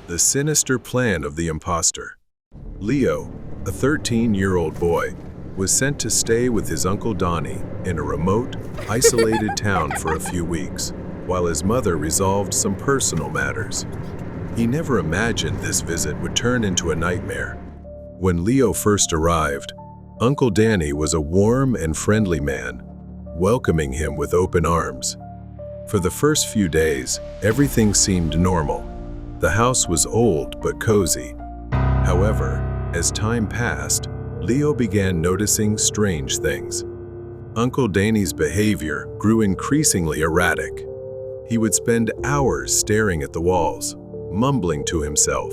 The sinister plan of the imposter. Leo, a 13-year-old boy, was sent to stay with his Uncle Donnie in a remote, isolated town for a few weeks, while his mother resolved some personal matters. He never imagined this visit would turn into a nightmare. When Leo first arrived, Uncle Danny was a warm and friendly man, welcoming him with open arms. For the first few days, everything seemed normal. The house was old but cozy. However, as time passed, Leo began noticing strange things. Uncle Danny's behavior grew increasingly erratic. He would spend hours staring at the walls, mumbling to himself,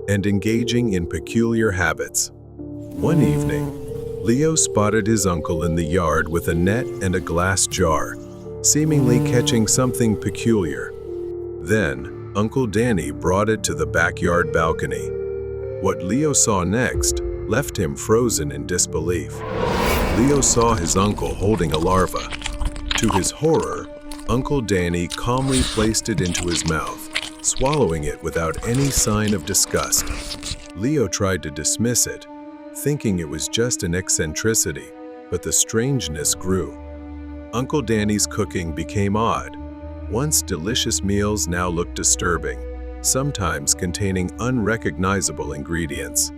and engaging in peculiar habits. One evening, Leo spotted his uncle in the yard with a net and a glass jar, seemingly catching something peculiar. Then, Uncle Danny brought it to the backyard balcony. What Leo saw next left him frozen in disbelief. Leo saw his uncle holding a larva. To his horror, Uncle Danny calmly placed it into his mouth, swallowing it without any sign of disgust. Leo tried to dismiss it, thinking it was just an eccentricity, but the strangeness grew. Uncle Danny's cooking became odd. Once delicious meals now looked disturbing, sometimes containing unrecognizable ingredients.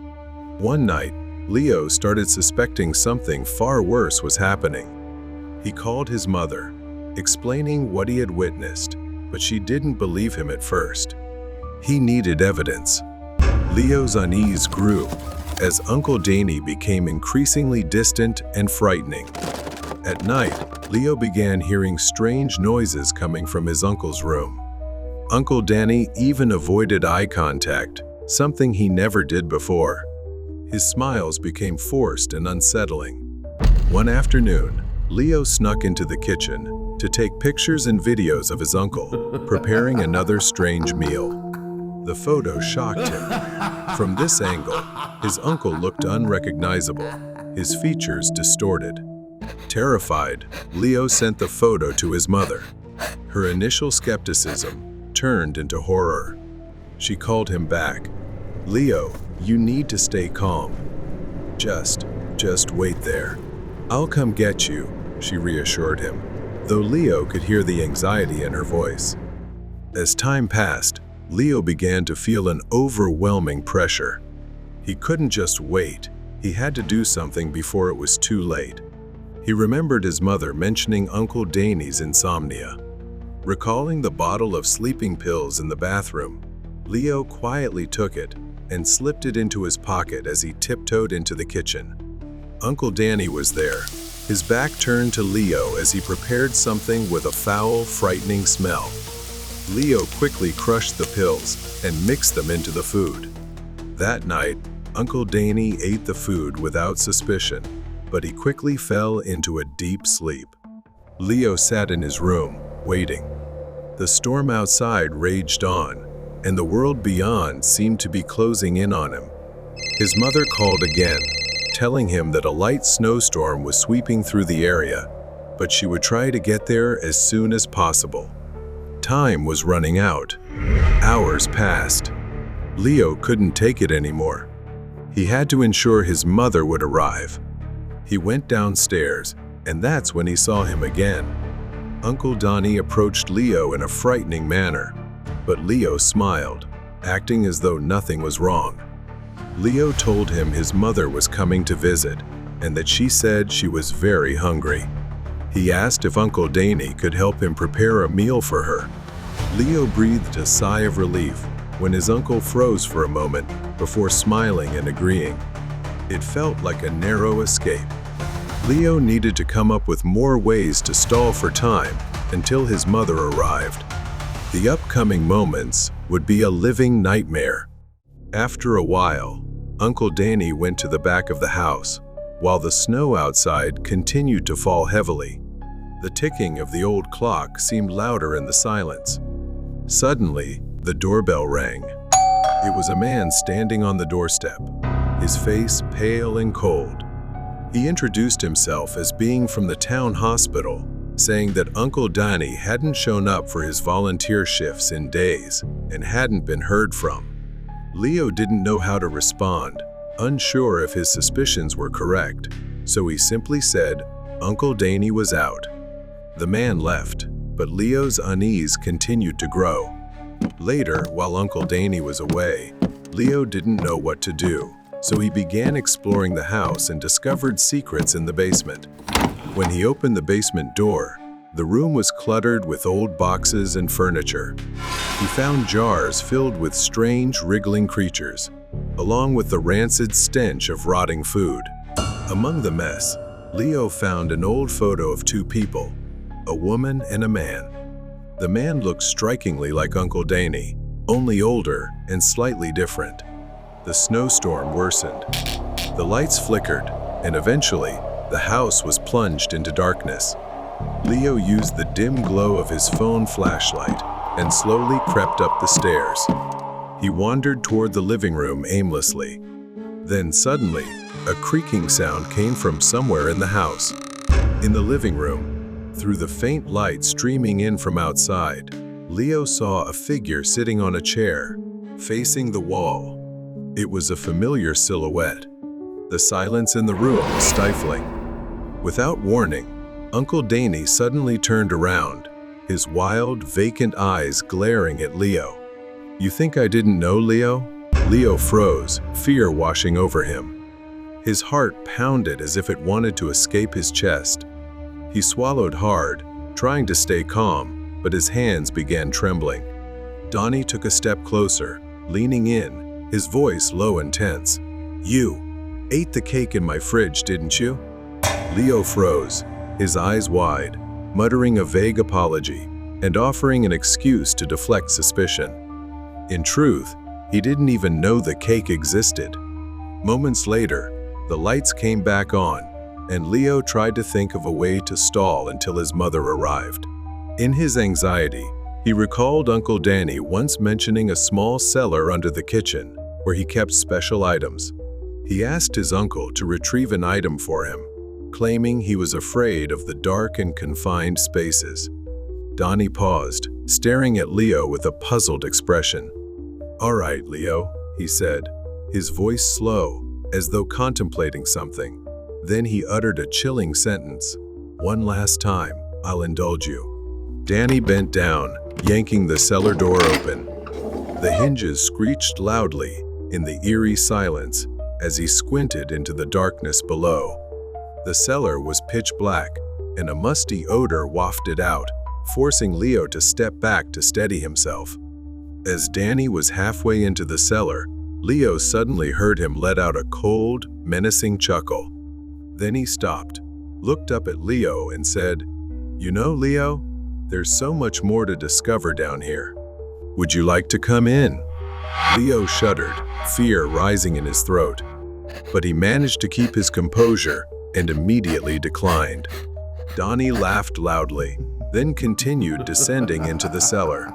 One night, Leo started suspecting something far worse was happening. He called his mother, explaining what he had witnessed, but she didn't believe him at first. He needed evidence. Leo's unease grew as Uncle Danny became increasingly distant and frightening. At night, Leo began hearing strange noises coming from his uncle's room. Uncle Danny even avoided eye contact, something he never did before. His smiles became forced and unsettling. One afternoon, Leo snuck into the kitchen to take pictures and videos of his uncle, preparing another strange meal. The photo shocked him. From this angle, his uncle looked unrecognizable, his features distorted. Terrified, Leo sent the photo to his mother. Her initial skepticism turned into horror. She called him back. "Leo, you need to stay calm. Just wait there. I'll come get you," she reassured him, though Leo could hear the anxiety in her voice. As time passed, Leo began to feel an overwhelming pressure. He couldn't just wait. He had to do something before it was too late. He remembered his mother mentioning Uncle Danny's insomnia. Recalling the bottle of sleeping pills in the bathroom, Leo quietly took it and slipped it into his pocket as he tiptoed into the kitchen. Uncle Danny was there, his back turned to Leo as he prepared something with a foul, frightening smell. Leo quickly crushed the pills and mixed them into the food. That night, Uncle Danny ate the food without suspicion, but he quickly fell into a deep sleep. Leo sat in his room, waiting. The storm outside raged on, and the world beyond seemed to be closing in on him. His mother called again, telling him that a light snowstorm was sweeping through the area, but she would try to get there as soon as possible. Time was running out. Hours passed. Leo couldn't take it anymore. He had to ensure his mother would arrive. He went downstairs, and that's when he saw him again. Uncle Donnie approached Leo in a frightening manner, but Leo smiled, acting as though nothing was wrong. Leo told him his mother was coming to visit, and that she said she was very hungry. He asked if Uncle Danny could help him prepare a meal for her. Leo breathed a sigh of relief when his uncle froze for a moment before smiling and agreeing. It felt like a narrow escape. Leo needed to come up with more ways to stall for time until his mother arrived. The upcoming moments would be a living nightmare. After a while, Uncle Danny went to the back of the house, while the snow outside continued to fall heavily. The ticking of the old clock seemed louder in the silence. Suddenly, the doorbell rang. It was a man standing on the doorstep, his face pale and cold. He introduced himself as being from the town hospital, saying that Uncle Danny hadn't shown up for his volunteer shifts in days and hadn't been heard from. Leo didn't know how to respond, unsure if his suspicions were correct, so he simply said, "Uncle Danny was out." The man left, but Leo's unease continued to grow. Later, while Uncle Danny was away, Leo didn't know what to do, so he began exploring the house and discovered secrets in the basement. When he opened the basement door, the room was cluttered with old boxes and furniture. He found jars filled with strange, wriggling creatures, along with the rancid stench of rotting food. Among the mess, Leo found an old photo of two people, a woman and a man. The man looked strikingly like Uncle Danny, only older and slightly different. The snowstorm worsened. The lights flickered, and eventually, the house was plunged into darkness. Leo used the dim glow of his phone flashlight and slowly crept up the stairs. He wandered toward the living room aimlessly. Then suddenly, a creaking sound came from somewhere in the house. In the living room, through the faint light streaming in from outside, Leo saw a figure sitting on a chair, facing the wall. It was a familiar silhouette. The silence in the room was stifling. Without warning, Uncle Danny suddenly turned around, his wild, vacant eyes glaring at Leo. "You think I didn't know, Leo?" Leo froze, fear washing over him. His heart pounded as if it wanted to escape his chest. He swallowed hard, trying to stay calm, but his hands began trembling. Donnie took a step closer, leaning in, his voice low and tense. "You ate the cake in my fridge, didn't you?" Leo froze, his eyes wide, muttering a vague apology and offering an excuse to deflect suspicion. In truth, he didn't even know the cake existed. Moments later, the lights came back on, and Leo tried to think of a way to stall until his mother arrived. In his anxiety, he recalled Uncle Danny once mentioning a small cellar under the kitchen where he kept special items. He asked his uncle to retrieve an item for him, claiming he was afraid of the dark and confined spaces. Donnie paused, staring at Leo with a puzzled expression. "All right, Leo," he said, his voice slow, as though contemplating something. Then he uttered a chilling sentence. "One last time, I'll indulge you." Danny bent down, yanking the cellar door open. The hinges screeched loudly in the eerie silence as he squinted into the darkness below. The cellar was pitch black, and a musty odor wafted out, forcing Leo to step back to steady himself. As Danny was halfway into the cellar, Leo suddenly heard him let out a cold, menacing chuckle. Then he stopped, looked up at Leo and said, "You know, Leo, there's so much more to discover down here. Would you like to come in?" Leo shuddered, fear rising in his throat. But he managed to keep his composure and immediately declined. Donnie laughed loudly, then continued descending into the cellar.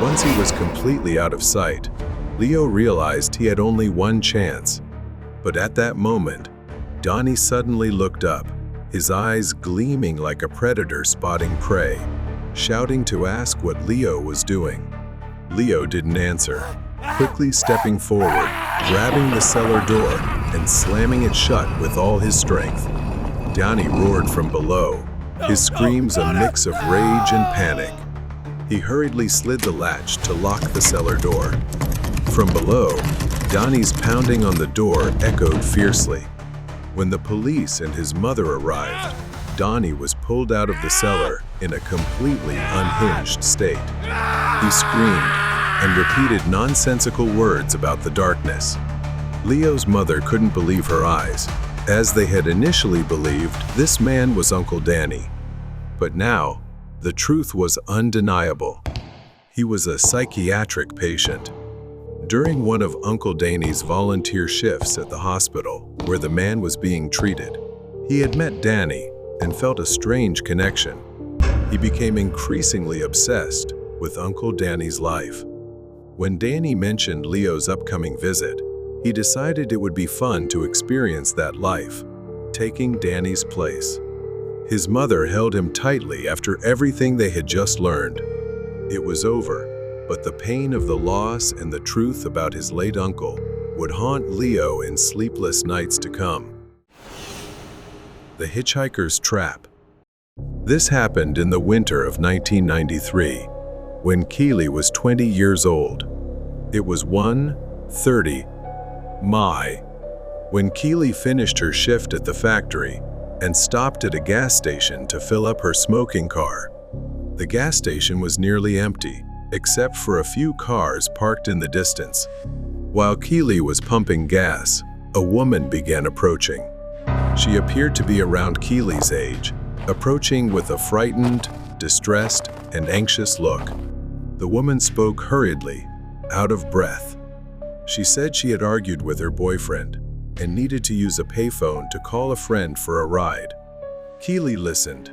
Once he was completely out of sight, Leo realized he had only one chance. But at that moment, Donnie suddenly looked up, his eyes gleaming like a predator spotting prey, shouting to ask what Leo was doing. Leo didn't answer, quickly stepping forward, grabbing the cellar door and slamming it shut with all his strength. Donnie roared from below, his screams a mix of rage and panic. He hurriedly slid the latch to lock the cellar door. From below, Donnie's pounding on the door echoed fiercely. When the police and his mother arrived, Donnie was pulled out of the cellar in a completely unhinged state. He screamed and repeated nonsensical words about the darkness. Leo's mother couldn't believe her eyes, as they had initially believed this man was Uncle Danny. But now, the truth was undeniable. He was a psychiatric patient. During one of Uncle Danny's volunteer shifts at the hospital, where the man was being treated, he had met Danny and felt a strange connection. He became increasingly obsessed with Uncle Danny's life. When Danny mentioned Leo's upcoming visit, he decided it would be fun to experience that life, taking Danny's place. His mother held him tightly after everything they had just learned. It was over, but the pain of the loss and the truth about his late uncle would haunt Leo in sleepless nights to come. The Hitchhiker's Trap. This happened in the winter of 1993, when Keely was 20 years old. It was 1:30 May, when Keely finished her shift at the factory and stopped at a gas station to fill up her smoking car. The gas station was nearly empty, except for a few cars parked in the distance. While Keely was pumping gas, a woman began approaching. She appeared to be around Keely's age, approaching with a frightened, distressed, and anxious look. The woman spoke hurriedly, out of breath. She said she had argued with her boyfriend and needed to use a payphone to call a friend for a ride. Keely listened,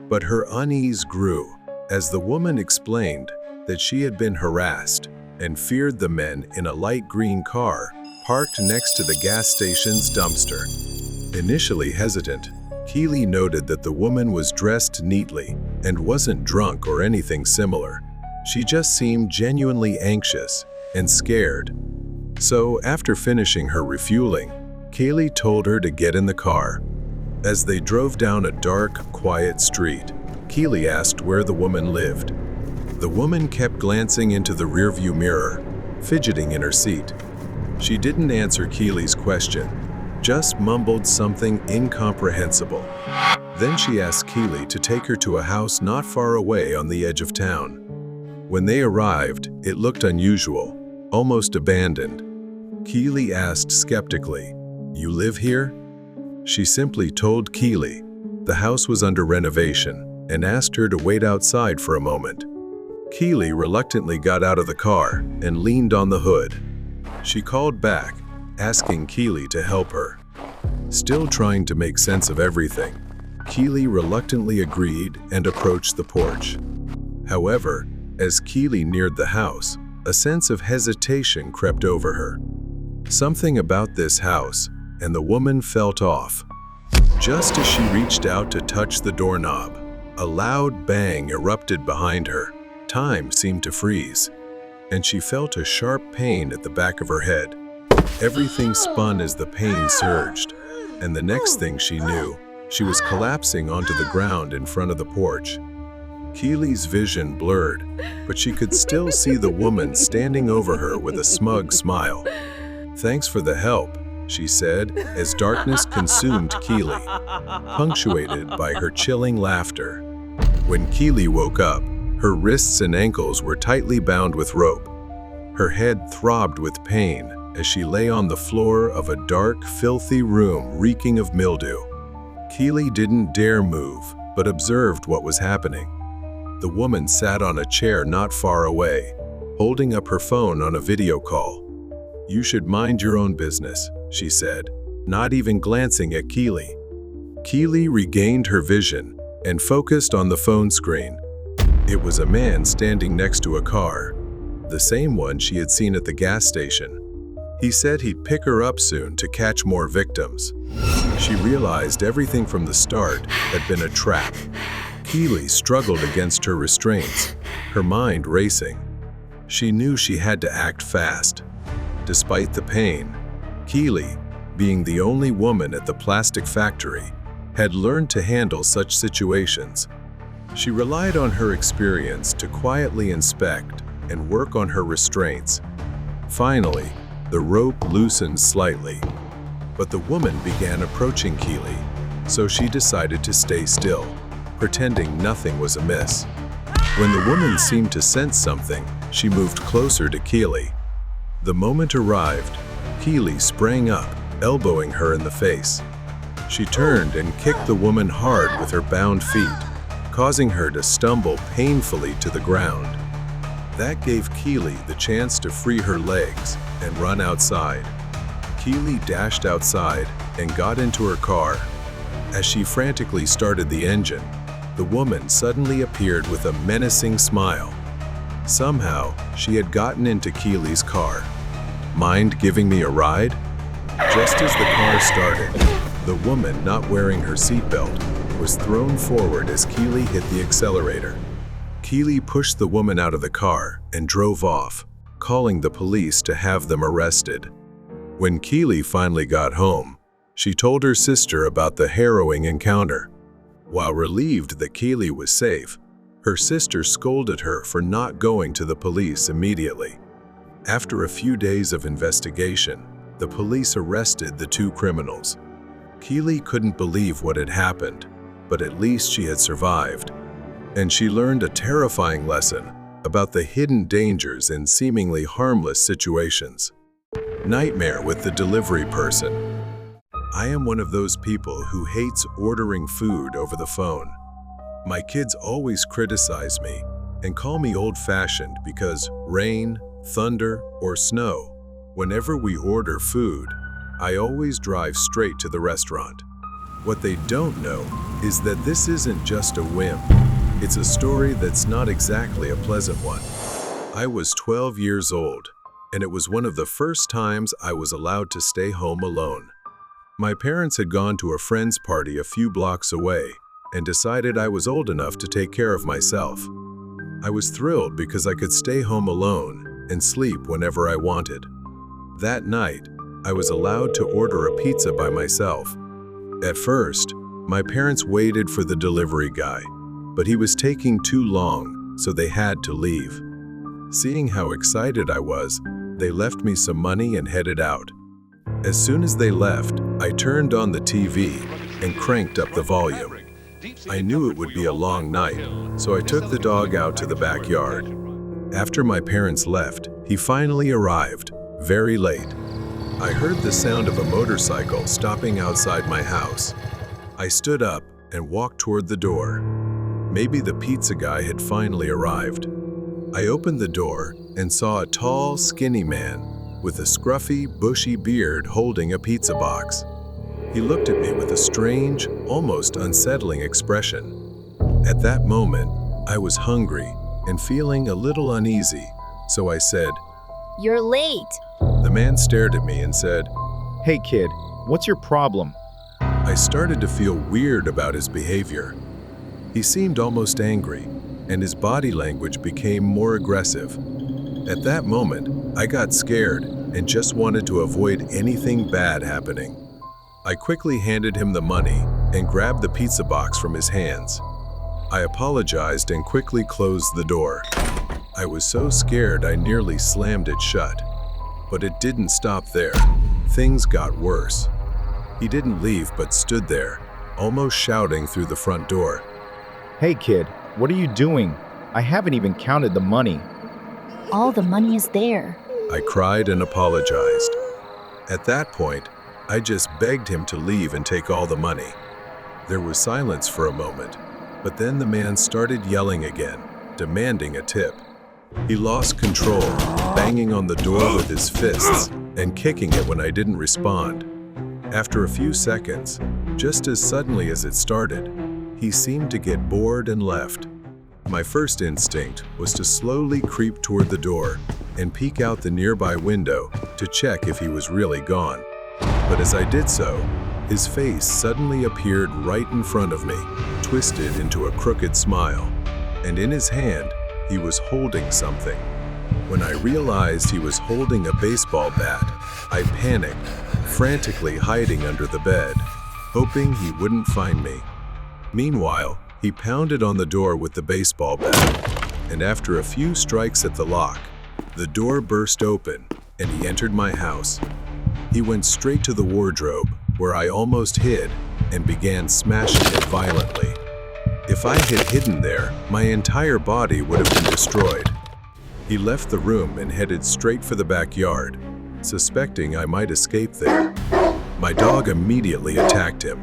but her unease grew as the woman explained that she had been harassed and feared the men in a light green car parked next to the gas station's dumpster. Initially hesitant, Keely noted that the woman was dressed neatly and wasn't drunk or anything similar. She just seemed genuinely anxious and scared. So, after finishing her refueling, Keely told her to get in the car. As they drove down a dark, quiet street, Keely asked where the woman lived. The woman kept glancing into the rearview mirror, fidgeting in her seat. She didn't answer Keely's question, just mumbled something incomprehensible. Then she asked Keely to take her to a house not far away on the edge of town. When they arrived, it looked unusual, almost abandoned. Keely asked skeptically, "You live here?" She simply told Keely the house was under renovation and asked her to wait outside for a moment. Keely reluctantly got out of the car and leaned on the hood. She called back, asking Keely to help her. Still trying to make sense of everything, Keely reluctantly agreed and approached the porch. However, as Keely neared the house, a sense of hesitation crept over her. Something about this house, and the woman felt off. Just as she reached out to touch the doorknob, a loud bang erupted behind her. Time seemed to freeze, and she felt a sharp pain at the back of her head. Everything spun as the pain surged, and the next thing she knew, she was collapsing onto the ground in front of the porch. Keely's vision blurred, but she could still see the woman standing over her with a smug smile. "Thanks for the help," she said, as darkness consumed Keely, punctuated by her chilling laughter. When Keely woke up, her wrists and ankles were tightly bound with rope. Her head throbbed with pain as she lay on the floor of a dark, filthy room reeking of mildew. Keely didn't dare move, but observed what was happening. The woman sat on a chair not far away, holding up her phone on a video call. "You should mind your own business," she said, not even glancing at Keely. Keely regained her vision and focused on the phone screen. It was a man standing next to a car, the same one she had seen at the gas station. He said he'd pick her up soon to catch more victims. She realized everything from the start had been a trap. Keely struggled against her restraints, her mind racing. She knew she had to act fast. Despite the pain, Keely, being the only woman at the plastic factory, had learned to handle such situations. She relied on her experience to quietly inspect and work on her restraints. Finally, the rope loosened slightly, but the woman began approaching Keely, so she decided to stay still, pretending nothing was amiss. When the woman seemed to sense something, she moved closer to Keely. The moment arrived, Keely sprang up, elbowing her in the face. She turned and kicked the woman hard with her bound feet, causing her to stumble painfully to the ground. That gave Keely the chance to free her legs and run outside. Keely dashed outside and got into her car. As she frantically started the engine, the woman suddenly appeared with a menacing smile. Somehow, she had gotten into Keely's car. "Mind giving me a ride?" Just as the car started, the woman, not wearing her seatbelt, was thrown forward as Keely hit the accelerator. Keely pushed the woman out of the car and drove off, calling the police to have them arrested. When Keely finally got home, she told her sister about the harrowing encounter. While relieved that Keely was safe, her sister scolded her for not going to the police immediately. After a few days of investigation, the police arrested the two criminals. Keely couldn't believe what had happened, but at least she had survived. And she learned a terrifying lesson about the hidden dangers in seemingly harmless situations. Nightmare with the delivery person. I am one of those people who hates ordering food over the phone. My kids always criticize me and call me old-fashioned because rain, thunder, or snow, whenever we order food, I always drive straight to the restaurant. What they don't know is that this isn't just a whim. It's a story that's not exactly a pleasant one. I was 12 years old, and it was one of the first times I was allowed to stay home alone. My parents had gone to a friend's party a few blocks away and decided I was old enough to take care of myself. I was thrilled because I could stay home alone and sleep whenever I wanted. That night, I was allowed to order a pizza by myself. At first, my parents waited for the delivery guy, but he was taking too long, so they had to leave. Seeing how excited I was, they left me some money and headed out. As soon as they left, I turned on the TV and cranked up the volume. I knew it would be a long night, so I took the dog out to the backyard. After my parents left, he finally arrived, very late. I heard the sound of a motorcycle stopping outside my house. I stood up and walked toward the door. Maybe the pizza guy had finally arrived. I opened the door and saw a tall, skinny man with a scruffy, bushy beard holding a pizza box. He looked at me with a strange, almost unsettling expression. At that moment, I was hungry and feeling a little uneasy, so I said, "You're late." The man stared at me and said, "Hey kid, what's your problem?" I started to feel weird about his behavior. He seemed almost angry, and his body language became more aggressive. At that moment, I got scared and just wanted to avoid anything bad happening. I quickly handed him the money and grabbed the pizza box from his hands. I apologized and quickly closed the door. I was so scared I nearly slammed it shut. But it didn't stop there. Things got worse. He didn't leave but stood there, almost shouting through the front door. "Hey kid, what are you doing? I haven't even counted the money." All the money is there. I cried and apologized. At that point, I just begged him to leave and take all the money. There was silence for a moment, but then the man started yelling again, demanding a tip. He lost control, banging on the door with his fists and kicking it when I didn't respond. After a few seconds, just as suddenly as it started, he seemed to get bored and left. My first instinct was to slowly creep toward the door and peek out the nearby window to check if he was really gone. But as I did so, his face suddenly appeared right in front of me, twisted into a crooked smile, and in his hand, he was holding something. When I realized he was holding a baseball bat, I panicked, frantically hiding under the bed, hoping he wouldn't find me. Meanwhile, he pounded on the door with the baseball bat, and after a few strikes at the lock, the door burst open and he entered my house. He went straight to the wardrobe, where I almost hid, and began smashing it violently. If I had hidden there, my entire body would have been destroyed. He left the room and headed straight for the backyard, suspecting I might escape there. My dog immediately attacked him,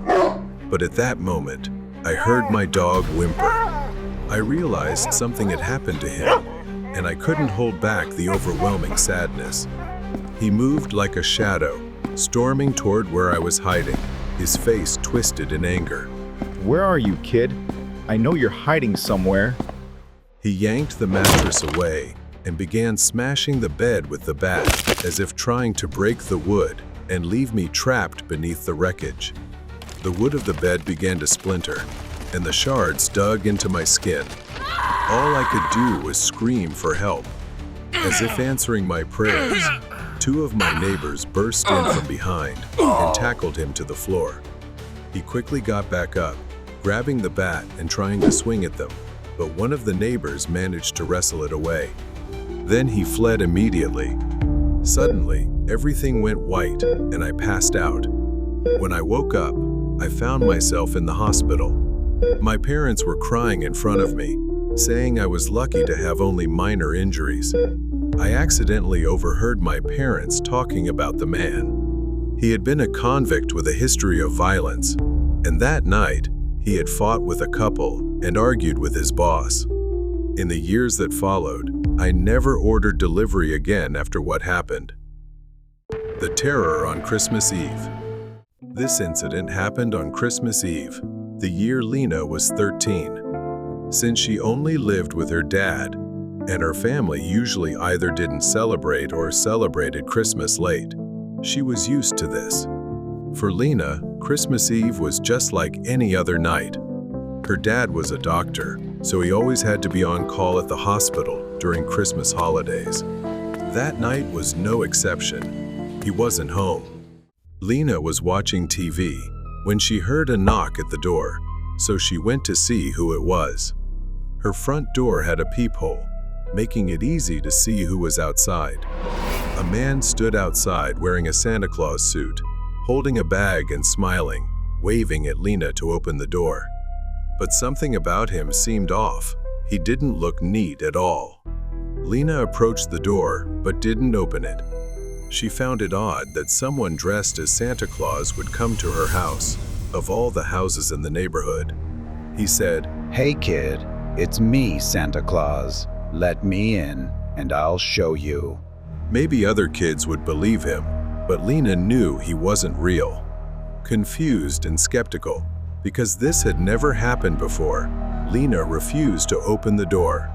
but at that moment, I heard my dog whimper. I realized something had happened to him, and I couldn't hold back the overwhelming sadness. He moved like a shadow, storming toward where I was hiding, his face twisted in anger. "Where are you, kid? I know you're hiding somewhere." He yanked the mattress away and began smashing the bed with the bat, as if trying to break the wood and leave me trapped beneath the wreckage. The wood of the bed began to splinter, and the shards dug into my skin. All I could do was scream for help. As if answering my prayers, two of my neighbors burst in from behind and tackled him to the floor. He quickly got back up, grabbing the bat and trying to swing at them, but one of the neighbors managed to wrestle it away. Then he fled immediately. Suddenly, everything went white and I passed out. When I woke up, I found myself in the hospital. My parents were crying in front of me, saying I was lucky to have only minor injuries. I accidentally overheard my parents talking about the man. He had been a convict with a history of violence, and that night, he had fought with a couple and argued with his boss. In the years that followed, I never ordered delivery again after what happened. The terror on Christmas Eve. This incident happened on Christmas Eve, the year Lena was 13. Since she only lived with her dad, and her family usually either didn't celebrate or celebrated Christmas late, she was used to this. For Lena, Christmas Eve was just like any other night. Her dad was a doctor, so he always had to be on call at the hospital during Christmas holidays. That night was no exception. He wasn't home. Lena was watching TV when she heard a knock at the door, so she went to see who it was. Her front door had a peephole, making it easy to see who was outside. A man stood outside wearing a Santa Claus suit, holding a bag and smiling, waving at Lena to open the door. But something about him seemed off. He didn't look neat at all. Lena approached the door, but didn't open it. She found it odd that someone dressed as Santa Claus would come to her house, of all the houses in the neighborhood. He said, "Hey kid, it's me, Santa Claus. Let me in, and I'll show you." Maybe other kids would believe him, but Lena knew he wasn't real. Confused and skeptical, because this had never happened before, Lena refused to open the door.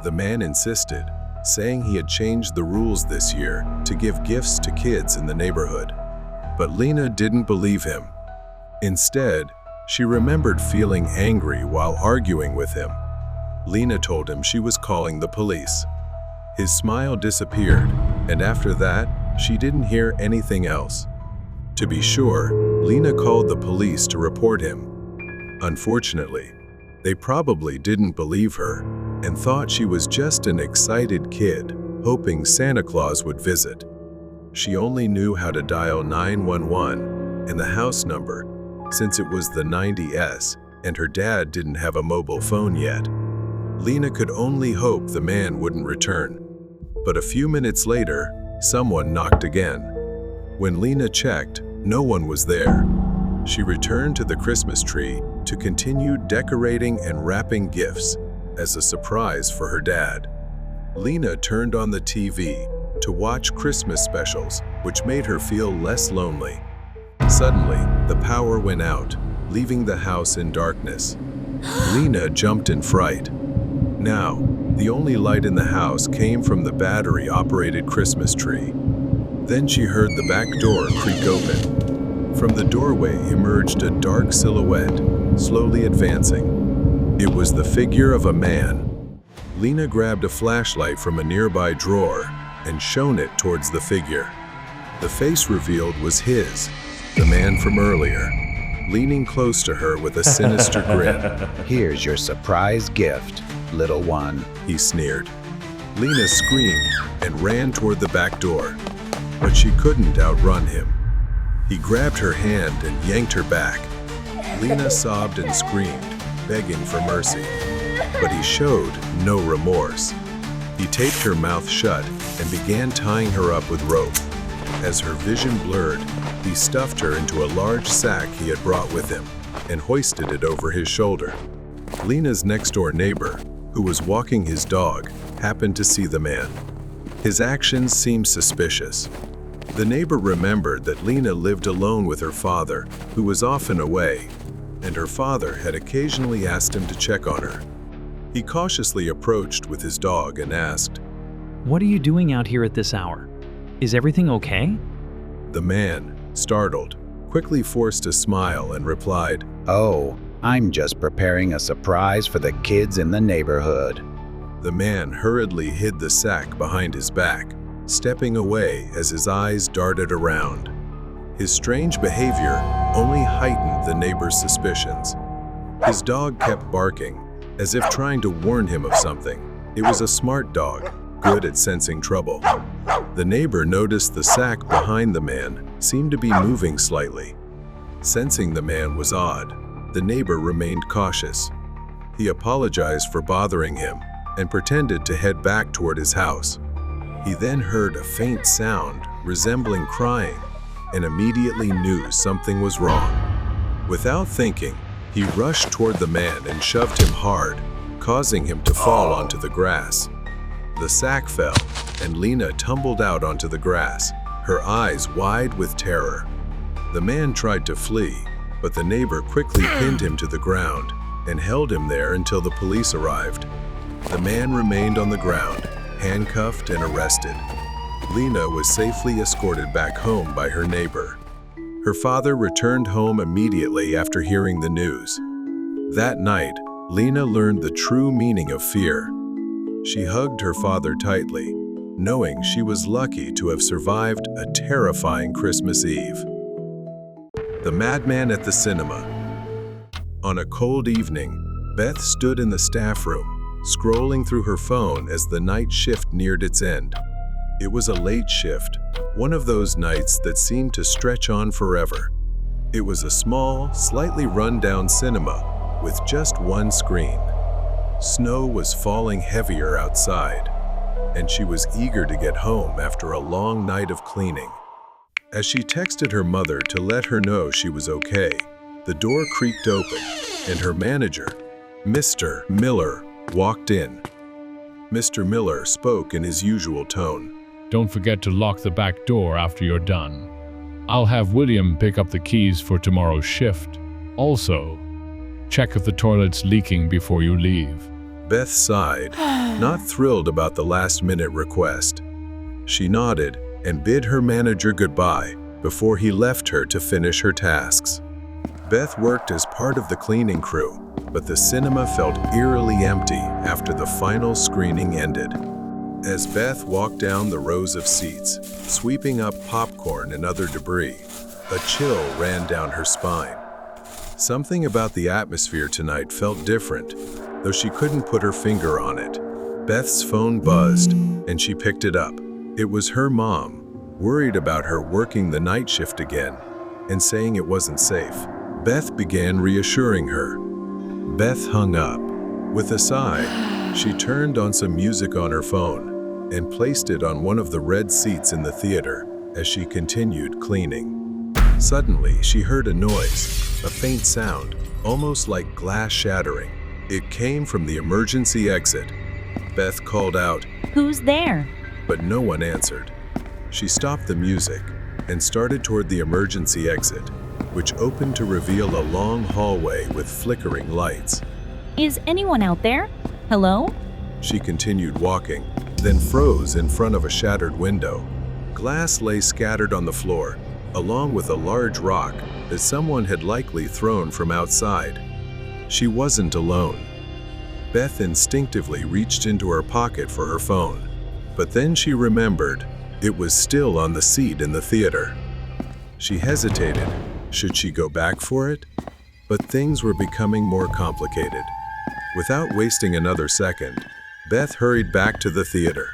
The man insisted, saying he had changed the rules this year to give gifts to kids in the neighborhood. But Lena didn't believe him. Instead, she remembered feeling angry while arguing with him. Lena told him she was calling the police. His smile disappeared, and after that, she didn't hear anything else. To be sure, Lena called the police to report him. Unfortunately, they probably didn't believe her and thought she was just an excited kid, hoping Santa Claus would visit. She only knew how to dial 911 and the house number, since it was the 90s and her dad didn't have a mobile phone yet. Lena could only hope the man wouldn't return. But a few minutes later, someone knocked again. When Lena checked, no one was there. She returned to the Christmas tree to continue decorating and wrapping gifts as a surprise for her dad. Lena turned on the TV to watch Christmas specials, which made her feel less lonely. Suddenly, the power went out, leaving the house in darkness. Lena jumped in fright. Now, the only light in the house came from the battery-operated Christmas tree. Then she heard the back door creak open. From the doorway emerged a dark silhouette, slowly advancing. It was the figure of a man. Lena grabbed a flashlight from a nearby drawer and shone it towards the figure. The face revealed was his, the man from earlier, leaning close to her with a sinister grin. "Here's your surprise gift, little one," he sneered. Lena screamed and ran toward the back door, but she couldn't outrun him. He grabbed her hand and yanked her back. Lena sobbed and screamed, begging for mercy, but he showed no remorse. He taped her mouth shut and began tying her up with rope. As her vision blurred, he stuffed her into a large sack he had brought with him and hoisted it over his shoulder. Lena's next-door neighbor, who was walking his dog, happened to see the man. His actions seemed suspicious. The neighbor remembered that Lena lived alone with her father, who was often away, and her father had occasionally asked him to check on her. He cautiously approached with his dog and asked, "What are you doing out here at this hour? Is everything okay?" The man, startled, quickly forced a smile and replied, "Oh, I'm just preparing a surprise for the kids in the neighborhood. The man hurriedly hid the sack behind his back, stepping away as his eyes darted around. His strange behavior only heightened the neighbor's suspicions. His dog kept barking, as if trying to warn him of something. It was a smart dog, good at sensing trouble. The neighbor noticed the sack behind the man seemed to be moving slightly. Sensing the man was odd, the neighbor remained cautious. He apologized for bothering him and pretended to head back toward his house. He then heard a faint sound resembling crying and immediately knew something was wrong. Without thinking, he rushed toward the man and shoved him hard, causing him to fall onto the grass. The sack fell, and Lena tumbled out onto the grass, her eyes wide with terror. The man tried to flee, but the neighbor quickly pinned him to the ground and held him there until the police arrived. The man remained on the ground, handcuffed and arrested. Lena was safely escorted back home by her neighbor. Her father returned home immediately after hearing the news. That night, Lena learned the true meaning of fear. She hugged her father tightly, knowing she was lucky to have survived a terrifying Christmas Eve. The Madman at the Cinema. On a cold evening, Beth stood in the staff room, scrolling through her phone as the night shift neared its end. It was a late shift, one of those nights that seemed to stretch on forever. It was a small, slightly run-down cinema with just one screen. Snow was falling heavier outside, and she was eager to get home after a long night of cleaning. As she texted her mother to let her know she was okay, the door creaked open, and her manager, Mr. Miller, walked in. Mr. Miller spoke in his usual tone. Don't forget to lock the back door after you're done. I'll have William pick up the keys for tomorrow's shift. Also, check if the toilet's leaking before you leave. Beth sighed, not thrilled about the last-minute request. She nodded and bid her manager goodbye before he left her to finish her tasks. Beth worked as part of the cleaning crew, but the cinema felt eerily empty after the final screening ended. As Beth walked down the rows of seats, sweeping up popcorn and other debris, a chill ran down her spine. Something about the atmosphere tonight felt different, though she couldn't put her finger on it. Beth's phone buzzed, and she picked it up. It was her mom, worried about her working the night shift again, and saying it wasn't safe. Beth began reassuring her. Beth hung up. With a sigh, she turned on some music on her phone and placed it on one of the red seats in the theater as she continued cleaning. Suddenly, she heard a noise, a faint sound, almost like glass shattering. It came from the emergency exit. Beth called out, Who's there? but no one answered. She stopped the music and started toward the emergency exit, which opened to reveal a long hallway with flickering lights. Is anyone out there? Hello? She continued walking, then froze in front of a shattered window. Glass lay scattered on the floor, along with a large rock that someone had likely thrown from outside. She wasn't alone. Beth instinctively reached into her pocket for her phone, but then she remembered it was still on the seat in the theater. She hesitated. Should she go back for it? But things were becoming more complicated. Without wasting another second, Beth hurried back to the theater.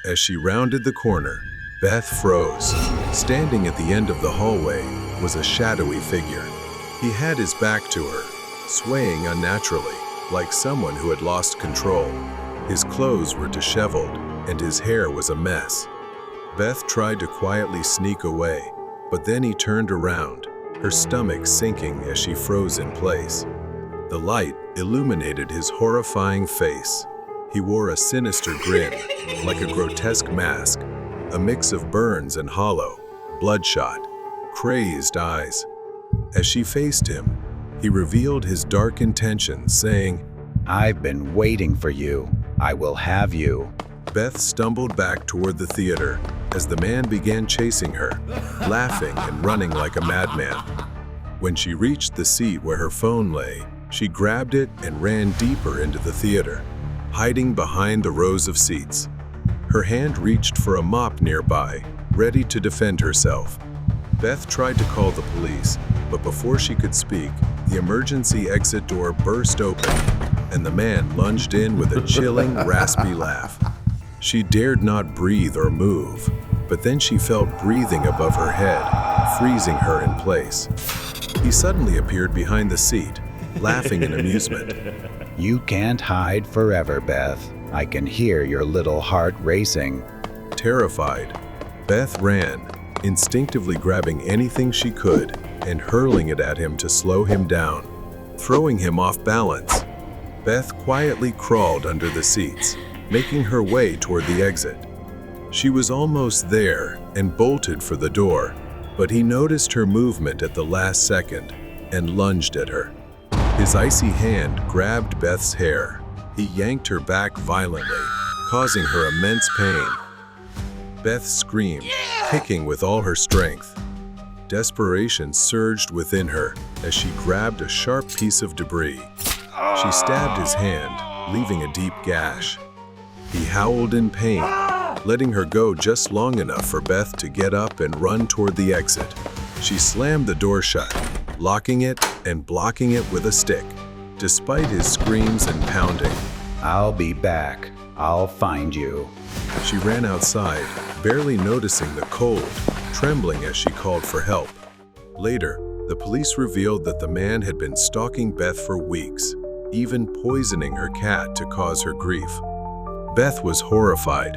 As she rounded the corner, Beth froze. Standing at the end of the hallway was a shadowy figure. He had his back to her, swaying unnaturally, like someone who had lost control. His clothes were disheveled, and his hair was a mess. Beth tried to quietly sneak away, but then he turned around, her stomach sinking as she froze in place. The light illuminated his horrifying face. He wore a sinister grin, like a grotesque mask, a mix of burns and hollow, bloodshot, crazed eyes. As she faced him, he revealed his dark intentions, saying, I've been waiting for you. I will have you. Beth stumbled back toward the theater as the man began chasing her, laughing and running like a madman. When she reached the seat where her phone lay, She grabbed it and ran deeper into the theater, hiding behind the rows of seats. Her hand reached for a mop nearby, ready to defend herself. Beth tried to call the police, but before she could speak, the emergency exit door burst open, and the man lunged in with a chilling, raspy laugh. She dared not breathe or move, but then she felt breathing above her head, freezing her in place. He suddenly appeared behind the seat, laughing in amusement. You can't hide forever, Beth. I can hear your little heart racing. Terrified, Beth ran, instinctively grabbing anything she could and hurling it at him to slow him down, throwing him off balance. Beth quietly crawled under the seats, making her way toward the exit. She was almost there and bolted for the door, but he noticed her movement at the last second and lunged at her. His icy hand grabbed Beth's hair. He yanked her back violently, causing her immense pain. Beth screamed, kicking with all her strength. Desperation surged within her as she grabbed a sharp piece of debris. She stabbed his hand, leaving a deep gash. He howled in pain, letting her go just long enough for Beth to get up and run toward the exit. She slammed the door shut, locking it and blocking it with a stick, despite his screams and pounding. I'll be back. I'll find you. She ran outside, barely noticing the cold, trembling as she called for help. Later, the police revealed that the man had been stalking Beth for weeks, even poisoning her cat to cause her grief. Beth was horrified.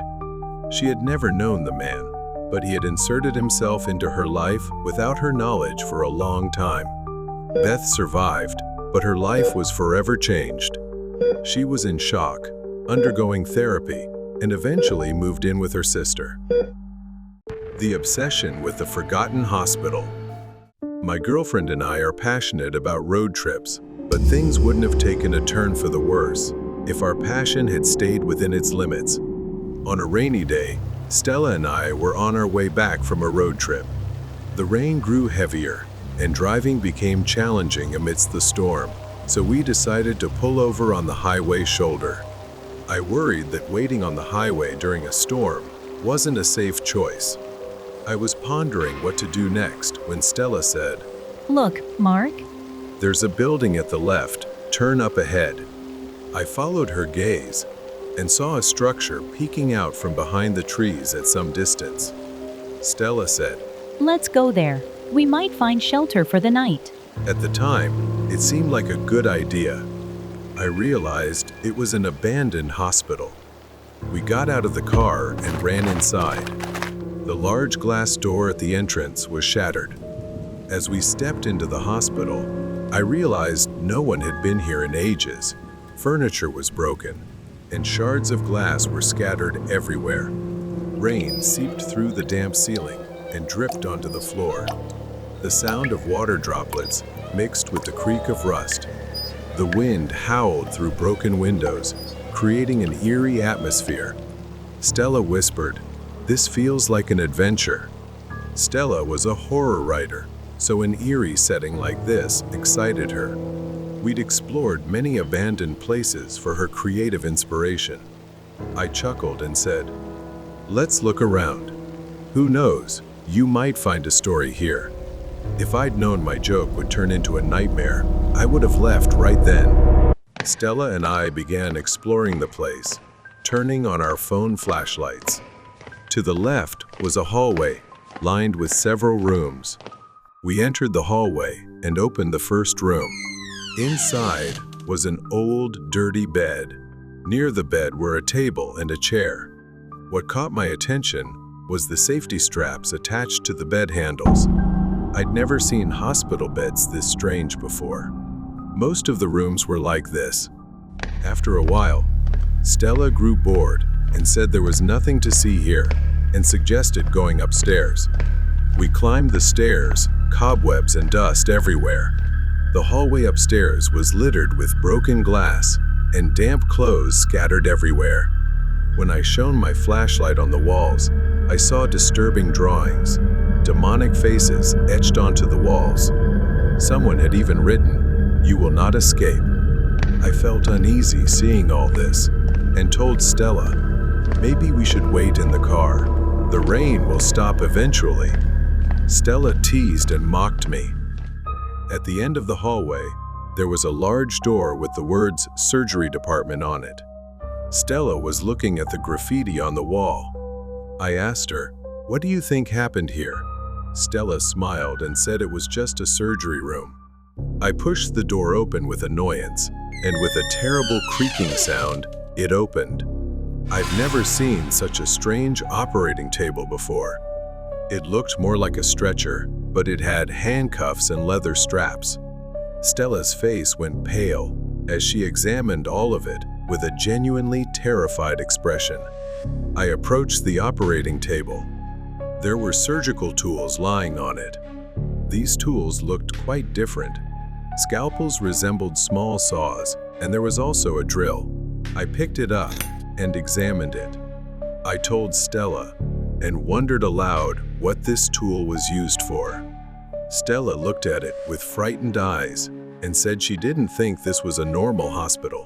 She had never known the man, but he had inserted himself into her life without her knowledge for a long time. Beth survived, but her life was forever changed. She was in shock, undergoing therapy, and eventually moved in with her sister. The obsession with the forgotten hospital. My girlfriend and I are passionate about road trips, but things wouldn't have taken a turn for the worse if our passion had stayed within its limits. On a rainy day, Stella and I were on our way back from a road trip. The rain grew heavier, and driving became challenging amidst the storm, so we decided to pull over on the highway shoulder. I worried that waiting on the highway during a storm wasn't a safe choice. I was pondering what to do next when Stella said, Look, Mark. "There's a building at the left, turn up ahead." I followed her gaze and saw a structure peeking out from behind the trees at some distance. Stella said, Let's go there. We might find shelter for the night. At the time, it seemed like a good idea. I realized it was an abandoned hospital. We got out of the car and ran inside. The large glass door at the entrance was shattered. As we stepped into the hospital, I realized no one had been here in ages. Furniture was broken, and shards of glass were scattered everywhere. Rain seeped through the damp ceiling and dripped onto the floor. The sound of water droplets mixed with the creak of rust. The wind howled through broken windows, creating an eerie atmosphere. Stella whispered, "This feels like an adventure." Stella was a horror writer, so an eerie setting like this excited her. We'd explored many abandoned places for her creative inspiration. I chuckled and said, "Let's look around. Who knows, you might find a story here." If I'd known my joke would turn into a nightmare, I would have left right then. Stella and I began exploring the place, turning on our phone flashlights. To the left was a hallway, lined with several rooms. We entered the hallway and opened the first room. Inside was an old, dirty bed. Near the bed were a table and a chair. What caught my attention was the safety straps attached to the bed handles. I'd never seen hospital beds this strange before. Most of the rooms were like this. After a while, Stella grew bored and said there was nothing to see here and suggested going upstairs. We climbed the stairs, cobwebs and dust everywhere. The hallway upstairs was littered with broken glass and damp clothes scattered everywhere. When I shone my flashlight on the walls, I saw disturbing drawings, demonic faces etched onto the walls. Someone had even written, "You will not escape." I felt uneasy seeing all this and told Stella, maybe we should wait in the car. The rain will stop eventually. Stella teased and mocked me. At the end of the hallway, there was a large door with the words "Surgery Department" on it. Stella was looking at the graffiti on the wall. I asked her, "What do you think happened here?" Stella smiled and said it was just a surgery room. I pushed the door open with annoyance, and with a terrible creaking sound, it opened. I've never seen such a strange operating table before. It looked more like a stretcher, but it had handcuffs and leather straps. Stella's face went pale as she examined all of it with a genuinely terrified expression. I approached the operating table. There were surgical tools lying on it. These tools looked quite different. Scalpels resembled small saws, and there was also a drill. I picked it up and examined it. I told Stella and wondered aloud what this tool was used for. Stella looked at it with frightened eyes and said she didn't think this was a normal hospital.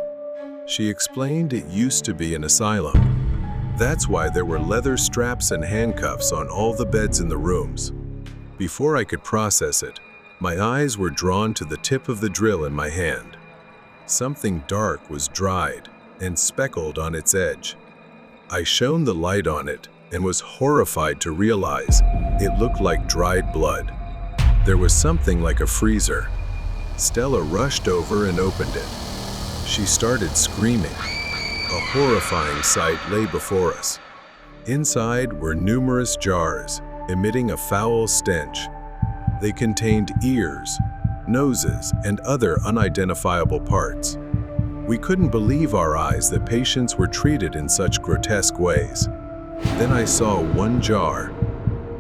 She explained it used to be an asylum. That's why there were leather straps and handcuffs on all the beds in the rooms. Before I could process it, my eyes were drawn to the tip of the drill in my hand. Something dark was dried and speckled on its edge. I shone the light on it and was horrified to realize it looked like dried blood. There was something like a freezer. Stella rushed over and opened it. She started screaming. A horrifying sight lay before us. Inside were numerous jars, emitting a foul stench. They contained ears, noses, and other unidentifiable parts. We couldn't believe our eyes that patients were treated in such grotesque ways. Then I saw one jar.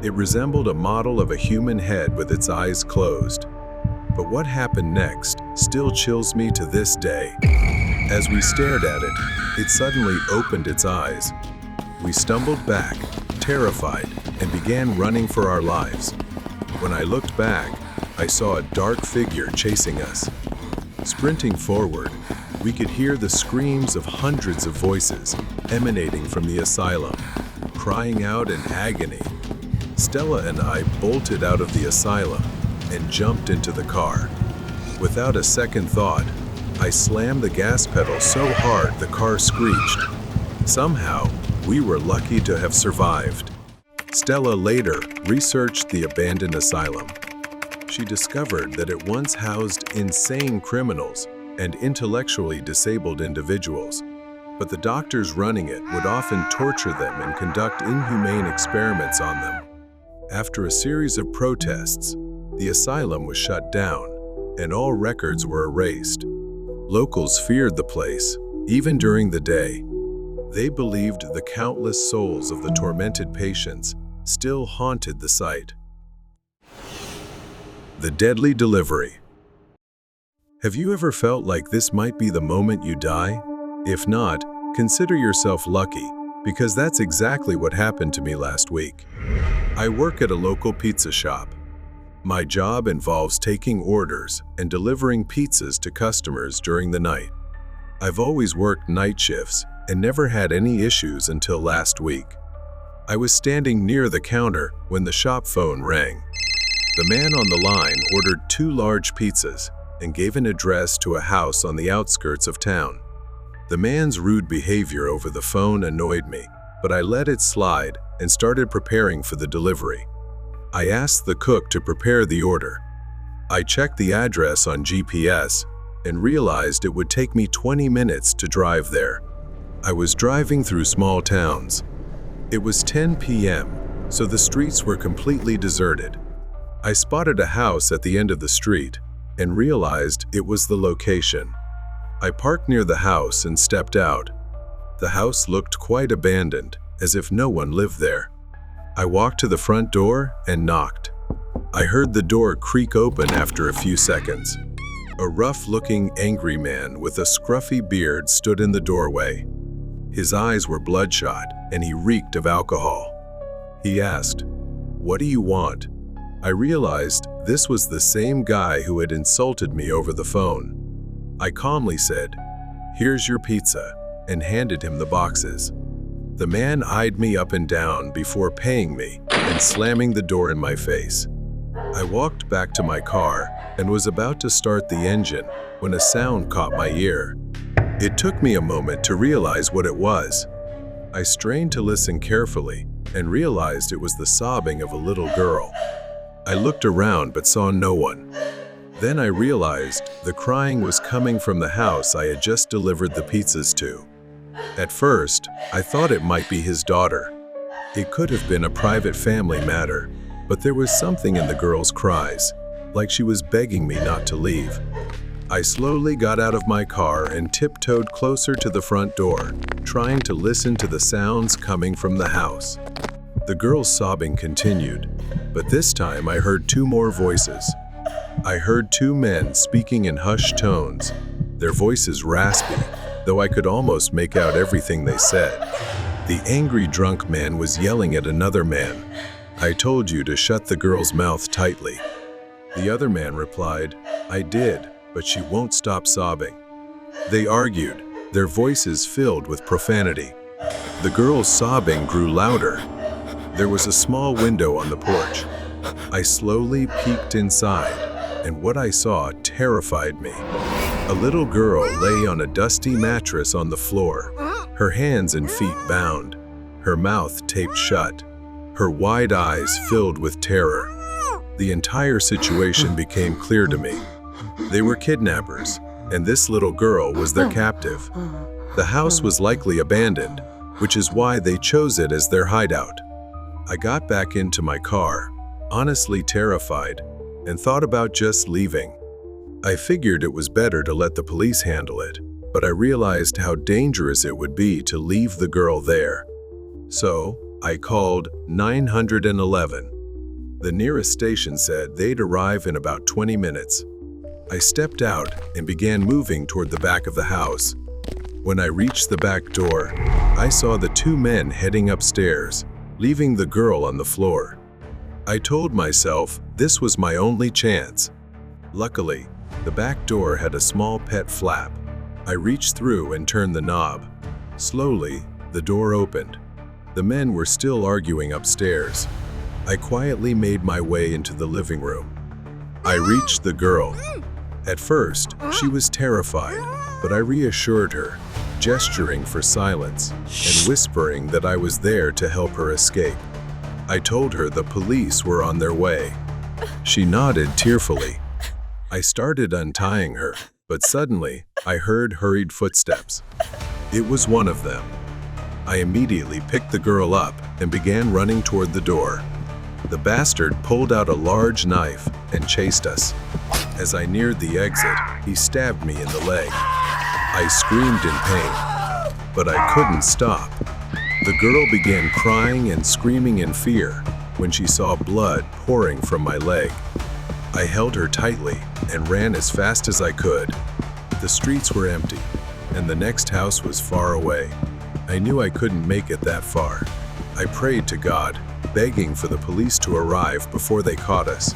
It resembled a model of a human head with its eyes closed. But what happened next still chills me to this day. As we stared at it, it suddenly opened its eyes. We stumbled back, terrified, and began running for our lives. When I looked back, I saw a dark figure chasing us. Sprinting forward, we could hear the screams of hundreds of voices emanating from the asylum, crying out in agony. Stella and I bolted out of the asylum and jumped into the car. Without a second thought, I slammed the gas pedal so hard the car screeched. Somehow, we were lucky to have survived. Stella later researched the abandoned asylum. She discovered that it once housed insane criminals and intellectually disabled individuals, but the doctors running it would often torture them and conduct inhumane experiments on them. After a series of protests, the asylum was shut down, and all records were erased. Locals feared the place, even during the day. They believed the countless souls of the tormented patients still haunted the site. The deadly delivery. Have you ever felt like this might be the moment you die? If not, consider yourself lucky, because that's exactly what happened to me last week. I work at a local pizza shop. My job involves taking orders and delivering pizzas to customers during the night. I've always worked night shifts and never had any issues until last week. I was standing near the counter when the shop phone rang. The man on the line ordered 2 large pizzas and gave an address to a house on the outskirts of town. The man's rude behavior over the phone annoyed me, but I let it slide and started preparing for the delivery. I asked the cook to prepare the order. I checked the address on GPS and realized it would take me 20 minutes to drive there. I was driving through small towns. It was 10 p.m., so the streets were completely deserted. I spotted a house at the end of the street and realized it was the location. I parked near the house and stepped out. The house looked quite abandoned, as if no one lived there. I walked to the front door and knocked. I heard the door creak open after a few seconds. A rough-looking, angry man with a scruffy beard stood in the doorway. His eyes were bloodshot, and he reeked of alcohol. He asked, "What do you want?" I realized this was the same guy who had insulted me over the phone. I calmly said, "Here's your pizza," and handed him the boxes. The man eyed me up and down before paying me and slamming the door in my face. I walked back to my car and was about to start the engine when a sound caught my ear. It took me a moment to realize what it was. I strained to listen carefully and realized it was the sobbing of a little girl. I looked around but saw no one. Then I realized the crying was coming from the house I had just delivered the pizzas to. At first, I thought it might be his daughter. It could have been a private family matter, but there was something in the girl's cries, like she was begging me not to leave. I slowly got out of my car and tiptoed closer to the front door, trying to listen to the sounds coming from the house. The girl's sobbing continued, but this time I heard two more voices. I heard two men speaking in hushed tones, their voices raspy, though I could almost make out everything they said. The angry drunk man was yelling at another man, "I told you to shut the girl's mouth tightly." The other man replied, "I did, but she won't stop sobbing." They argued, their voices filled with profanity. The girl's sobbing grew louder. There was a small window on the porch. I slowly peeked inside, and what I saw terrified me. A little girl lay on a dusty mattress on the floor, her hands and feet bound, her mouth taped shut, her wide eyes filled with terror. The entire situation became clear to me. They were kidnappers, and this little girl was their captive. The house was likely abandoned, which is why they chose it as their hideout. I got back into my car, honestly terrified, and thought about just leaving. I figured it was better to let the police handle it, but I realized how dangerous it would be to leave the girl there. So, I called 911. The nearest station said they'd arrive in about 20 minutes. I stepped out and began moving toward the back of the house. When I reached the back door, I saw the two men heading upstairs, leaving the girl on the floor. I told myself this was my only chance. Luckily, the back door had a small pet flap. I reached through and turned the knob. Slowly, the door opened. The men were still arguing upstairs. I quietly made my way into the living room. I reached the girl. At first, she was terrified, but I reassured her, gesturing for silence and whispering that I was there to help her escape. I told her the police were on their way. She nodded tearfully. I started untying her, but suddenly I heard hurried footsteps. It was one of them. I immediately picked the girl up and began running toward the door. The bastard pulled out a large knife and chased us. As I neared the exit, he stabbed me in the leg. I screamed in pain, but I couldn't stop. The girl began crying and screaming in fear when she saw blood pouring from my leg. I held her tightly and ran as fast as I could. The streets were empty, and the next house was far away. I knew I couldn't make it that far. I prayed to God, begging for the police to arrive before they caught us.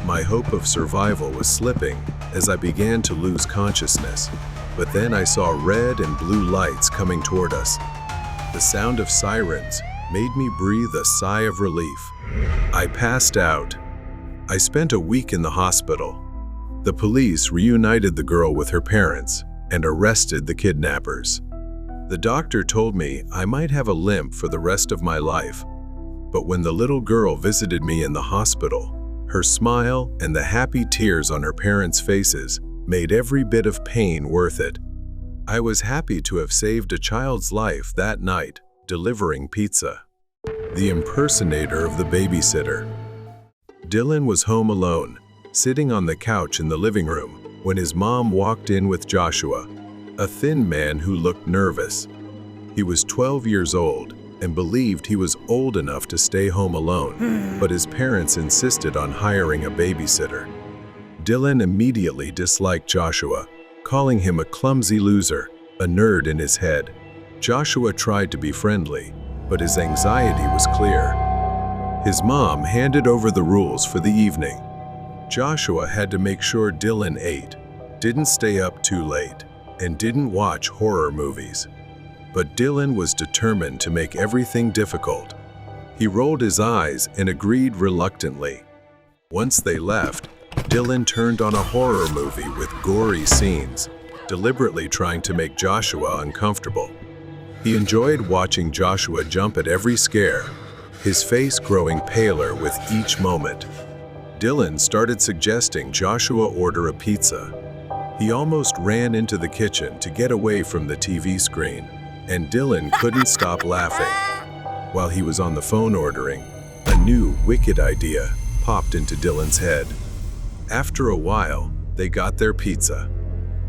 My hope of survival was slipping as I began to lose consciousness, but then I saw red and blue lights coming toward us. The sound of sirens made me breathe a sigh of relief. I passed out. I spent a week in the hospital. The police reunited the girl with her parents and arrested the kidnappers. The doctor told me I might have a limp for the rest of my life, but when the little girl visited me in the hospital, her smile and the happy tears on her parents' faces made every bit of pain worth it. I was happy to have saved a child's life that night, delivering pizza. The impersonator of the babysitter. Dylan was home alone, sitting on the couch in the living room, when his mom walked in with Joshua, a thin man who looked nervous. He was 12 years old and believed he was old enough to stay home alone, but his parents insisted on hiring a babysitter. Dylan immediately disliked Joshua, calling him a clumsy loser, a nerd in his head. Joshua tried to be friendly, but his anxiety was clear. His mom handed over the rules for the evening. Joshua had to make sure Dylan ate, didn't stay up too late, and didn't watch horror movies. But Dylan was determined to make everything difficult. He rolled his eyes and agreed reluctantly. Once they left, Dylan turned on a horror movie with gory scenes, deliberately trying to make Joshua uncomfortable. He enjoyed watching Joshua jump at every scare, his face growing paler with each moment. Dylan started suggesting Joshua order a pizza. He almost ran into the kitchen to get away from the TV screen, and Dylan couldn't stop laughing. While he was on the phone ordering, a new, wicked idea popped into Dylan's head. After a while, they got their pizza.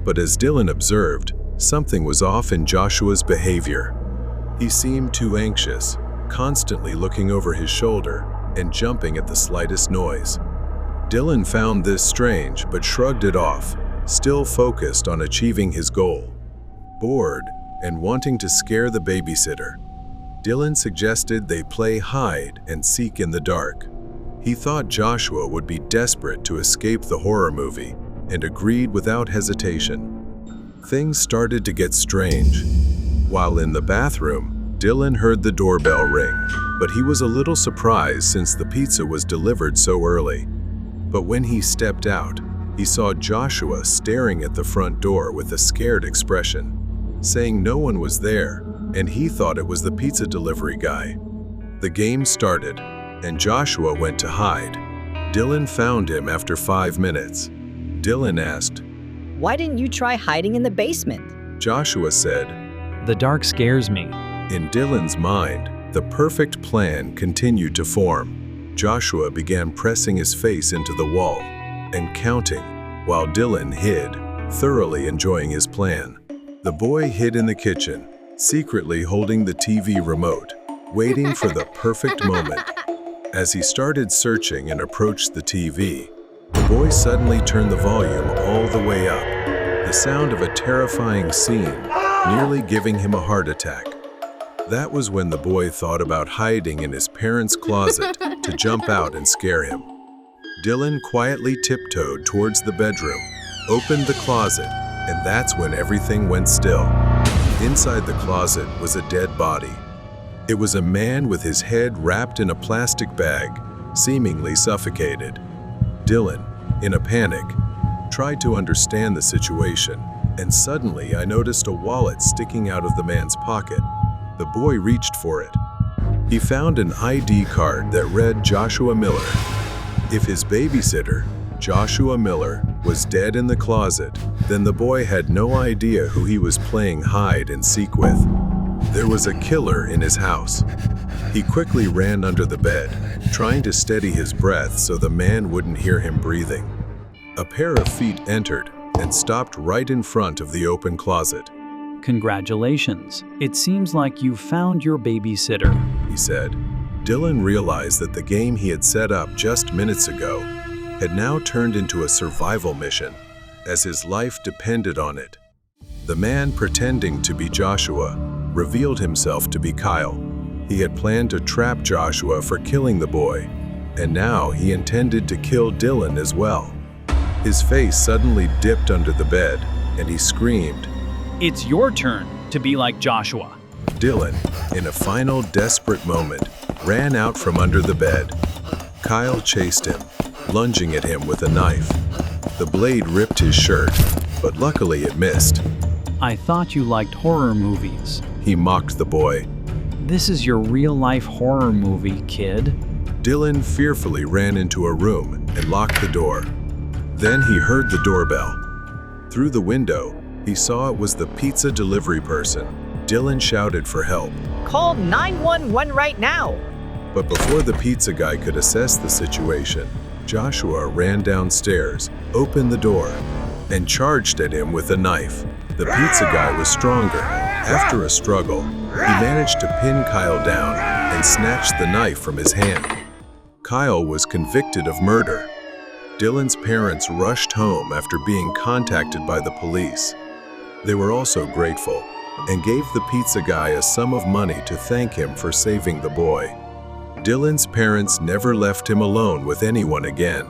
But as Dylan observed, something was off in Joshua's behavior. He seemed too anxious, constantly looking over his shoulder and jumping at the slightest noise. Dylan found this strange but shrugged it off, still focused on achieving his goal. Bored and wanting to scare the babysitter, Dylan suggested they play hide and seek in the dark. He thought Joshua would be desperate to escape the horror movie and agreed without hesitation. Things started to get strange. While in the bathroom, Dylan heard the doorbell ring, but he was a little surprised since the pizza was delivered so early. But when he stepped out, he saw Joshua staring at the front door with a scared expression, saying no one was there, and he thought it was the pizza delivery guy. The game started, and Joshua went to hide. Dylan found him after 5 minutes. Dylan asked, "Why didn't you try hiding in the basement?" Joshua said, The dark scares me. in Dylan's mind, the perfect plan continued to form. Joshua began pressing his face into the wall and counting, while Dylan hid, thoroughly enjoying his plan. The boy hid in the kitchen, secretly holding the TV remote, waiting for the perfect moment. As he started searching and approached the TV, the boy suddenly turned the volume all the way up, the sound of a terrifying scene, nearly giving him a heart attack. That was when the boy thought about hiding in his parents' closet to jump out and scare him. Dylan quietly tiptoed towards the bedroom, opened the closet, and that's when everything went still. Inside the closet was a dead body. It was a man with his head wrapped in a plastic bag, seemingly suffocated. Dylan, in a panic, tried to understand the situation, and suddenly I noticed a wallet sticking out of the man's pocket. The boy reached for it. He found an ID card that read Joshua Miller. If his babysitter, Joshua Miller, was dead in the closet, then the boy had no idea who he was playing hide and seek with. There was a killer in his house. He quickly ran under the bed, trying to steady his breath so the man wouldn't hear him breathing. A pair of feet entered and stopped right in front of the open closet. Congratulations. It seems like you found your babysitter. He said. Dylan realized that the game he had set up just minutes ago had now turned into a survival mission, as his life depended on it. The man pretending to be Joshua revealed himself to be Kyle. He had planned to trap Joshua for killing the boy, and now he intended to kill Dylan as well. His face suddenly dipped under the bed, and he screamed. It's your turn to be like Joshua. Dylan, in a final desperate moment, ran out from under the bed. Kyle chased him, lunging at him with a knife. The blade ripped his shirt, but luckily it missed. I thought you liked horror movies. He mocked the boy. This is your real-life horror movie, kid. Dylan fearfully ran into a room and locked the door. Then he heard the doorbell. Through the window, he saw it was the pizza delivery person. Dylan shouted for help. "Call 911 right now!" But before the pizza guy could assess the situation, Joshua ran downstairs, opened the door, and charged at him with a knife. The pizza guy was stronger. After a struggle, he managed to pin Kyle down and snatched the knife from his hand. Kyle was convicted of murder. Dylan's parents rushed home after being contacted by the police. They were also grateful and gave the pizza guy a sum of money to thank him for saving the boy. Dylan's parents never left him alone with anyone again.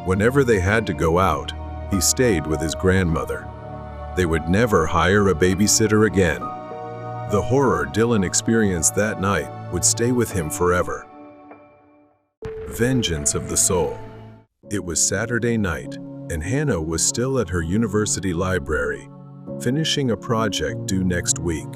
Whenever they had to go out, he stayed with his grandmother. they would never hire a babysitter again. The horror Dylan experienced that night would stay with him forever. Vengeance of the Soul. It was Saturday night, and Hannah was still at her university library, finishing a project due next week.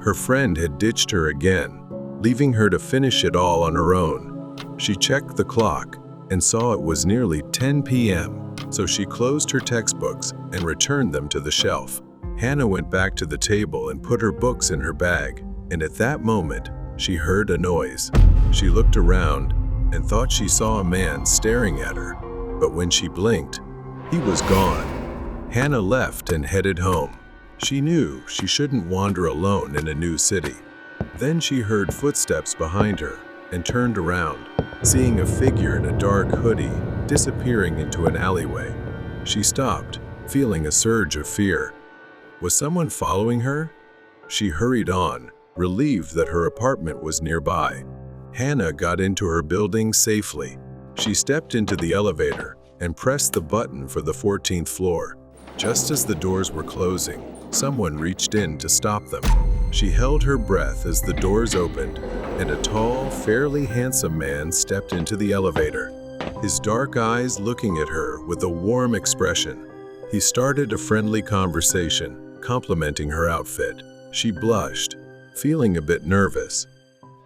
Her friend had ditched her again, leaving her to finish it all on her own. She checked the clock and saw it was nearly 10 p.m., so she closed her textbooks and returned them to the shelf. Hannah went back to the table and put her books in her bag, and at that moment, she heard a noise. She looked around and thought she saw a man staring at her, but when she blinked, he was gone. Hannah left and headed home. She knew she shouldn't wander alone in a new city. Then she heard footsteps behind her and turned around, seeing a figure in a dark hoodie disappearing into an alleyway. She stopped, feeling a surge of fear. Was someone following her? She hurried on, relieved that her apartment was nearby. Hannah got into her building safely. She stepped into the elevator and pressed the button for the 14th floor. Just as the doors were closing, someone reached in to stop them. She held her breath as the doors opened, and a tall, fairly handsome man stepped into the elevator, his dark eyes looking at her with a warm expression. He started a friendly conversation, complimenting her outfit. She blushed, feeling a bit nervous.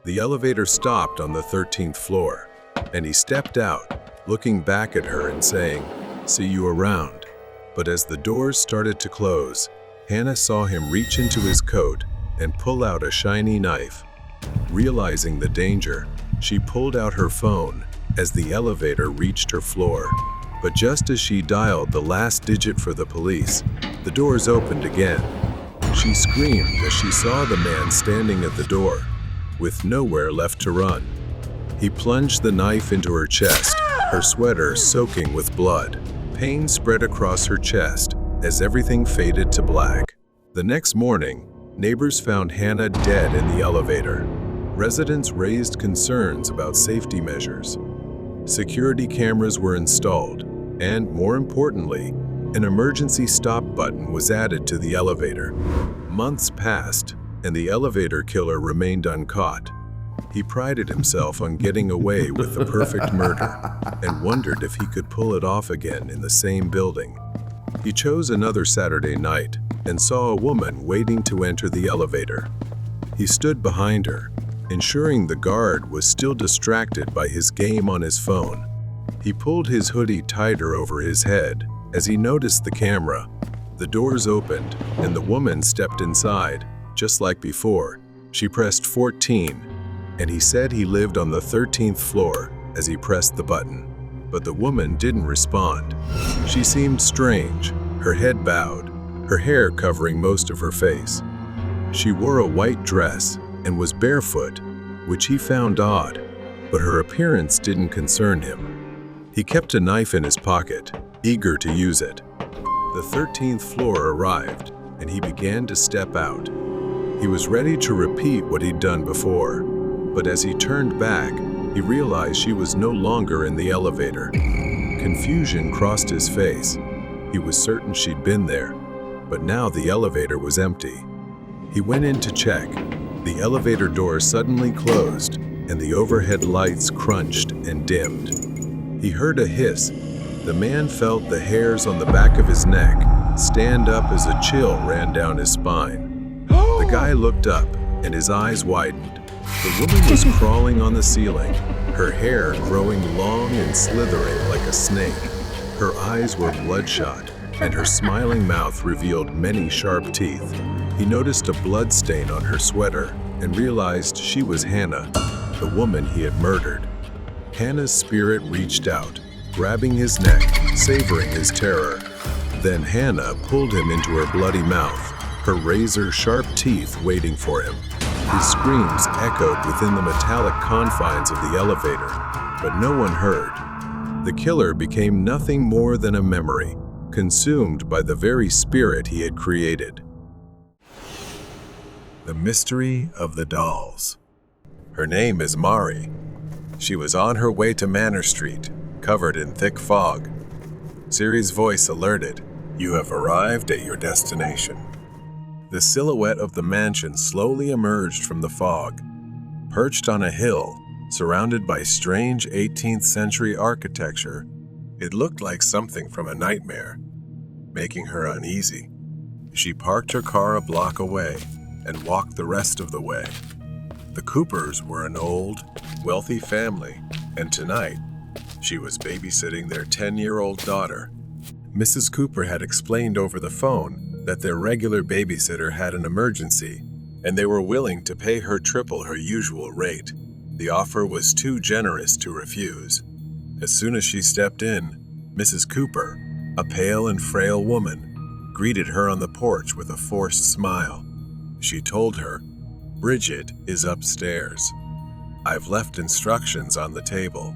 The elevator stopped on the 13th floor, and he stepped out, looking back at her and saying, "See you around." But as the doors started to close, Hannah saw him reach into his coat and pull out a shiny knife. Realizing the danger, she pulled out her phone as the elevator reached her floor. But just as she dialed the last digit for the police, the doors opened again. She screamed as she saw the man standing at the door, with nowhere left to run. He plunged the knife into her chest, her sweater soaking with blood. Pain spread across her chest as everything faded to black. The next morning, neighbors found Hannah dead in the elevator. Residents raised concerns about safety measures. Security cameras were installed, and more importantly, an emergency stop button was added to the elevator. Months passed, and the elevator killer remained uncaught. He prided himself on getting away with the perfect murder and wondered if he could pull it off again in the same building. He chose another Saturday night and saw a woman waiting to enter the elevator. He stood behind her, ensuring the guard was still distracted by his game on his phone. He pulled his hoodie tighter over his head as he noticed the camera. The doors opened, and the woman stepped inside. Just like before, she pressed 14, and he said he lived on the 13th floor as he pressed the button. But the woman didn't respond. She seemed strange, her head bowed, her hair covering most of her face. She wore a white dress and was barefoot, which he found odd, but her appearance didn't concern him. He kept a knife in his pocket, eager to use it. The 13th floor arrived, and he began to step out. He was ready to repeat what he'd done before, but as he turned back, he realized she was no longer in the elevator. Confusion crossed his face. He was certain she'd been there, but now the elevator was empty. He went in to check. The elevator door suddenly closed, and the overhead lights crunched and dimmed. He heard a hiss. The man felt the hairs on the back of his neck stand up as a chill ran down his spine. The guy looked up, and his eyes widened. The woman was crawling on the ceiling, her hair growing long and slithering like a snake. Her eyes were bloodshot, and her smiling mouth revealed many sharp teeth. He noticed a blood stain on her sweater and realized she was Hannah, the woman he had murdered. Hannah's spirit reached out, grabbing his neck, savoring his terror. Then Hannah pulled him into her bloody mouth, her razor-sharp teeth waiting for him. His screams echoed within the metallic confines of the elevator, but no one heard. The killer became nothing more than a memory, consumed by the very spirit he had created. The Mystery of the Dolls. Her name is Mari. She was on her way to Manor Street, covered in thick fog. Siri's voice alerted. You have arrived at your destination. The silhouette of the mansion slowly emerged from the fog. Perched on a hill, surrounded by strange 18th century architecture, it looked like something from a nightmare, making her uneasy. She parked her car a block away and walked the rest of the way. The Coopers were an old, wealthy family, and tonight, she was babysitting their 10-year-old daughter. Mrs. Cooper had explained over the phone that their regular babysitter had an emergency, and they were willing to pay her triple her usual rate. The offer was too generous to refuse. As soon as she stepped in, Mrs. Cooper, a pale and frail woman, greeted her on the porch with a forced smile. She told her, "Bridget is upstairs. I've left instructions on the table.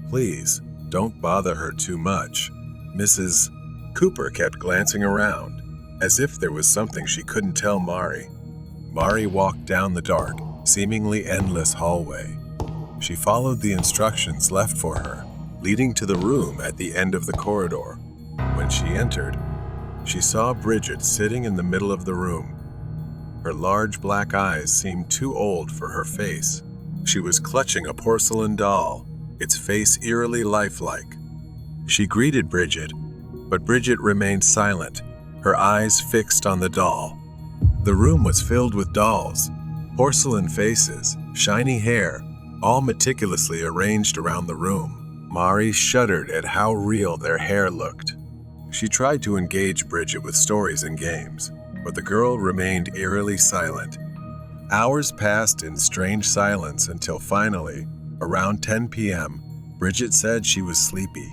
Please, don't bother her too much." Mrs. Cooper kept glancing around, as if there was something she couldn't tell Mari. Mari walked down the dark, seemingly endless hallway. She followed the instructions left for her, leading to the room at the end of the corridor. When she entered, she saw Bridget sitting in the middle of the room. Her large black eyes seemed too old for her face. She was clutching a porcelain doll, its face eerily lifelike. She greeted Bridget, but Bridget remained silent, her eyes fixed on the doll. The room was filled with dolls, porcelain faces, shiny hair, all meticulously arranged around the room. Mari shuddered at how real their hair looked. She tried to engage Bridget with stories and games, but the girl remained eerily silent. Hours passed in strange silence until finally, around 10 p.m., Bridget said she was sleepy.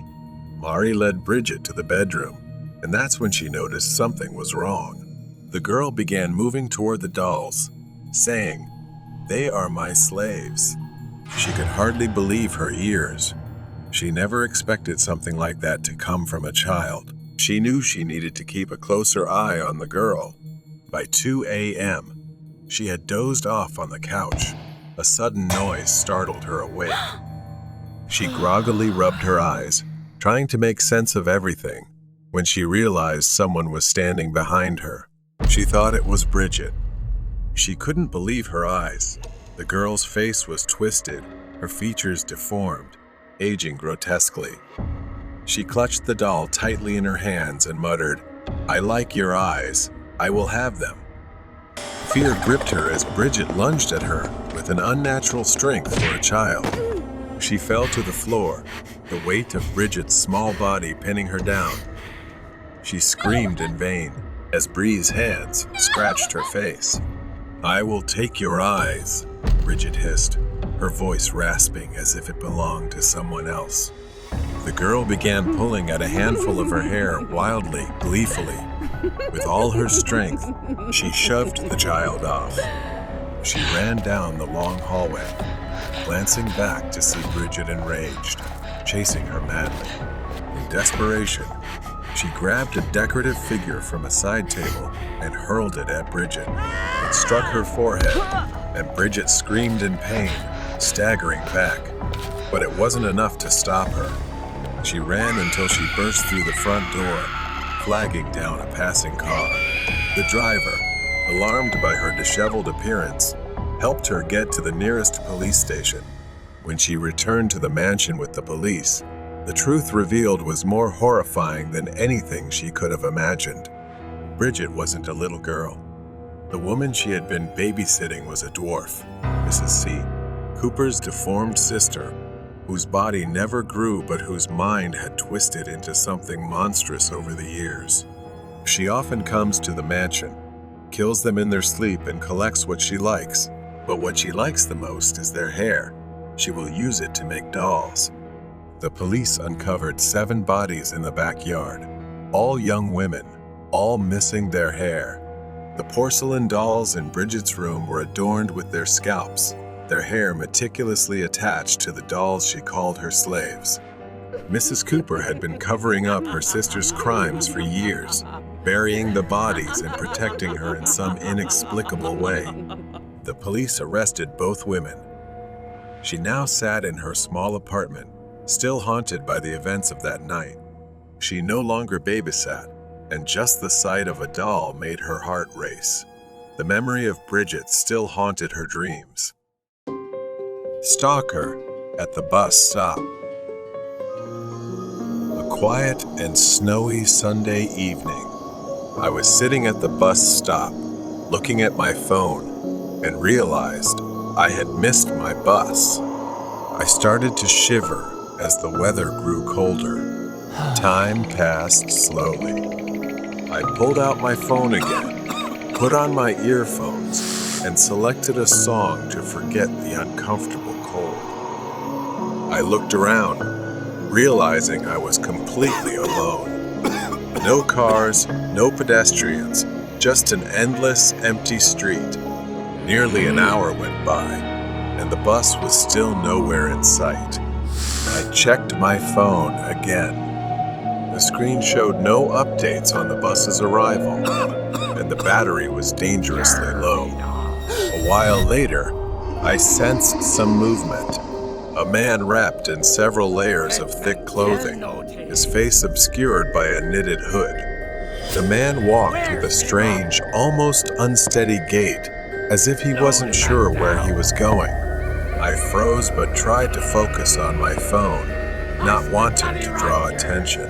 Mari led Bridget to the bedroom, and that's when she noticed something was wrong. The girl began moving toward the dolls, saying, "They are my slaves." She could hardly believe her ears. She never expected something like that to come from a child. She knew she needed to keep a closer eye on the girl. By 2 a.m., she had dozed off on the couch. A sudden noise startled her awake. She groggily rubbed her eyes, trying to make sense of everything, when she realized someone was standing behind her. She thought it was Bridget. She couldn't believe her eyes. The girl's face was twisted, her features deformed, aging grotesquely. She clutched the doll tightly in her hands and muttered, "I like your eyes. I will have them." Fear gripped her as Bridget lunged at her with an unnatural strength for a child. She fell to the floor, the weight of Bridget's small body pinning her down. She screamed in vain as Bree's hands scratched her face. "I will take your eyes," Bridget hissed, her voice rasping as if it belonged to someone else. The girl began pulling at a handful of her hair wildly, gleefully. With all her strength, she shoved the child off. She ran down the long hallway, glancing back to see Bridget enraged, chasing her madly. In desperation, she grabbed a decorative figure from a side table and hurled it at Bridget. It struck her forehead, and Bridget screamed in pain, staggering back. But it wasn't enough to stop her. She ran until she burst through the front door, flagging down a passing car. The driver, alarmed by her disheveled appearance, helped her get to the nearest police station. When she returned to the mansion with the police, the truth revealed was more horrifying than anything she could have imagined. Bridget wasn't a little girl. The woman she had been babysitting was a dwarf, Mrs. C, Cooper's deformed sister, whose body never grew but whose mind had twisted into something monstrous over the years. She often comes to the mansion, kills them in their sleep, and collects what she likes. But what she likes the most is their hair. She will use it to make dolls. The police uncovered 7 bodies in the backyard, all young women, all missing their hair. The porcelain dolls in Bridget's room were adorned with their scalps, their hair meticulously attached to the dolls she called her slaves. Mrs. Cooper had been covering up her sister's crimes for years, burying the bodies and protecting her in some inexplicable way. The police arrested both women. She now sat in her small apartment, still haunted by the events of that night. She no longer babysat, and just the sight of a doll made her heart race. The memory of Bridget still haunted her dreams. Stalker at the bus stop. A quiet and snowy Sunday evening. I was sitting at the bus stop, looking at my phone, and realized I had missed my bus. I started to shiver as the weather grew colder. Time passed slowly. I pulled out my phone again, put on my earphones, and selected a song to forget the uncomfortable cold. I looked around, realizing I was completely alone. No cars, no pedestrians, just an endless, empty street. Nearly an hour went by, and the bus was still nowhere in sight. I checked my phone again. The screen showed no updates on the bus's arrival, and the battery was dangerously low. A while later, I sensed some movement. A man wrapped in several layers of thick clothing, his face obscured by a knitted hood. The man walked with a strange, almost unsteady gait, as if he wasn't sure where he was going. I froze but tried to focus on my phone, not wanting to draw attention.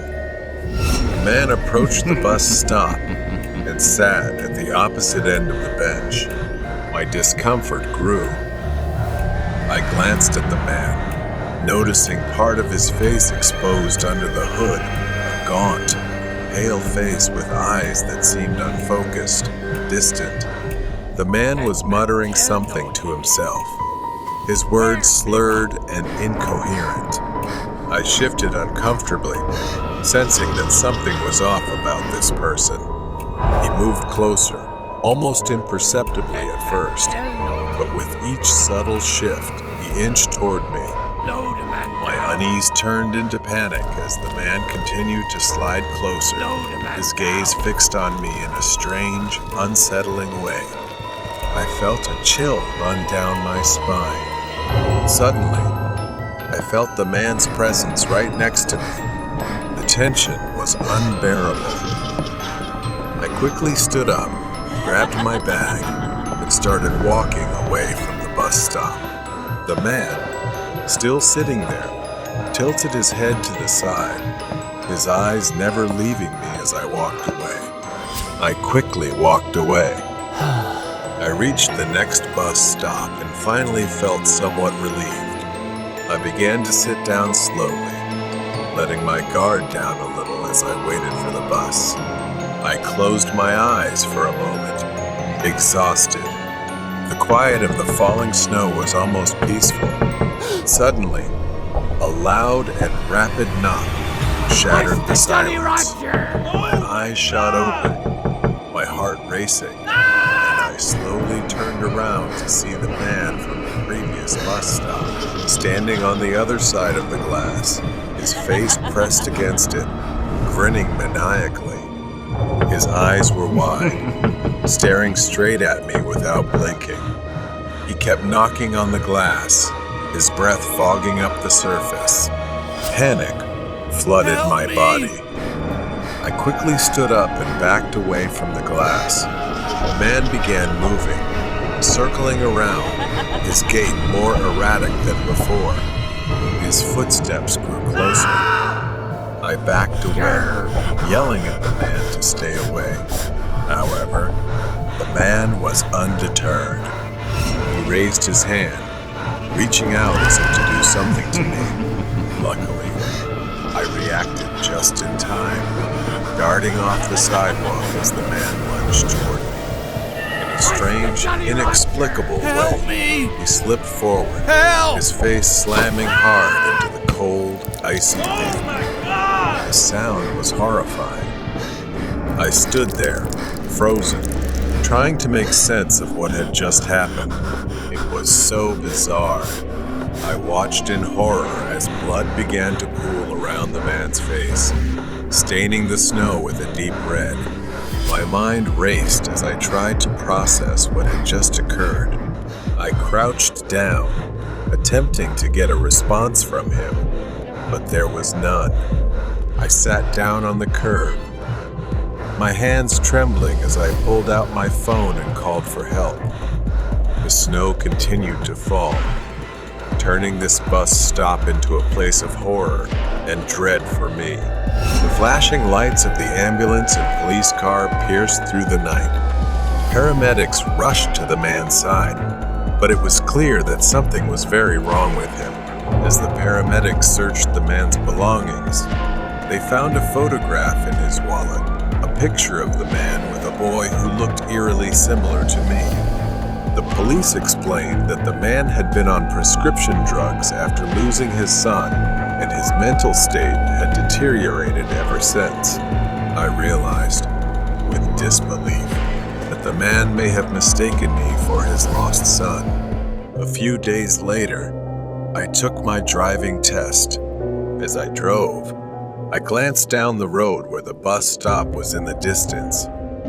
The man approached the bus stop and sat at the opposite end of the bench. My discomfort grew. I glanced at the man, noticing part of his face exposed under the hood, a gaunt, pale face with eyes that seemed unfocused, distant. The man was muttering something to himself, his words slurred and incoherent. I shifted uncomfortably, sensing that something was off about this person. He moved closer, almost imperceptibly at first, but with each subtle shift, he inched toward me. My unease turned into panic as the man continued to slide closer, his gaze fixed on me in a strange, unsettling way. I felt a chill run down my spine. Suddenly, I felt the man's presence right next to me. The tension was unbearable. I quickly stood up, grabbed my bag, and started walking away from the bus stop. The man, still sitting there, tilted his head to the side, his eyes never leaving me as I walked away. I quickly walked away. I reached the next bus stop and finally felt somewhat relieved. I began to sit down slowly, letting my guard down a little as I waited for the bus. I closed my eyes for a moment, exhausted. The quiet of the falling snow was almost peaceful. Suddenly, a loud and rapid knock shattered the silence. My eyes shot open, my heart racing, and I slowly turned around to see the man from the previous bus stop, standing on the other side of the glass, his face pressed against it, grinning maniacally. His eyes were wide, staring straight at me without blinking. He kept knocking on the glass, his breath fogging up the surface. Panic flooded my body. I quickly stood up and backed away from the glass. The man began moving, circling around, his gait more erratic than before. His footsteps grew closer. I backed away, yelling at the man to stay away. However, the man was undeterred. He raised his hand, reaching out as if to do something to me. Luckily, I reacted just in time, darting off the sidewalk as the man lunged toward me. In a strange, inexplicable way, he slipped forward, his face slamming hard into the cold, icy pavement. The sound was horrifying. I stood there, frozen, trying to make sense of what had just happened. It was so bizarre. I watched in horror as blood began to pool around the man's face, staining the snow with a deep red. My mind raced as I tried to process what had just occurred. I crouched down, attempting to get a response from him, but there was none. I sat down on the curb, my hands trembling as I pulled out my phone and called for help. The snow continued to fall, turning this bus stop into a place of horror and dread for me. The flashing lights of the ambulance and police car pierced through the night. Paramedics rushed to the man's side, but it was clear that something was very wrong with him. As the paramedics searched the man's belongings, they found a photograph in his wallet, a picture of the man with a boy who looked eerily similar to me. The police explained that the man had been on prescription drugs after losing his son, and his mental state had deteriorated ever since. I realized, with disbelief, that the man may have mistaken me for his lost son. A few days later, I took my driving test. As I drove, I glanced down the road where the bus stop was in the distance,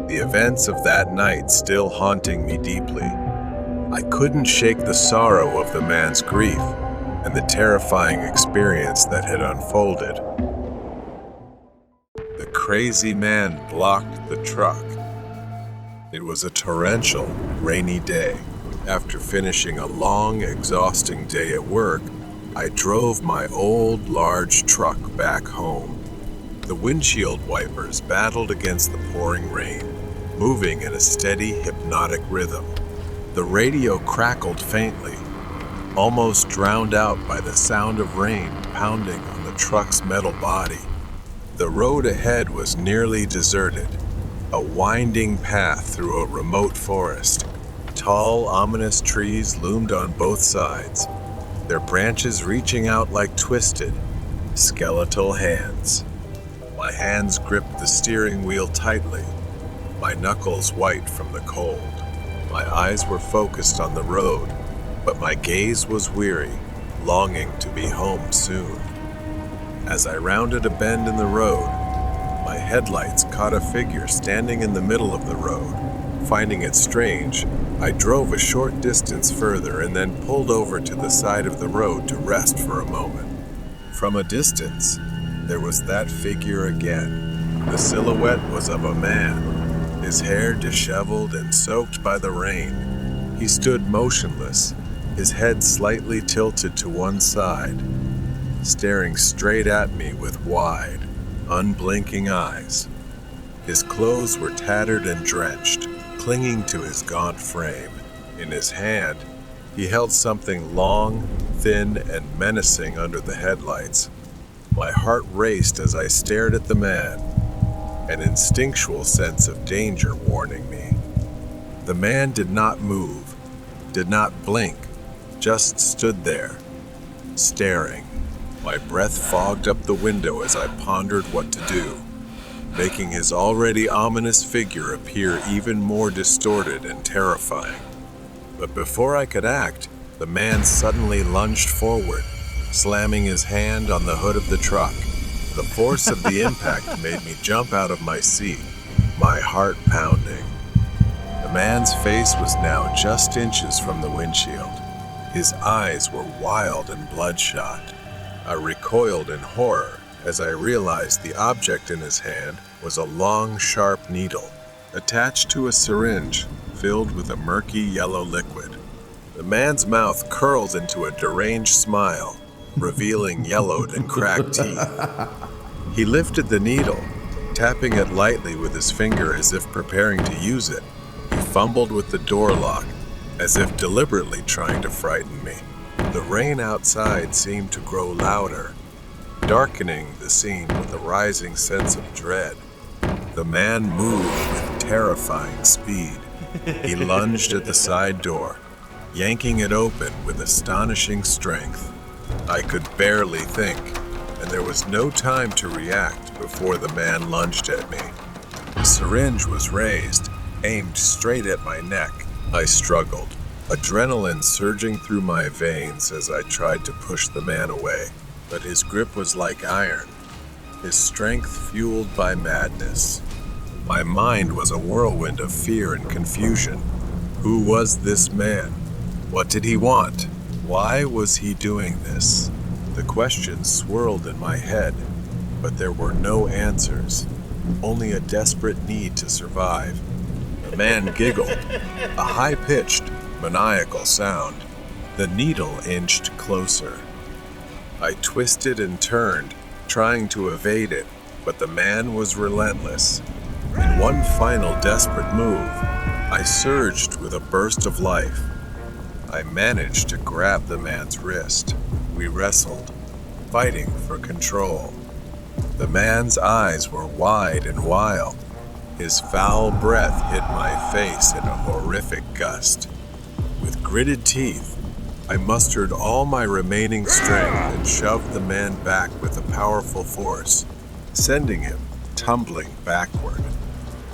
the events of that night still haunting me deeply. I couldn't shake the sorrow of the man's grief and the terrifying experience that had unfolded. The crazy man blocked the truck. It was a torrential, rainy day. After finishing a long, exhausting day at work, I drove my old, large truck back home. The windshield wipers battled against the pouring rain, moving in a steady, hypnotic rhythm. The radio crackled faintly, almost drowned out by the sound of rain pounding on the truck's metal body. The road ahead was nearly deserted, a winding path through a remote forest. Tall, ominous trees loomed on both sides, their branches reaching out like twisted, skeletal hands. My hands gripped the steering wheel tightly, my knuckles white from the cold. My eyes were focused on the road, but my gaze was weary, longing to be home soon. As I rounded a bend in the road, my headlights caught a figure standing in the middle of the road. Finding it strange, I drove a short distance further and then pulled over to the side of the road to rest for a moment. From a distance, there was that figure again. The silhouette was of a man, his hair disheveled and soaked by the rain. He stood motionless, his head slightly tilted to one side, staring straight at me with wide, unblinking eyes. His clothes were tattered and drenched, clinging to his gaunt frame. In his hand, he held something long, thin, and menacing under the headlights. My heart raced as I stared at the man, an instinctual sense of danger warning me. The man did not move, did not blink, just stood there, staring. My breath fogged up the window as I pondered what to do, making his already ominous figure appear even more distorted and terrifying. But before I could act, the man suddenly lunged forward, slamming his hand on the hood of the truck. The force of the impact made me jump out of my seat, my heart pounding. The man's face was now just inches from the windshield. His eyes were wild and bloodshot. I recoiled in horror as I realized the object in his hand was a long, sharp needle, attached to a syringe filled with a murky yellow liquid. The man's mouth curled into a deranged smile, revealing yellowed and cracked teeth. He lifted the needle, tapping it lightly with his finger as if preparing to use it. He fumbled with the door lock, as if deliberately trying to frighten me. The rain outside seemed to grow louder, darkening the scene with a rising sense of dread. The man moved with terrifying speed. He lunged at the side door, yanking it open with astonishing strength. I could barely think, and there was no time to react before the man lunged at me. The syringe was raised, aimed straight at my neck. I struggled, adrenaline surging through my veins as I tried to push the man away. But his grip was like iron, his strength fueled by madness. My mind was a whirlwind of fear and confusion. Who was this man? What did he want? Why was he doing this? The questions swirled in my head, but there were no answers. only a desperate need to survive. The man giggled, a high-pitched, maniacal sound. The needle inched closer. I twisted and turned, trying to evade it, but the man was relentless. In one final desperate move, I surged with a burst of life. I managed to grab the man's wrist. We wrestled, fighting for control. The man's eyes were wide and wild. His foul breath hit my face in a horrific gust. With gritted teeth, I mustered all my remaining strength and shoved the man back with a powerful force, sending him tumbling backward.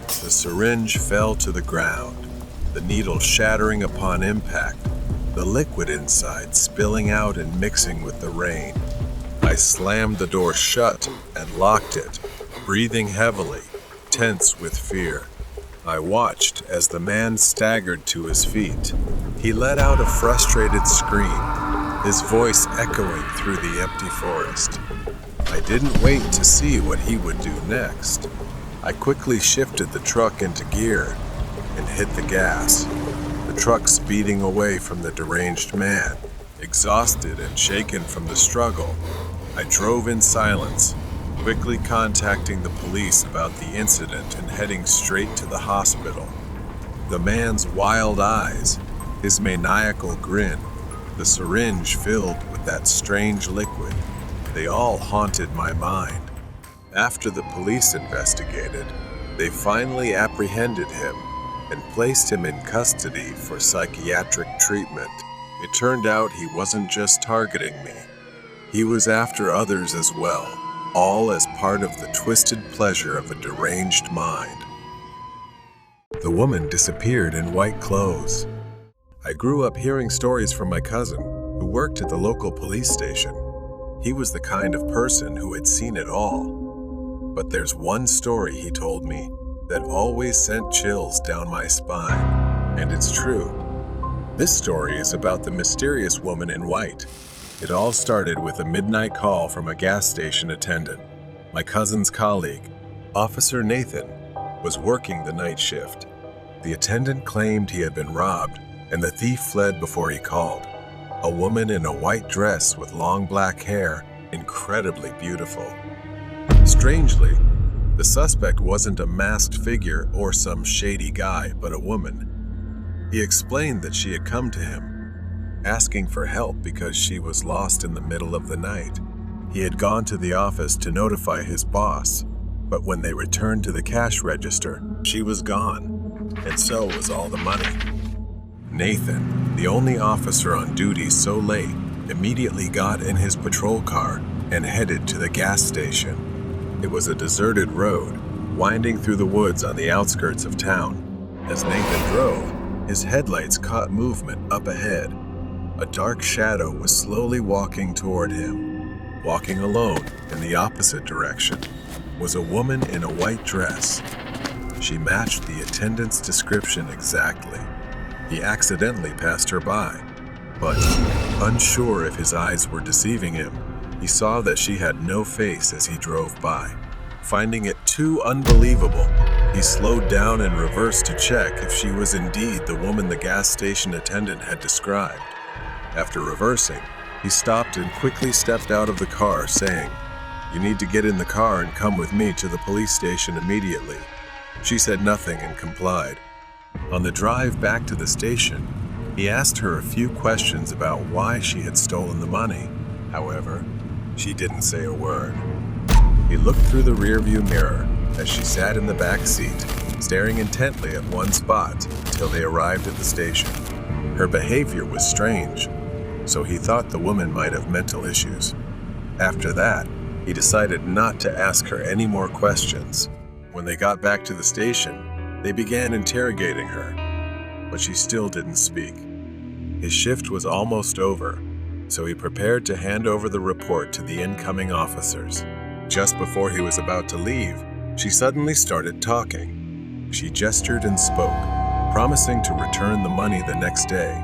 The syringe fell to the ground, the needle shattering upon impact, the liquid inside spilling out and mixing with the rain. I slammed the door shut and locked it, breathing heavily, tense with fear. I watched as the man staggered to his feet. He let out a frustrated scream, his voice echoing through the empty forest. I didn't wait to see what he would do next. I quickly shifted the truck into gear and hit the gas, the truck speeding away from the deranged man. Exhausted and shaken from the struggle, I drove in silence, quickly contacting the police about the incident and heading straight to the hospital. The man's wild eyes, his maniacal grin, the syringe filled with that strange liquid, they all haunted my mind. After the police investigated, they finally apprehended him and placed him in custody for psychiatric treatment. It turned out he wasn't just targeting me. He was after others as well, all as part of the twisted pleasure of a deranged mind. The woman disappeared in white clothes. I grew up hearing stories from my cousin, who worked at the local police station. He was the kind of person who had seen it all. But there's one story he told me that always sent chills down my spine, and it's true. This story is about the mysterious woman in white. It all started with a midnight call from a gas station attendant. My cousin's colleague, Officer Nathan, was working the night shift. The attendant claimed he had been robbed, and the thief fled before he called. A woman in a white dress with long black hair, incredibly beautiful. Strangely, the suspect wasn't a masked figure or some shady guy, but a woman. He explained that she had come to him, asking for help because she was lost in the middle of the night. He had gone to the office to notify his boss, but when they returned to the cash register, she was gone, and so was all the money. Nathan, the only officer on duty so late, immediately got in his patrol car and headed to the gas station. It was a deserted road, winding through the woods on the outskirts of town. As Nathan drove, his headlights caught movement up ahead. A dark shadow was slowly walking toward him. Walking alone in the opposite direction was a woman in a white dress. She matched the attendant's description exactly. He accidentally passed her by, but unsure if his eyes were deceiving him, he saw that she had no face as he drove by. Finding it too unbelievable, he slowed down and reversed to check if she was indeed the woman the gas station attendant had described. After reversing, he stopped and quickly stepped out of the car, saying, "You need to get in the car and come with me to the police station immediately." She said nothing and complied. On the drive back to the station, he asked her a few questions about why she had stolen the money. However, she didn't say a word. He looked through the rearview mirror as she sat in the back seat, staring intently at one spot until they arrived at the station. Her behavior was strange, so he thought the woman might have mental issues. After that, he decided not to ask her any more questions. When they got back to the station, they began interrogating her, but she still didn't speak. His shift was almost over, so he prepared to hand over the report to the incoming officers. Just before he was about to leave, she suddenly started talking. She gestured and spoke, promising to return the money the next day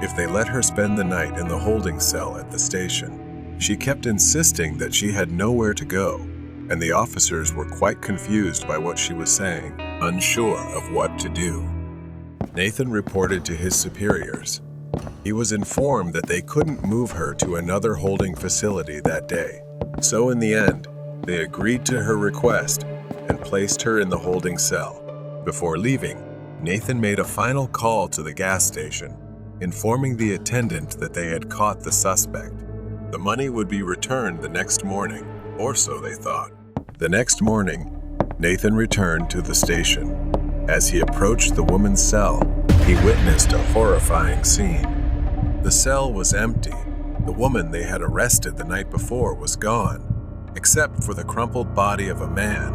if they let her spend the night in the holding cell at the station. She kept insisting that she had nowhere to go, and the officers were quite confused by what she was saying, unsure of what to do. Nathan reported to his superiors. He was informed that they couldn't move her to another holding facility that day. So in the end, they agreed to her request and placed her in the holding cell. Before leaving, Nathan made a final call to the gas station, informing the attendant that they had caught the suspect. The money would be returned the next morning, or so they thought. The next morning, Nathan returned to the station. As he approached the woman's cell, he witnessed a horrifying scene. The cell was empty. The woman they had arrested the night before was gone, except for the crumpled body of a man,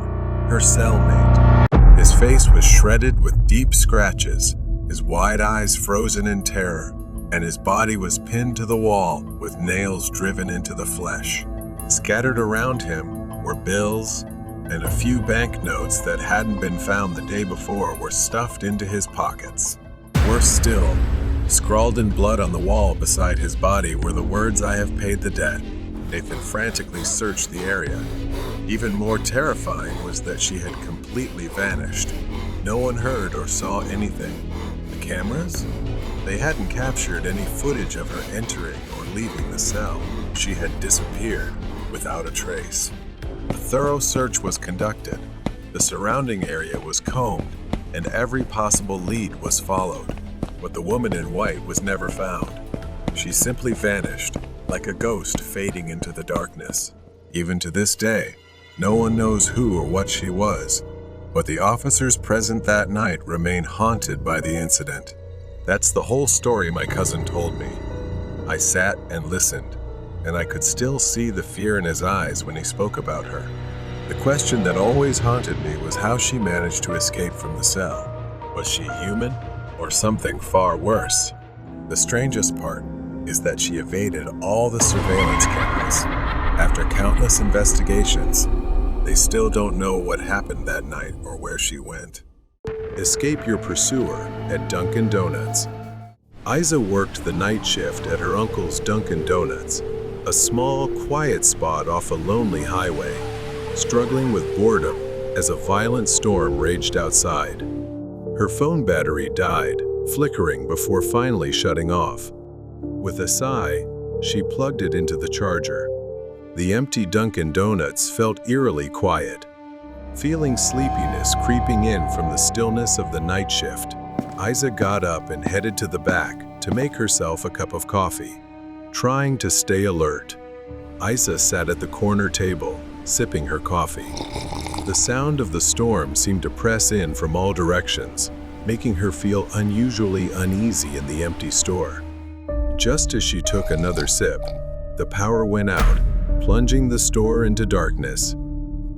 her cellmate. His face was shredded with deep scratches, his wide eyes frozen in terror, and his body was pinned to the wall with nails driven into the flesh. Scattered around him were bills, and a few banknotes that hadn't been found the day before were stuffed into his pockets. Worse still, scrawled in blood on the wall beside his body were the words, "I have paid the debt." Nathan frantically searched the area. Even more terrifying was that she had completely vanished. No one heard or saw anything. The cameras? They hadn't captured any footage of her entering or leaving the cell. She had disappeared without a trace. A thorough search was conducted. The surrounding area was combed, and every possible lead was followed. But the woman in white was never found. She simply vanished, like a ghost fading into the darkness. Even to this day, no one knows who or what she was, but the officers present that night remain haunted by the incident. That's the whole story my cousin told me. I sat and listened, and I could still see the fear in his eyes when he spoke about her. The question that always haunted me was how she managed to escape from the cell. Was she human, or something far worse? The strangest part is that she evaded all the surveillance cameras. After countless investigations, they still don't know what happened that night or where she went. Escape your pursuer at Dunkin' Donuts. Isa worked the night shift at her uncle's Dunkin' Donuts, a small, quiet spot off a lonely highway, struggling with boredom as a violent storm raged outside. Her phone battery died, flickering before finally shutting off. With a sigh, she plugged it into the charger. The empty Dunkin' Donuts felt eerily quiet. Feeling sleepiness creeping in from the stillness of the night shift, Isa got up and headed to the back to make herself a cup of coffee. Trying to stay alert, Isa sat at the corner table, sipping her coffee. The sound of the storm seemed to press in from all directions, making her feel unusually uneasy in the empty store. Just as she took another sip, the power went out, plunging the store into darkness.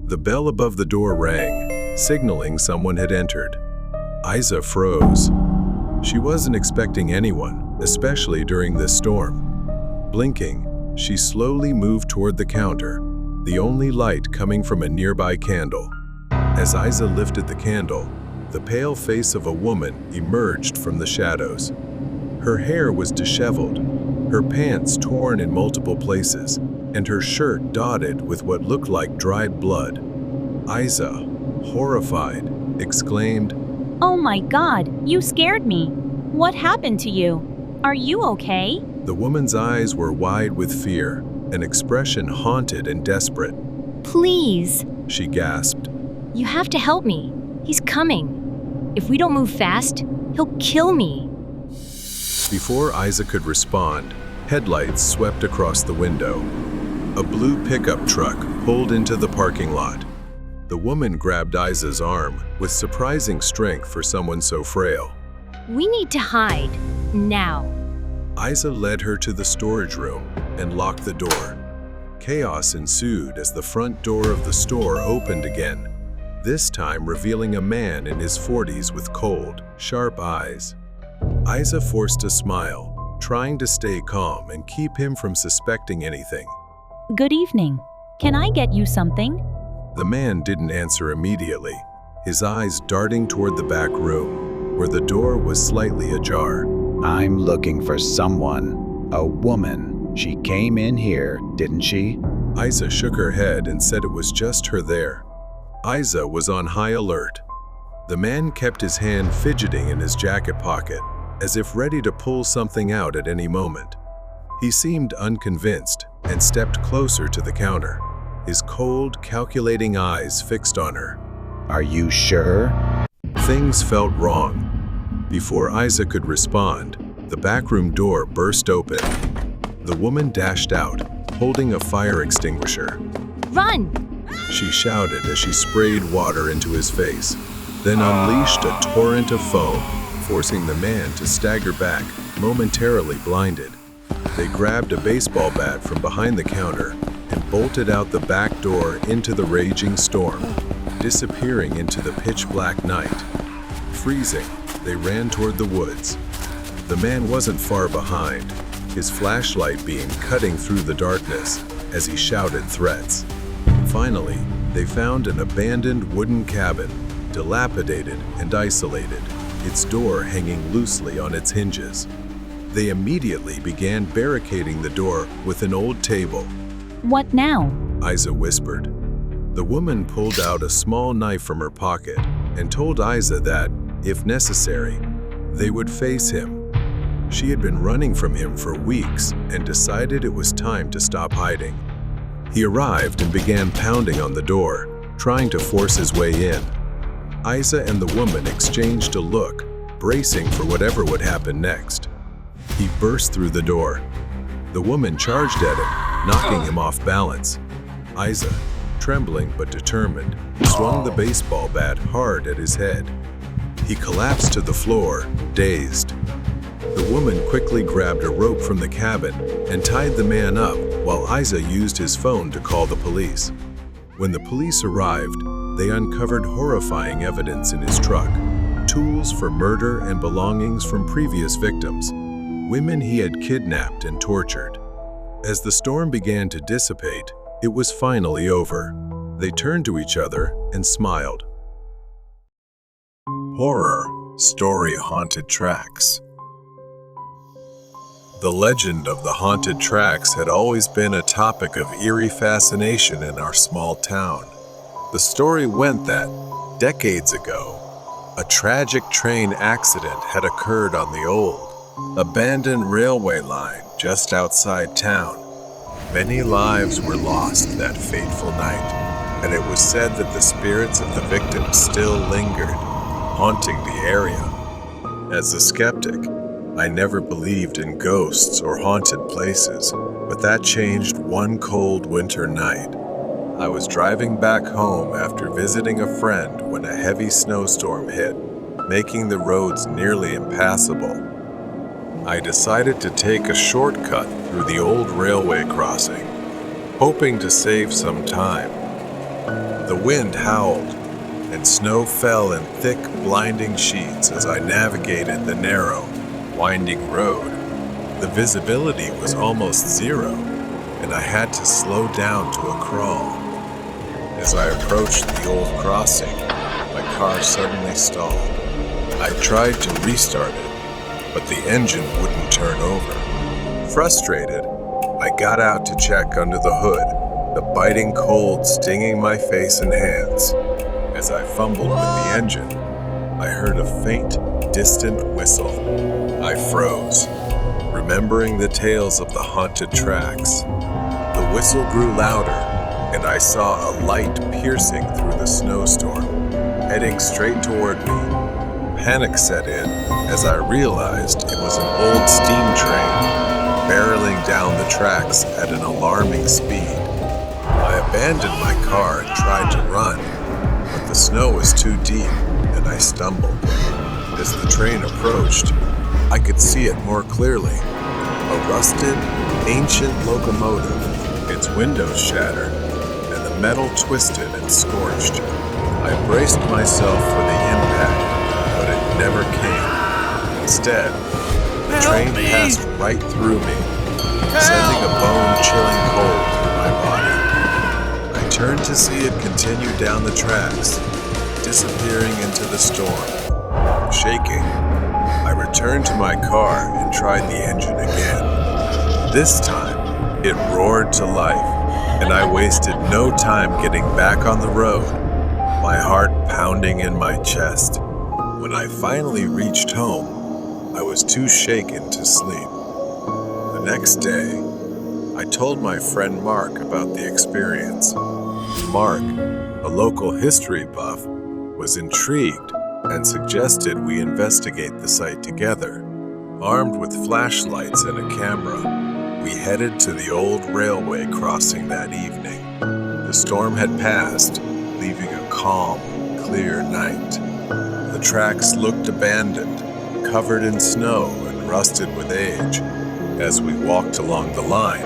The bell above the door rang, signaling someone had entered. Isa froze. She wasn't expecting anyone, especially during this storm. Blinking, she slowly moved toward the counter, the only light coming from a nearby candle. As Isa lifted the candle, the pale face of a woman emerged from the shadows. Her hair was disheveled, her pants torn in multiple places, and her shirt dotted with what looked like dried blood. Isa, horrified, exclaimed, "Oh my God, you scared me. What happened to you? Are you okay?" The woman's eyes were wide with fear, an expression haunted and desperate. "Please, She gasped. you have to help me. He's coming. If we don't move fast, he'll kill me." Before Isa could respond, headlights swept across the window. A blue pickup truck pulled into the parking lot. The woman grabbed Isa's arm with surprising strength for someone so frail. We need to hide. Now. Isa led her to the storage room and locked the door. Chaos ensued as the front door of the store opened again, this time revealing a man in his 40s with cold, sharp eyes. Isa forced a smile, trying to stay calm and keep him from suspecting anything. "Good evening. Can I get you something?" The man didn't answer immediately, his eyes darting toward the back room, where the door was slightly ajar. I'm looking for someone. A woman. She came in here, didn't she? Isa shook her head and said it was just her there. Isa was on high alert. The man kept his hand fidgeting in his jacket pocket, as if ready to pull something out at any moment. He seemed unconvinced and stepped closer to the counter, his cold, calculating eyes fixed on her. Are you sure? Things felt wrong. Before Isa could respond, the backroom door burst open. The woman dashed out, holding a fire extinguisher. Run! She shouted as she sprayed water into his face, then unleashed a torrent of foam, forcing the man to stagger back, momentarily blinded. They grabbed a baseball bat from behind the counter and bolted out the back door into the raging storm, disappearing into the pitch-black night. Freezing, they ran toward the woods. The man wasn't far behind, his flashlight beam cutting through the darkness as he shouted threats. Finally, they found an abandoned wooden cabin, dilapidated and isolated, its door hanging loosely on its hinges. They immediately began barricading the door with an old table. What now? Isa whispered. The woman pulled out a small knife from her pocket and told Isa that, if necessary, they would face him. She had been running from him for weeks and decided it was time to stop hiding. He arrived and began pounding on the door, trying to force his way in. Isa and the woman exchanged a look, bracing for whatever would happen next. He burst through the door. The woman charged at him, knocking him off balance. Isa, trembling but determined, swung the baseball bat hard at his head. He collapsed to the floor, dazed. The woman quickly grabbed a rope from the cabin and tied the man up while Isa used his phone to call the police. When the police arrived, they uncovered horrifying evidence in his truck, tools for murder and belongings from previous victims, women he had kidnapped and tortured. As the storm began to dissipate, it was finally over. They turned to each other and smiled. Horror Story Haunted Tracks. The legend of the haunted tracks had always been a topic of eerie fascination in our small town. The story went that, decades ago, a tragic train accident had occurred on the old, abandoned railway line just outside town. Many lives were lost that fateful night, and it was said that the spirits of the victims still lingered, haunting the area. As a skeptic, I never believed in ghosts or haunted places, but that changed one cold winter night. I was driving back home after visiting a friend when a heavy snowstorm hit, making the roads nearly impassable. I decided to take a shortcut through the old railway crossing, hoping to save some time. The wind howled, and snow fell in thick, blinding sheets as I navigated the narrow, winding road. The visibility was almost zero, and I had to slow down to a crawl. As I approached the old crossing, my car suddenly stalled. I tried to restart it, but the engine wouldn't turn over. Frustrated, I got out to check under the hood, the biting cold stinging my face and hands. As I fumbled with the engine, I heard a faint, distant whistle. I froze, remembering the tales of the haunted tracks. The whistle grew louder, and I saw a light piercing through the snowstorm, heading straight toward me. Panic set in as I realized it was an old steam train, barreling down the tracks at an alarming speed. I abandoned my car and tried to run, but the snow was too deep, and I stumbled. As the train approached, I could see it more clearly. A rusted, ancient locomotive, its windows shattered, and the metal twisted and scorched. I braced myself for the impact, but it never came. Instead, the train passed right through me, sending a bone-chilling cold through my body. I turned to see it continue down the tracks, disappearing into the storm. Shaking, I returned to my car and tried the engine again. This time, it roared to life, and I wasted no time getting back on the road, my heart pounding in my chest. When I finally reached home, I was too shaken to sleep. The next day, I told my friend Mark about the experience. Mark, a local history buff, was intrigued and suggested we investigate the site together. Armed with flashlights and a camera, we headed to the old railway crossing that evening. The storm had passed, leaving a calm, clear night. The tracks looked abandoned, covered in snow and rusted with age. As we walked along the line,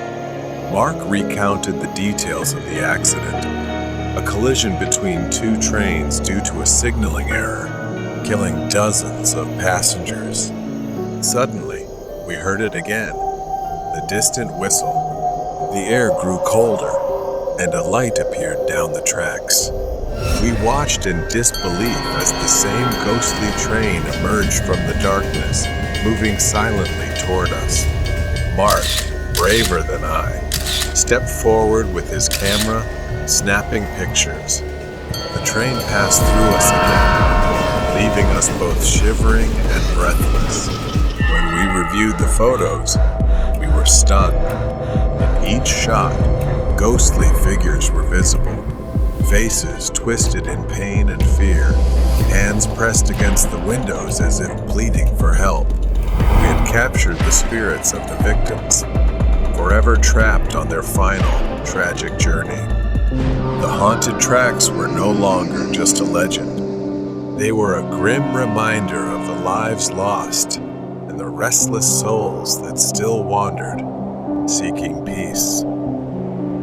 Mark recounted the details of the accident. A collision between two trains due to a signaling error, killing dozens of passengers. Suddenly, we heard it again, the distant whistle. The air grew colder, and a light appeared down the tracks. We watched in disbelief as the same ghostly train emerged from the darkness, moving silently toward us. Mark, braver than I, stepped forward with his camera, snapping pictures. The train passed through us again, leaving us both shivering and breathless. When we reviewed the photos, we were stunned. In each shot, ghostly figures were visible, faces twisted in pain and fear, hands pressed against the windows as if pleading for help. We had captured the spirits of the victims, forever trapped on their final, tragic journey. The haunted tracks were no longer just a legend. They were a grim reminder of the lives lost and the restless souls that still wandered, seeking peace.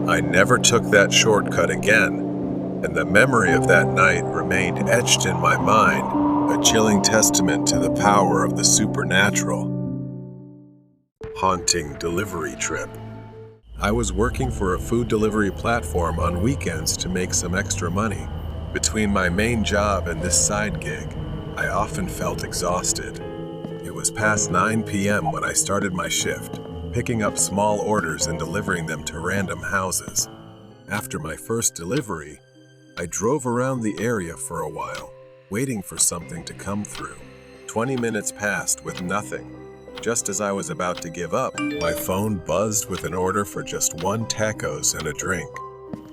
I never took that shortcut again, and the memory of that night remained etched in my mind, a chilling testament to the power of the supernatural. Haunting delivery trip. I was working for a food delivery platform on weekends to make some extra money. Between my main job and this side gig, I often felt exhausted. It was past 9 p.m. when I started my shift, picking up small orders and delivering them to random houses. After my first delivery, I drove around the area for a while, waiting for something to come through. 20 minutes passed with nothing. Just as I was about to give up, my phone buzzed with an order for just 1 tacos and a drink.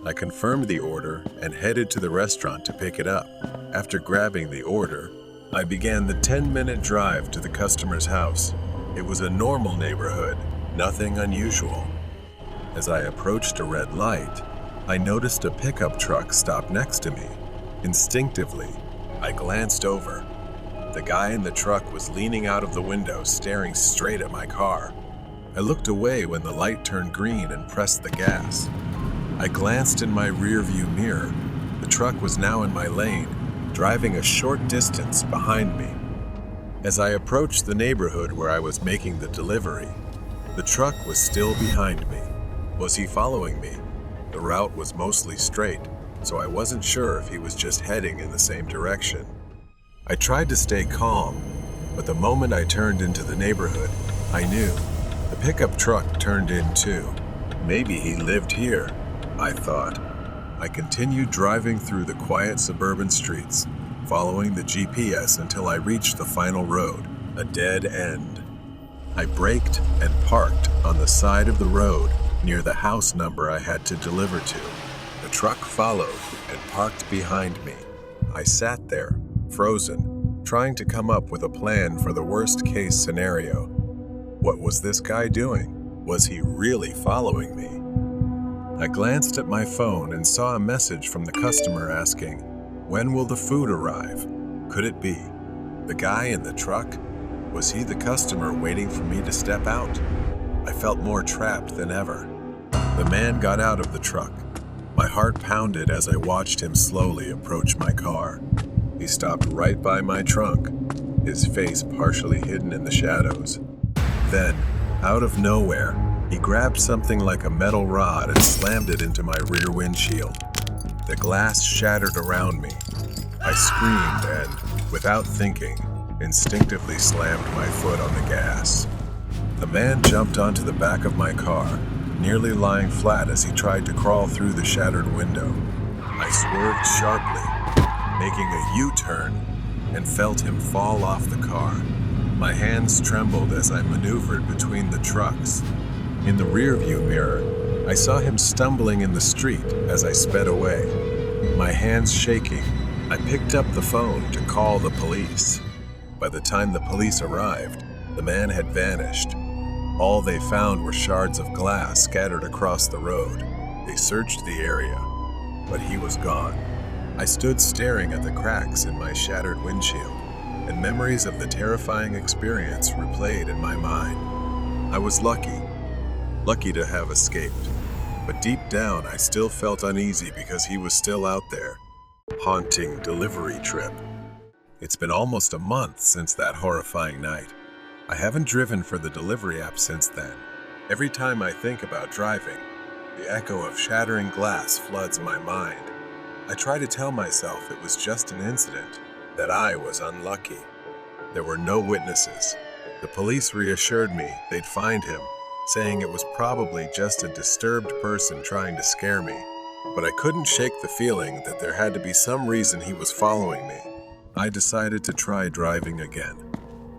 I confirmed the order and headed to the restaurant to pick it up. After grabbing the order, I began the 10-minute drive to the customer's house. It was a normal neighborhood, nothing unusual. As I approached a red light, I noticed a pickup truck stop next to me. Instinctively, I glanced over. The guy in the truck was leaning out of the window, staring straight at my car. I looked away when the light turned green and pressed the gas. I glanced in my rearview mirror. The truck was now in my lane, driving a short distance behind me. As I approached the neighborhood where I was making the delivery, the truck was still behind me. Was he following me? The route was mostly straight, so I wasn't sure if he was just heading in the same direction. I tried to stay calm, but the moment I turned into the neighborhood, I knew. The pickup truck turned in too. Maybe he lived here, I thought. I continued driving through the quiet suburban streets, following the GPS until I reached the final road, a dead end. I braked and parked on the side of the road near the house number I had to deliver to. The truck followed and parked behind me. I sat there, frozen, trying to come up with a plan for the worst-case scenario. What was this guy doing? Was he really following me? I glanced at my phone and saw a message from the customer asking, "When will the food arrive?" Could it be the guy in the truck? Was he the customer waiting for me to step out? I felt more trapped than ever. The man got out of the truck. My heart pounded as I watched him slowly approach my car. He stopped right by my trunk, his face partially hidden in the shadows. Then, out of nowhere, he grabbed something like a metal rod and slammed it into my rear windshield. The glass shattered around me. I screamed and, without thinking, instinctively slammed my foot on the gas. The man jumped onto the back of my car, nearly lying flat as he tried to crawl through the shattered window. I swerved sharply, making a U-turn, and felt him fall off the car. My hands trembled as I maneuvered between the trucks. In the rearview mirror, I saw him stumbling in the street as I sped away. My hands shaking, I picked up the phone to call the police. By the time the police arrived, the man had vanished. All they found were shards of glass scattered across the road. They searched the area, but he was gone. I stood staring at the cracks in my shattered windshield, and memories of the terrifying experience replayed in my mind. I was lucky to have escaped, but deep down I still felt uneasy because he was still out there, haunting delivery trip. It's been almost a month since that horrifying night. I haven't driven for the delivery app since then. Every time I think about driving, the echo of shattering glass floods my mind. I try to tell myself it was just an incident, that I was unlucky. There were no witnesses. The police reassured me they'd find him, saying it was probably just a disturbed person trying to scare me. But I couldn't shake the feeling that there had to be some reason he was following me. I decided to try driving again.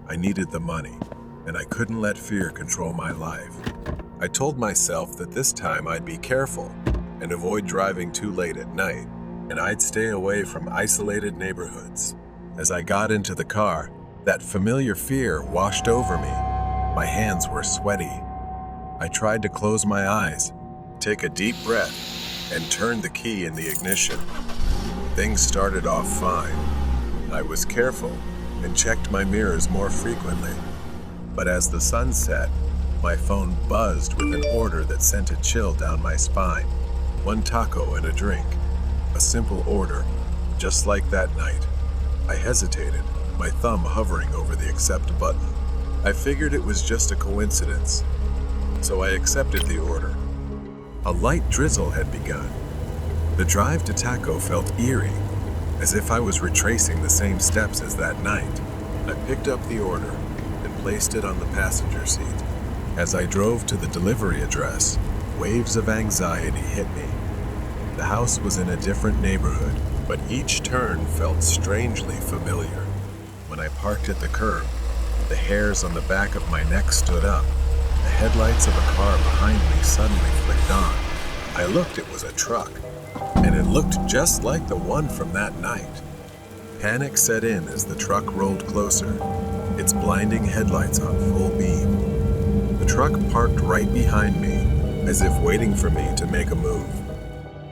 I needed the money, and I couldn't let fear control my life. I told myself that this time I'd be careful and avoid driving too late at night, and I'd stay away from isolated neighborhoods. As I got into the car, that familiar fear washed over me. My hands were sweaty. I tried to close my eyes, take a deep breath, and turn the key in the ignition. Things started off fine. I was careful and checked my mirrors more frequently. But as the sun set, my phone buzzed with an order that sent a chill down my spine. 1 taco and a drink. A simple order, just like that night. I hesitated, my thumb hovering over the accept button. I figured it was just a coincidence, so I accepted the order. A light drizzle had begun. The drive to Taco felt eerie, as if I was retracing the same steps as that night. I picked up the order and placed it on the passenger seat. As I drove to the delivery address, waves of anxiety hit me. The house was in a different neighborhood, but each turn felt strangely familiar. When I parked at the curb, the hairs on the back of my neck stood up. The headlights of a car behind me suddenly flicked on. I looked, it was a truck, and it looked just like the one from that night. Panic set in as the truck rolled closer, its blinding headlights on full beam. The truck parked right behind me, as if waiting for me to make a move.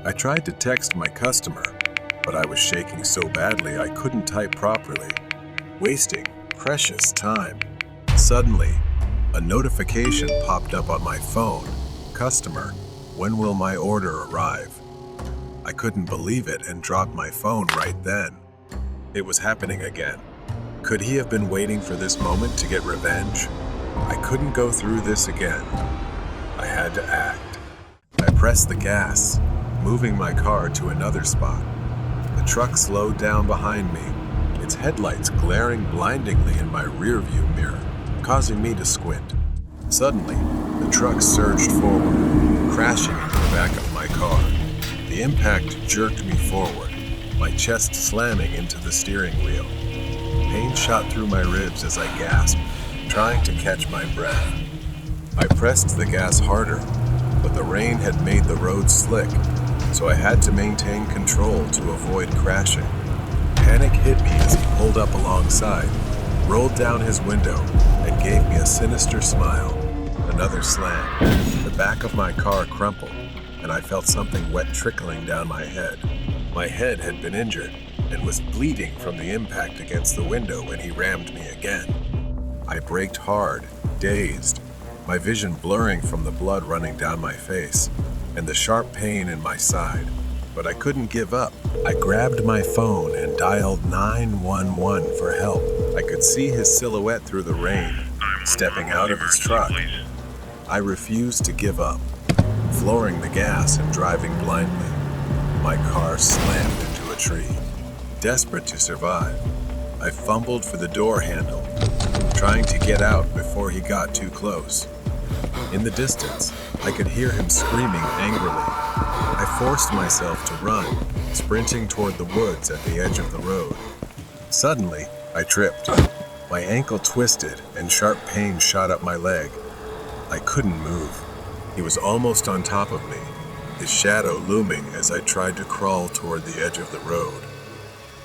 I tried to text my customer, but I was shaking so badly I couldn't type properly, wasting precious time. Suddenly, a notification popped up on my phone. Customer, when will my order arrive? I couldn't believe it and dropped my phone right then. It was happening again. Could he have been waiting for this moment to get revenge? I couldn't go through this again. I had to act. I pressed the gas, moving my car to another spot. The truck slowed down behind me, its headlights glaring blindingly in my rearview mirror, causing me to squint. Suddenly, the truck surged forward, crashing into the back of my car. The impact jerked me forward, my chest slamming into the steering wheel. Pain shot through my ribs as I gasped, trying to catch my breath. I pressed the gas harder, but the rain had made the road slick, so I had to maintain control to avoid crashing. Panic hit me as he pulled up alongside, rolled down his window, and gave me a sinister smile. Another slam. The back of my car crumpled, and I felt something wet trickling down my head. My head had been injured and was bleeding from the impact against the window when he rammed me again. I braked hard, dazed, my vision blurring from the blood running down my face and the sharp pain in my side. But I couldn't give up. I grabbed my phone and dialed 911 for help. I could see his silhouette through the rain, stepping out of his truck. I refused to give up, flooring the gas and driving blindly. My car slammed into a tree. Desperate to survive, I fumbled for the door handle, trying to get out before he got too close. In the distance, I could hear him screaming angrily. I forced myself to run, sprinting toward the woods at the edge of the road. Suddenly, I tripped. My ankle twisted and sharp pain shot up my leg. I couldn't move. He was almost on top of me, his shadow looming as I tried to crawl toward the edge of the road.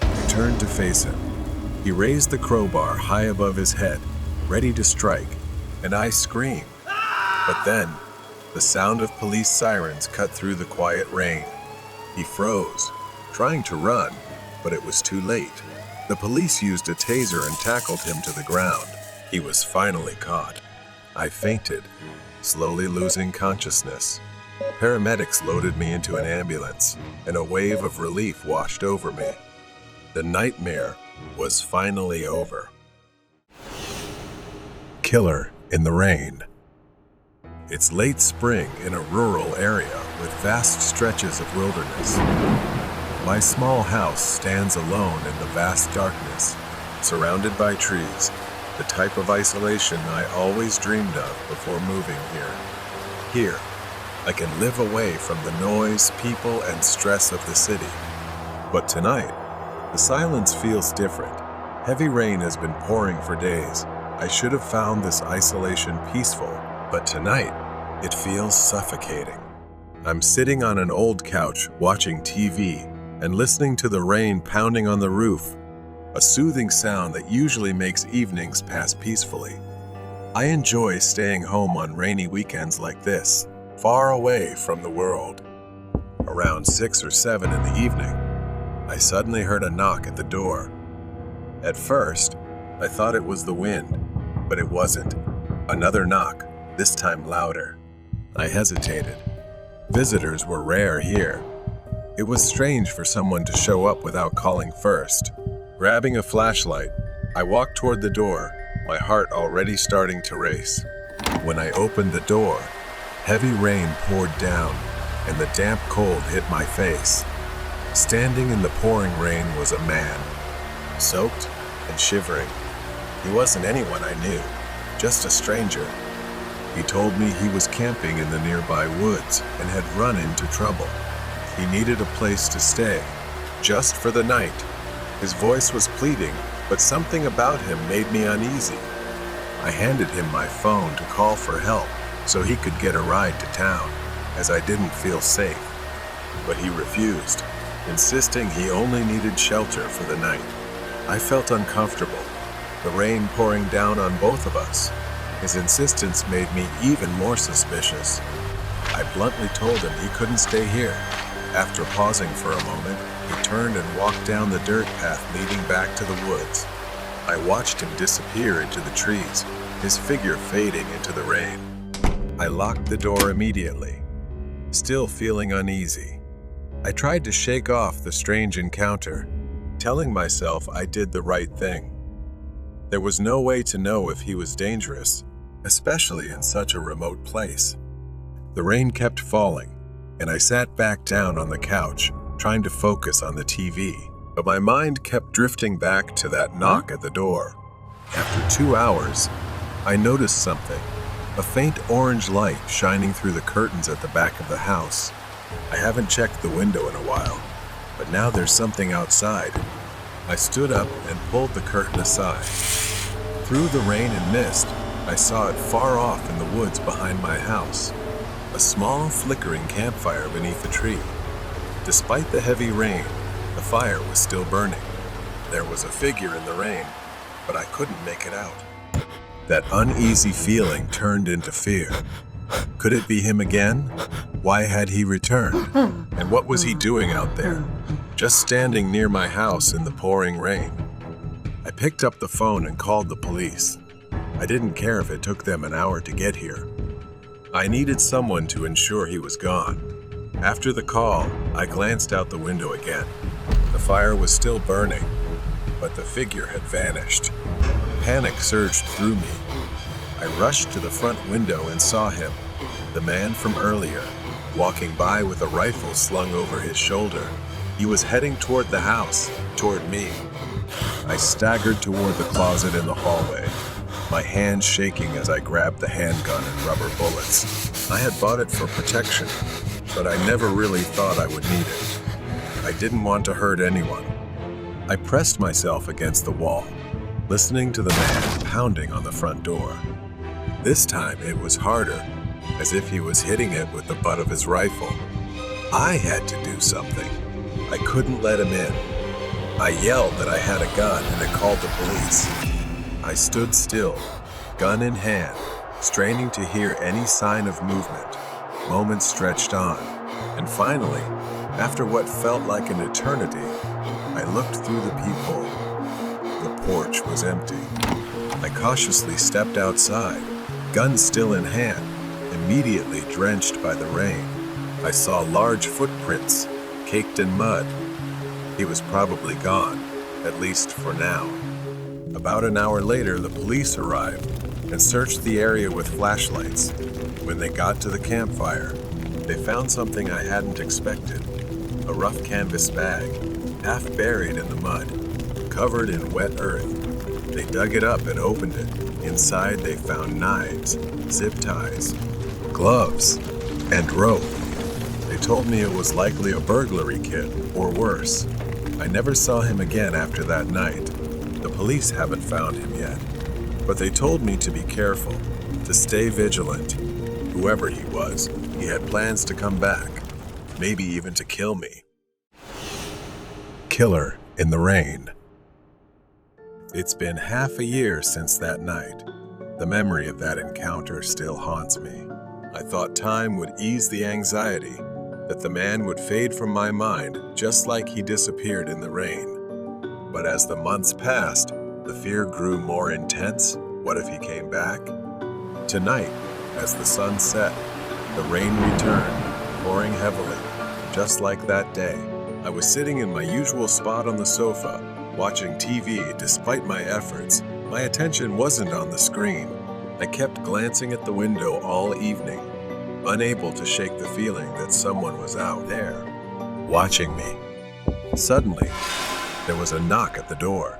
I turned to face him. He raised the crowbar high above his head, ready to strike, and I screamed. But then, the sound of police sirens cut through the quiet rain. He froze, trying to run, but it was too late. The police used a taser and tackled him to the ground. He was finally caught. I fainted, slowly losing consciousness. Paramedics loaded me into an ambulance, and a wave of relief washed over me. The nightmare was finally over. Killer in the rain. It's late spring in a rural area with vast stretches of wilderness. My small house stands alone in the vast darkness, surrounded by trees, the type of isolation I always dreamed of before moving here. Here, I can live away from the noise, people, and stress of the city. But tonight, the silence feels different. Heavy rain has been pouring for days. I should have found this isolation peaceful, but tonight, it feels suffocating. I'm sitting on an old couch watching TV and listening to the rain pounding on the roof, a soothing sound that usually makes evenings pass peacefully. I enjoy staying home on rainy weekends like this, far away from the world. Around 6 or 7 in the evening, I suddenly heard a knock at the door. At first, I thought it was the wind, but it wasn't. Another knock, this time louder. I hesitated. Visitors were rare here. It was strange for someone to show up without calling first. Grabbing a flashlight, I walked toward the door, my heart already starting to race. When I opened the door, heavy rain poured down, and the damp cold hit my face. Standing in the pouring rain was a man, soaked and shivering. He wasn't anyone I knew, just a stranger. He told me he was camping in the nearby woods and had run into trouble. He needed a place to stay, just for the night. His voice was pleading, but something about him made me uneasy. I handed him my phone to call for help so he could get a ride to town, as I didn't feel safe. But he refused, insisting he only needed shelter for the night. I felt uncomfortable, the rain pouring down on both of us. His insistence made me even more suspicious. I bluntly told him he couldn't stay here. After pausing for a moment, he turned and walked down the dirt path leading back to the woods. I watched him disappear into the trees, his figure fading into the rain. I locked the door immediately, still feeling uneasy. I tried to shake off the strange encounter, telling myself I did the right thing. There was no way to know if he was dangerous, especially in such a remote place. The rain kept falling, and I sat back down on the couch, trying to focus on the TV. But my mind kept drifting back to that knock at the door. After 2 hours, I noticed something, a faint orange light shining through the curtains at the back of the house. I haven't checked the window in a while, but now there's something outside. I stood up and pulled the curtain aside. Through the rain and mist, I saw it far off in the woods behind my house. A small, flickering campfire beneath a tree. Despite the heavy rain, the fire was still burning. There was a figure in the rain, but I couldn't make it out. That uneasy feeling turned into fear. Could it be him again? Why had he returned? And what was he doing out there, just standing near my house in the pouring rain? I picked up the phone and called the police. I didn't care if it took them an hour to get here. I needed someone to ensure he was gone. After the call, I glanced out the window again. The fire was still burning, but the figure had vanished. Panic surged through me. I rushed to the front window and saw him, the man from earlier, walking by with a rifle slung over his shoulder. He was heading toward the house, toward me. I staggered toward the closet in the hallway. my hands shaking as I grabbed the handgun and rubber bullets. I had bought it for protection, but I never really thought I would need it. I didn't want to hurt anyone. I pressed myself against the wall, listening to the man pounding on the front door. This time it was harder, as if he was hitting it with the butt of his rifle. I had to do something. I couldn't let him in. I yelled that I had a gun and I called the police. I stood still, gun in hand, straining to hear any sign of movement. Moments stretched on, and finally, after what felt like an eternity, I looked through the peephole. The porch was empty. I cautiously stepped outside, gun still in hand, immediately drenched by the rain. I saw large footprints, caked in mud. He was probably gone, at least for now. About an hour later, the police arrived and searched the area with flashlights. When they got to the campfire, they found something I hadn't expected. A rough canvas bag, half buried in the mud, covered in wet earth. They dug it up and opened it. Inside, they found knives, zip ties, gloves, and rope. They told me it was likely a burglary kit, or worse. I never saw him again after that night. The police haven't found him yet. But they told me to be careful, to stay vigilant. Whoever he was, he had plans to come back, maybe even to kill me. Killer in the rain. It's been half a year since that night. The memory of that encounter still haunts me. I thought time would ease the anxiety, that the man would fade from my mind just like he disappeared in the rain. But as the months passed, the fear grew more intense. What if he came back? Tonight, as the sun set, the rain returned, pouring heavily, just like that day. I was sitting in my usual spot on the sofa, watching TV despite my efforts. My attention wasn't on the screen. I kept glancing at the window all evening, unable to shake the feeling that someone was out there, watching me. Suddenly, there was a knock at the door.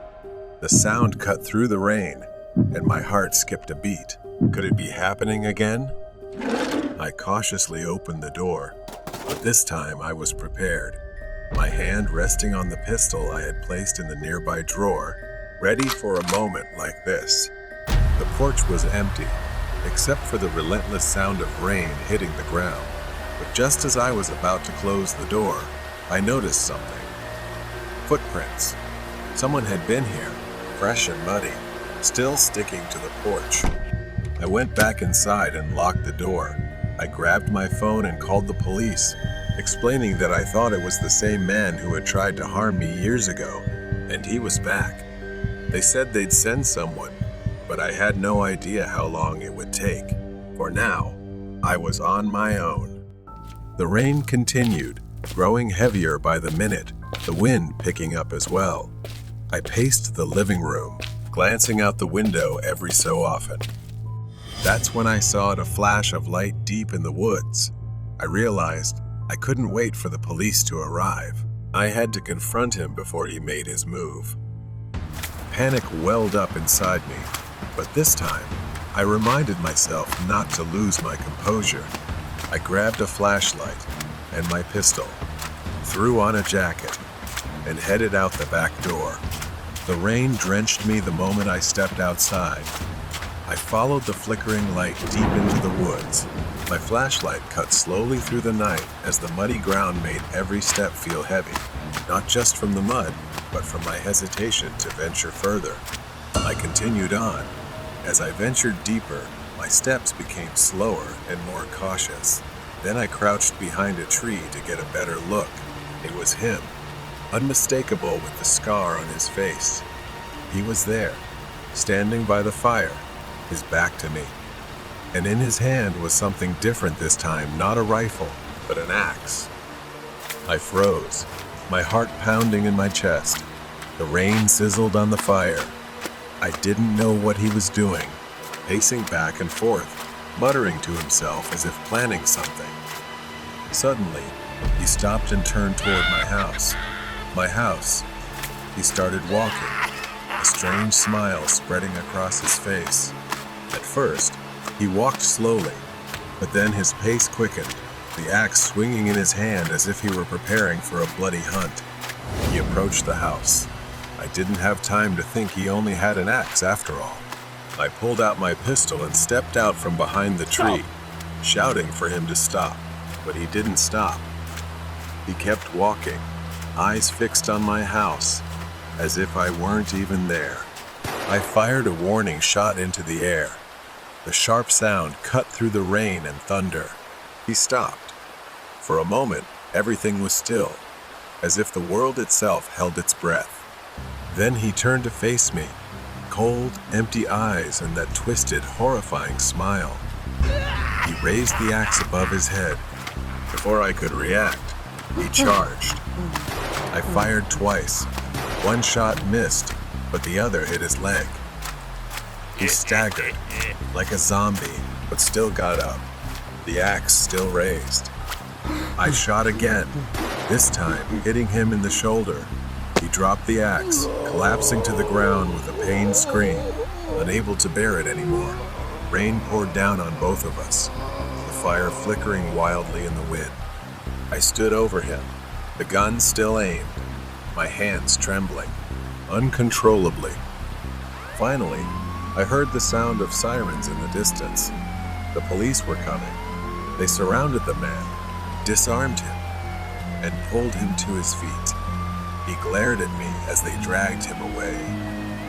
The sound cut through the rain, and my heart skipped a beat. Could it be happening again? I cautiously opened the door, but this time I was prepared. My hand resting on the pistol I had placed in the nearby drawer, ready for a moment like this. The porch was empty, except for the relentless sound of rain hitting the ground. But just as I was about to close the door, I noticed something. Footprints. Someone had been here, fresh and muddy, still sticking to the porch. I went back inside and locked the door. I grabbed my phone and called the police, explaining that I thought it was the same man who had tried to harm me years ago, and he was back. They said they'd send someone, but I had no idea how long it would take. For now, I was on my own. The rain continued, growing heavier by the minute, the wind picking up as well. I paced the living room, glancing out the window every so often. That's when I saw a flash of light deep in the woods. I realized I couldn't wait for the police to arrive. I had to confront him before he made his move. Panic welled up inside me, but this time, I reminded myself not to lose my composure. I grabbed a flashlight and my pistol, threw on a jacket, and headed out the back door. The rain drenched me the moment I stepped outside. I followed the flickering light deep into the woods. My flashlight cut slowly through the night as the muddy ground made every step feel heavy, not just from the mud, but from my hesitation to venture further. I continued on. As I ventured deeper, my steps became slower and more cautious. Then I crouched behind a tree to get a better look. It was him, unmistakable with the scar on his face. He was there, standing by the fire, his back to me. And in his hand was something different this time, not a rifle, but an axe. I froze, my heart pounding in my chest. The rain sizzled on the fire. I didn't know what he was doing, pacing back and forth, muttering to himself as if planning something. Suddenly, he stopped and turned toward my house. My house. He started walking, a strange smile spreading across his face. At first, he walked slowly, but then his pace quickened, the axe swinging in his hand as if he were preparing for a bloody hunt. He approached the house. I didn't have time to think he only had an axe after all. I pulled out my pistol and stepped out from behind the tree, shouting for him to stop, but he didn't stop. He kept walking, eyes fixed on my house, as if I weren't even there. I fired a warning shot into the air. The sharp sound cut through the rain and thunder. He stopped. For a moment, everything was still, as if the world itself held its breath. Then he turned to face me, cold, empty eyes and that twisted, horrifying smile. He raised the axe above his head. Before I could react, he charged. I fired twice. One shot missed, but the other hit his leg. He staggered, like a zombie, but still got up, the axe still raised. I shot again, this time hitting him in the shoulder. He dropped the axe, collapsing to the ground with a pained scream, unable to bear it anymore. Rain poured down on both of us, the fire flickering wildly in the wind. I stood over him, the gun still aimed, my hands trembling, uncontrollably. Finally, I heard the sound of sirens in the distance. The police were coming. They surrounded the man, disarmed him, and pulled him to his feet. He glared at me as they dragged him away,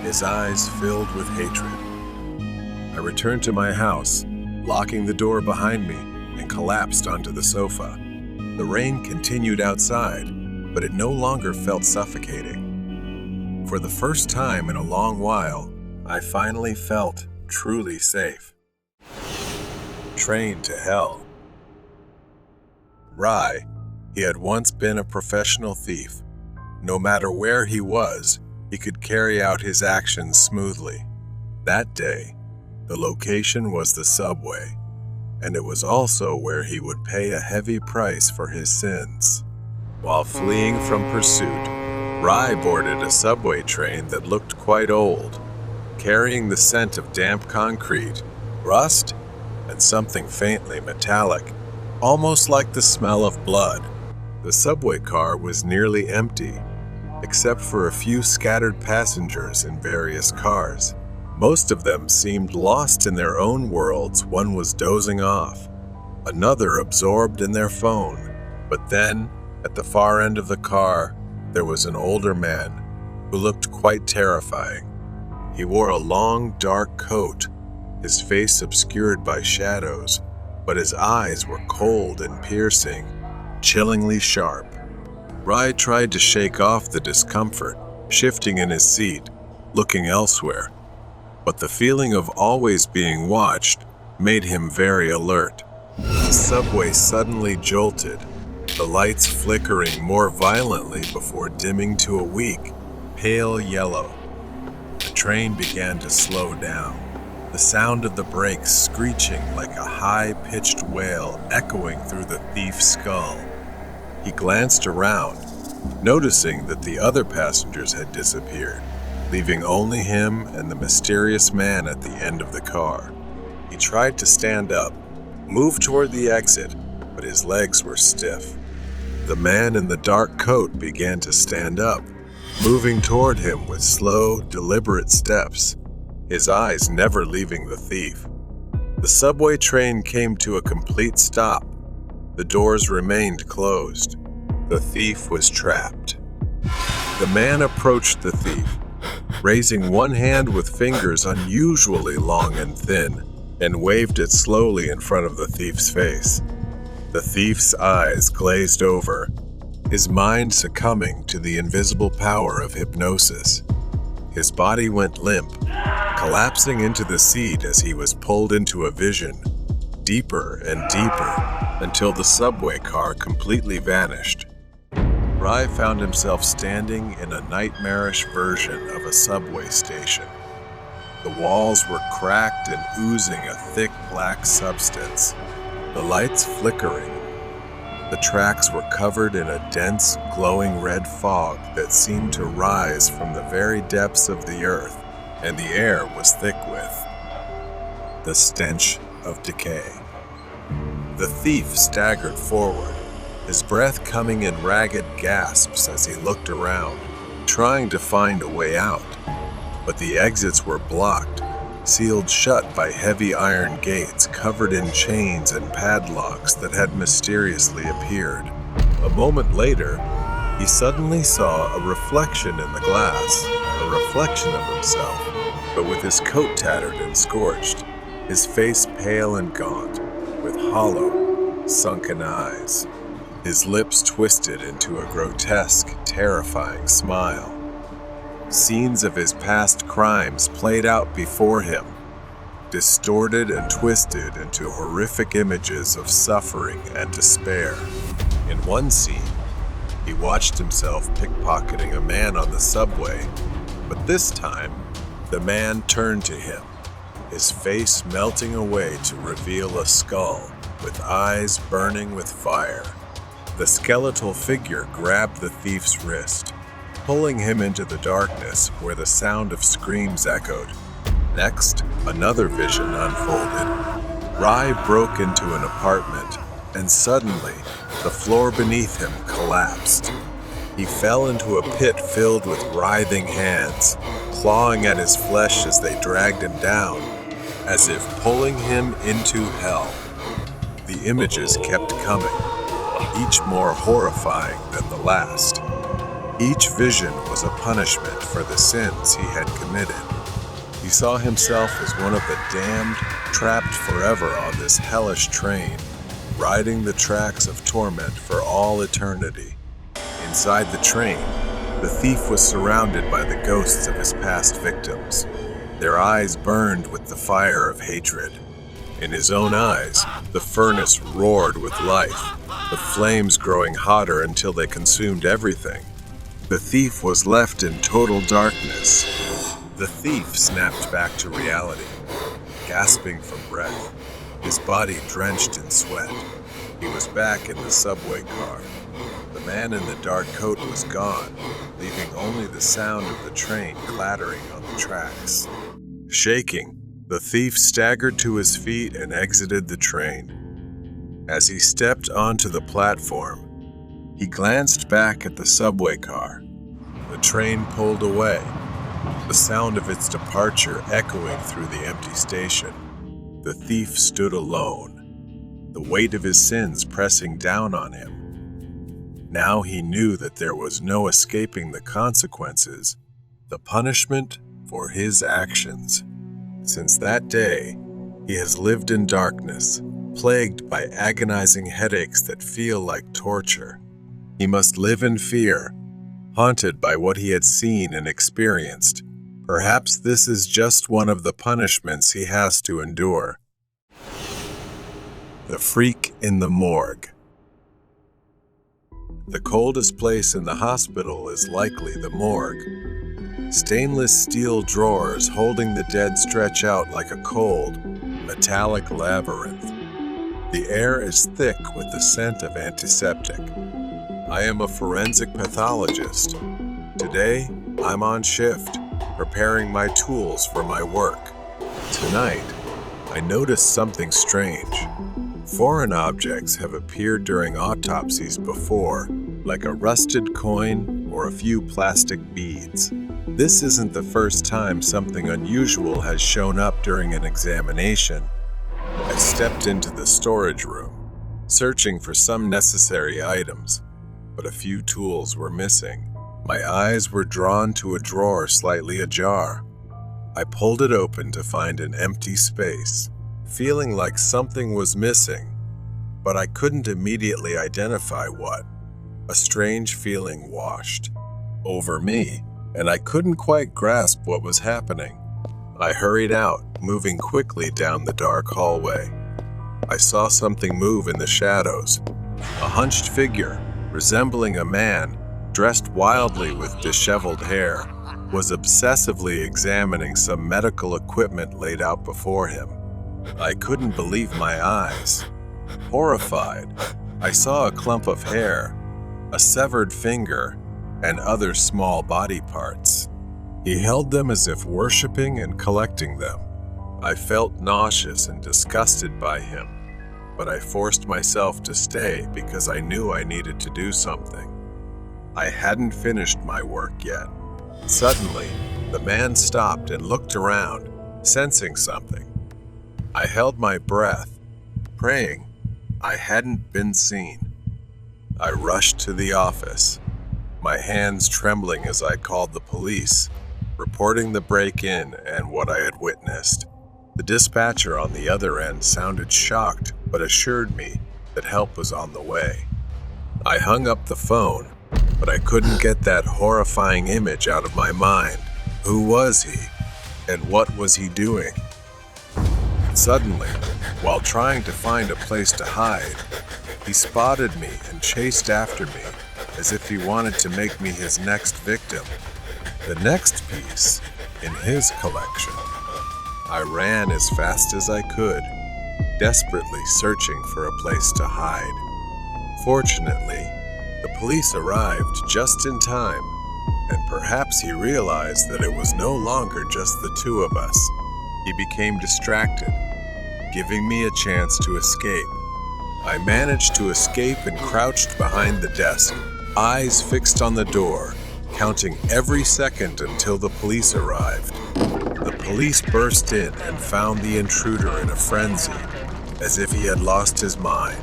his eyes filled with hatred. I returned to my house, locking the door behind me, and collapsed onto the sofa. The rain continued outside, but it no longer felt suffocating. For the first time in a long while, I finally felt truly safe. Trained to hell. Rai, he had once been a professional thief. No matter where he was, he could carry out his actions smoothly. That day, the location was the subway, and it was also where he would pay a heavy price for his sins. While fleeing from pursuit, Rai boarded a subway train that looked quite old, carrying the scent of damp concrete, rust, and something faintly metallic, almost like the smell of blood. The subway car was nearly empty, except for a few scattered passengers in various cars. Most of them seemed lost in their own worlds. One was dozing off, another absorbed in their phone. But then, at the far end of the car, there was an older man who looked quite terrifying. He wore a long, dark coat, his face obscured by shadows, but his eyes were cold and piercing, chillingly sharp. Rai tried to shake off the discomfort, shifting in his seat, looking elsewhere. But the feeling of always being watched made him very alert. The subway suddenly jolted, the lights flickering more violently before dimming to a weak, pale yellow. The train began to slow down, the sound of the brakes screeching like a high-pitched wail echoing through the thief's skull. He glanced around, noticing that the other passengers had disappeared, leaving only him and the mysterious man at the end of the car. He tried to stand up, move toward the exit, but his legs were stiff. The man in the dark coat began to stand up, moving toward him with slow, deliberate steps, his eyes never leaving the thief. The subway train came to a complete stop. The doors remained closed. The thief was trapped. The man approached the thief, raising one hand with fingers unusually long and thin, and waved it slowly in front of the thief's face. The thief's eyes glazed over, his mind succumbing to the invisible power of hypnosis. His body went limp, collapsing into the seat as he was pulled into a vision, deeper and deeper, until the subway car completely vanished. Rai found himself standing in a nightmarish version of a subway station. The walls were cracked and oozing a thick black substance, the lights flickering. The tracks were covered in a dense, glowing red fog that seemed to rise from the very depths of the earth, and the air was thick with the stench of decay. The thief staggered forward, his breath coming in ragged gasps as he looked around, trying to find a way out. But the exits were blocked, sealed shut by heavy iron gates covered in chains and padlocks that had mysteriously appeared. A moment later, he suddenly saw a reflection in the glass, a reflection of himself, but with his coat tattered and scorched, his face pale and gaunt, with hollow, sunken eyes, his lips twisted into a grotesque, terrifying smile. Scenes of his past crimes played out before him, distorted and twisted into horrific images of suffering and despair. In one scene, he watched himself pickpocketing a man on the subway, but this time, the man turned to him, his face melting away to reveal a skull with eyes burning with fire. The skeletal figure grabbed the thief's wrist, pulling him into the darkness where the sound of screams echoed. Next, another vision unfolded. Rai broke into an apartment, and suddenly, the floor beneath him collapsed. He fell into a pit filled with writhing hands, clawing at his flesh as they dragged him down, as if pulling him into hell. The images kept coming, each more horrifying than the last. Each vision was a punishment for the sins he had committed. He saw himself as one of the damned, trapped forever on this hellish train, riding the tracks of torment for all eternity. Inside the train, the thief was surrounded by the ghosts of his past victims. Their eyes burned with the fire of hatred. In his own eyes, the furnace roared with life, the flames growing hotter until they consumed everything. The thief was left in total darkness. The thief snapped back to reality, gasping for breath, his body drenched in sweat. He was back in the subway car. The man in the dark coat was gone, leaving only the sound of the train clattering on the tracks. Shaking, the thief staggered to his feet and exited the train. As he stepped onto the platform, he glanced back at the subway car. The train pulled away, the sound of its departure echoing through the empty station. The thief stood alone, the weight of his sins pressing down on him. Now he knew that there was no escaping the consequences, the punishment for his actions. Since that day, he has lived in darkness, plagued by agonizing headaches that feel like torture. He must live in fear, haunted by what he had seen and experienced. Perhaps this is just one of the punishments he has to endure. The freak in the morgue. The coldest place in the hospital is likely the morgue. Stainless steel drawers holding the dead stretch out like a cold, metallic labyrinth. The air is thick with the scent of antiseptic. I am a forensic pathologist. Today, I'm on shift, preparing my tools for my work. Tonight, I noticed something strange. Foreign objects have appeared during autopsies before, like a rusted coin or a few plastic beads. This isn't the first time something unusual has shown up during an examination. I stepped into the storage room, searching for some necessary items, but a few tools were missing. My eyes were drawn to a drawer slightly ajar. I pulled it open to find an empty space, feeling like something was missing, but I couldn't immediately identify what. A strange feeling washed over me, and I couldn't quite grasp what was happening. I hurried out, moving quickly down the dark hallway. I saw something move in the shadows. A hunched figure, resembling a man, dressed wildly with disheveled hair, was obsessively examining some medical equipment laid out before him. I couldn't believe my eyes. Horrified, I saw a clump of hair, a severed finger, and other small body parts. He held them as if worshiping and collecting them. I felt nauseous and disgusted by him, but I forced myself to stay because I knew I needed to do something. I hadn't finished my work yet. Suddenly, the man stopped and looked around, sensing something. I held my breath, praying I hadn't been seen. I rushed to the office, my hands trembling as I called the police, reporting the break-in and what I had witnessed. The dispatcher on the other end sounded shocked but assured me that help was on the way. I hung up the phone, but I couldn't get that horrifying image out of my mind. Who was he? And what was he doing? Suddenly, while trying to find a place to hide, he spotted me and chased after me as if he wanted to make me his next victim, the next piece in his collection. I ran as fast as I could, desperately searching for a place to hide. Fortunately, the police arrived just in time, and perhaps he realized that it was no longer just the two of us. He became distracted, giving me a chance to escape. I managed to escape and crouched behind the desk, eyes fixed on the door, counting every second until the police arrived. The police burst in and found the intruder in a frenzy, as if he had lost his mind.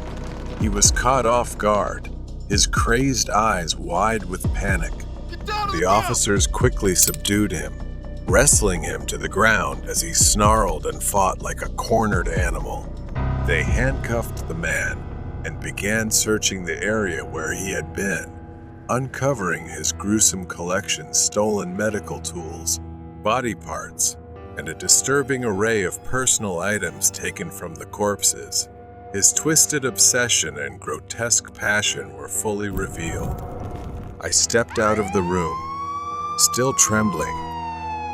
He was caught off guard, his crazed eyes wide with panic. The officers quickly subdued him, wrestling him to the ground as he snarled and fought like a cornered animal. They handcuffed the man and began searching the area where he had been, uncovering his gruesome collection of stolen medical tools, body parts, and a disturbing array of personal items taken from the corpses. His twisted obsession and grotesque passion were fully revealed. I stepped out of the room, still trembling,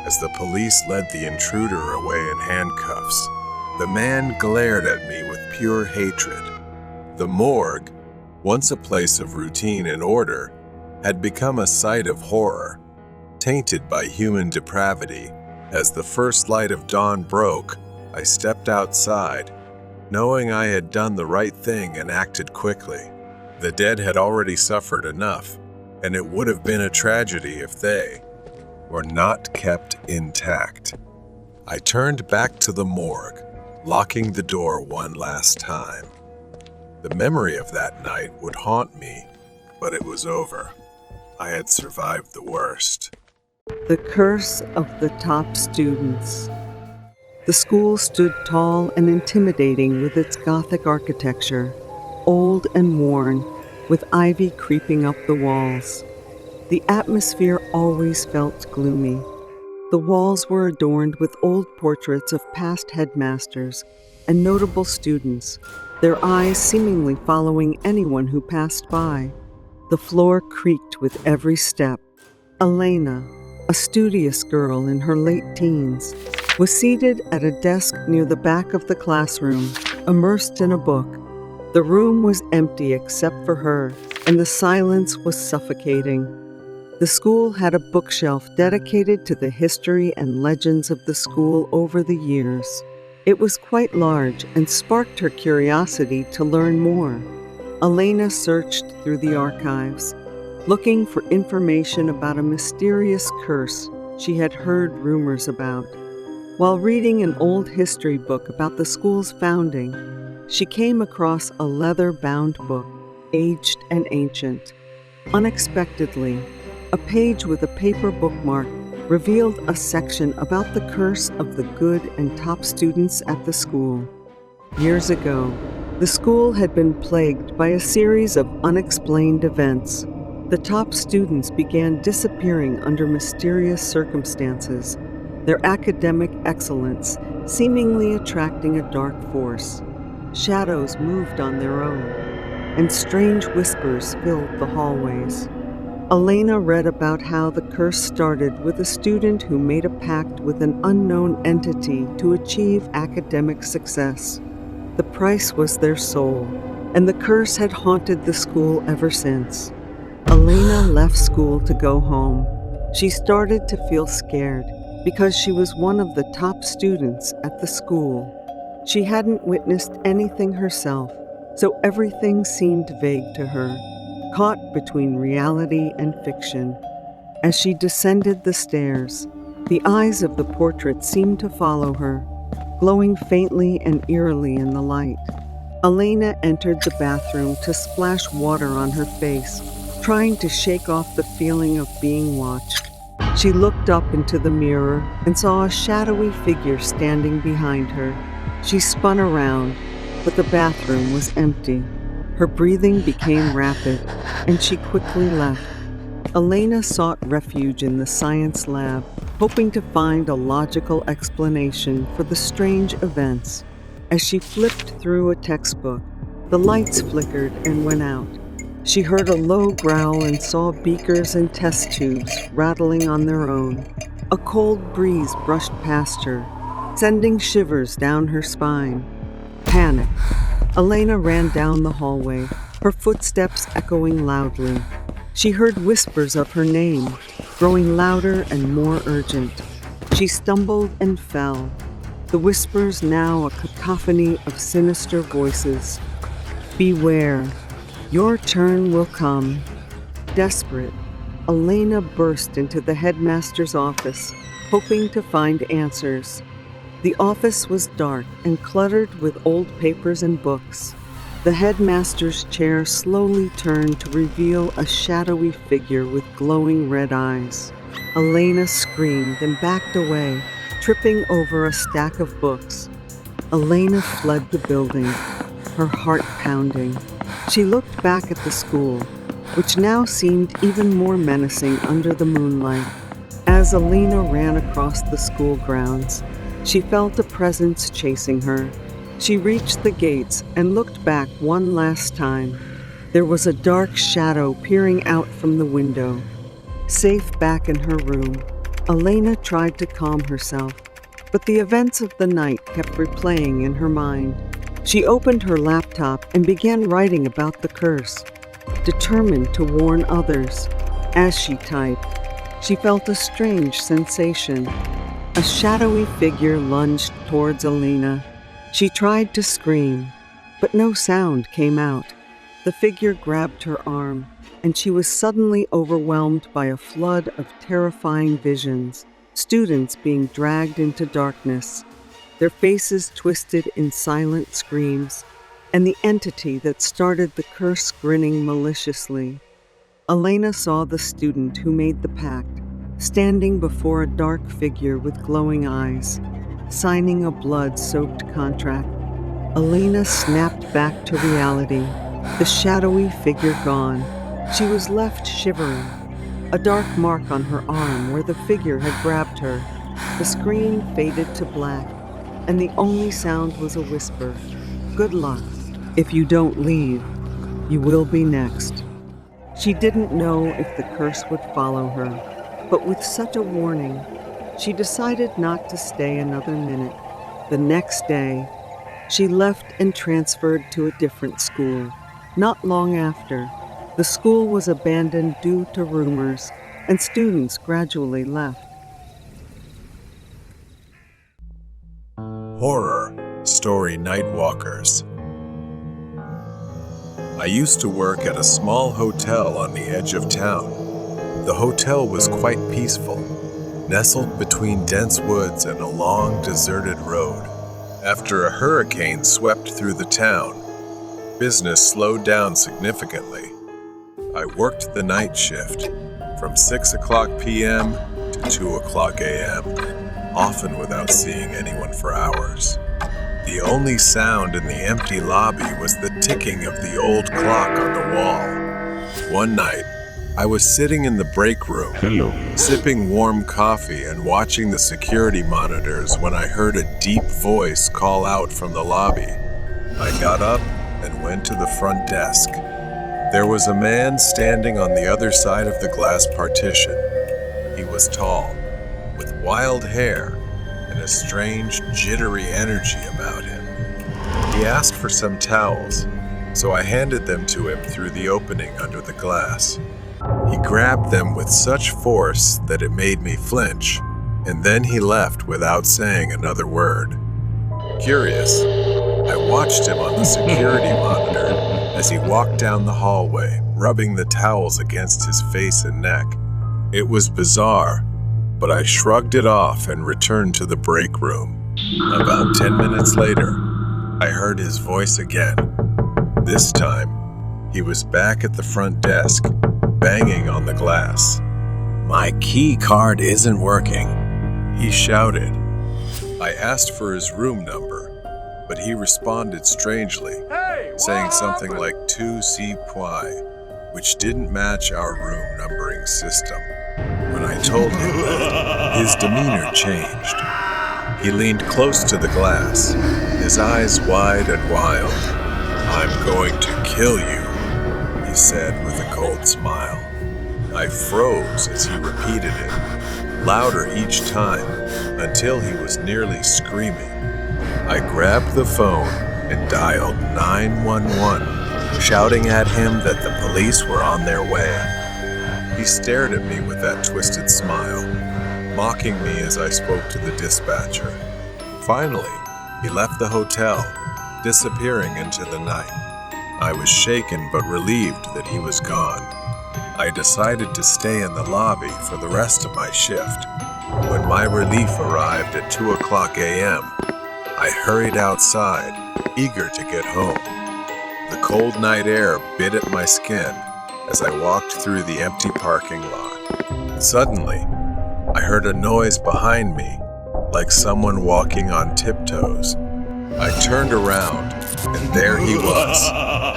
as the police led the intruder away in handcuffs. The man glared at me with pure hatred. The morgue, once a place of routine and order, had become a site of horror, tainted by human depravity. As the first light of dawn broke, I stepped outside, knowing I had done the right thing and acted quickly. The dead had already suffered enough, and it would have been a tragedy if they were not kept intact. I turned back to the morgue, locking the door one last time. The memory of that night would haunt me, but it was over. I had survived the worst. The curse of the top students. The school stood tall and intimidating with its Gothic architecture, old and worn, with ivy creeping up the walls. The atmosphere always felt gloomy. The walls were adorned with old portraits of past headmasters and notable students, their eyes seemingly following anyone who passed by. The floor creaked with every step. Elena, a studious girl in her late teens, was seated at a desk near the back of the classroom, immersed in a book. The room was empty except for her, and the silence was suffocating. The school had a bookshelf dedicated to the history and legends of the school over the years. It was quite large and sparked her curiosity to learn more. Elena searched through the archives, looking for information about a mysterious curse she had heard rumors about. While reading an old history book about the school's founding, she came across a leather-bound book, aged and ancient. Unexpectedly, a page with a paper bookmark revealed a section about the curse of the good and top students at the school. Years ago, the school had been plagued by a series of unexplained events. The top students began disappearing under mysterious circumstances, their academic excellence seemingly attracting a dark force. Shadows moved on their own, and strange whispers filled the hallways. Elena read about how the curse started with a student who made a pact with an unknown entity to achieve academic success. The price was their soul, and the curse had haunted the school ever since. Elena left school to go home. She started to feel scared because she was one of the top students at the school. She hadn't witnessed anything herself, so everything seemed vague to her, caught between reality and fiction. As she descended the stairs, the eyes of the portrait seemed to follow her, glowing faintly and eerily in the light. Elena entered the bathroom to splash water on her face, trying to shake off the feeling of being watched. She looked up into the mirror and saw a shadowy figure standing behind her. She spun around, but the bathroom was empty. Her breathing became rapid, and she quickly left. Elena sought refuge in the science lab, hoping to find a logical explanation for the strange events. As she flipped through a textbook, the lights flickered and went out. She heard a low growl and saw beakers and test tubes rattling on their own. A cold breeze brushed past her, sending shivers down her spine. Panic. Elena ran down the hallway, her footsteps echoing loudly. She heard whispers of her name, growing louder and more urgent. She stumbled and fell, the whispers now a cacophony of sinister voices. Beware, your turn will come. Desperate, Elena burst into the headmaster's office, hoping to find answers. The office was dark and cluttered with old papers and books. The headmaster's chair slowly turned to reveal a shadowy figure with glowing red eyes. Elena screamed and backed away, tripping over a stack of books. Elena fled the building, her heart pounding. She looked back at the school, which now seemed even more menacing under the moonlight. As Elena ran across the school grounds, she felt a presence chasing her. She reached the gates and looked back one last time. There was a dark shadow peering out from the window. Safe back in her room, Elena tried to calm herself, but the events of the night kept replaying in her mind. She opened her laptop and began writing about the curse, determined to warn others. As she typed, she felt a strange sensation. A shadowy figure lunged towards Elena. She tried to scream, but no sound came out. The figure grabbed her arm, and she was suddenly overwhelmed by a flood of terrifying visions. Students being dragged into darkness, their faces twisted in silent screams, and the entity that started the curse grinning maliciously. Elena saw the student who made the pact, standing before a dark figure with glowing eyes, signing a blood-soaked contract. Elena snapped back to reality, the shadowy figure gone. She was left shivering, a dark mark on her arm where the figure had grabbed her. The screen faded to black, and the only sound was a whisper. Good luck. If you don't leave, you will be next. She didn't know if the curse would follow her, but with such a warning, she decided not to stay another minute. The next day, she left and transferred to a different school. Not long after, the school was abandoned due to rumors, and students gradually left. Horror Story Nightwalkers. I used to work at a small hotel on the edge of town. The hotel was quite peaceful, nestled between dense woods and a long, deserted road. After a hurricane swept through the town, business slowed down significantly. I worked the night shift from 6:00 p.m. to 2:00 a.m., often without seeing anyone for hours. The only sound in the empty lobby was the ticking of the old clock on the wall. One night, I was sitting in the break room, sipping warm coffee and watching the security monitors when I heard a deep voice call out from the lobby. I got up and went to the front desk. There was a man standing on the other side of the glass partition. He was tall, with wild hair and a strange, jittery energy about him. He asked for some towels, so I handed them to him through the opening under the glass. He grabbed them with such force that it made me flinch, and then he left without saying another word. Curious, I watched him on the security monitor as he walked down the hallway, rubbing the towels against his face and neck. It was bizarre, but I shrugged it off and returned to the break room. About 10 minutes later, I heard his voice again. This time, he was back at the front desk, banging on the glass. "My key card isn't working," he shouted. I asked for his room number, but he responded strangely, saying something like 2C Pwy, which didn't match our room numbering system. When I told him that, his demeanor changed. He leaned close to the glass, his eyes wide and wild. "I'm going to kill you," he said with a cold smile. I froze as he repeated it, louder each time, until he was nearly screaming. I grabbed the phone and dialed 911, shouting at him that the police were on their way. He stared at me with that twisted smile, mocking me as I spoke to the dispatcher. Finally, he left the hotel, disappearing into the night. I was shaken but relieved that he was gone. I decided to stay in the lobby for the rest of my shift. When my relief arrived at 2:00 a.m., I hurried outside, eager to get home. The cold night air bit at my skin as I walked through the empty parking lot. Suddenly, I heard a noise behind me, like someone walking on tiptoes. I turned around, and there he was,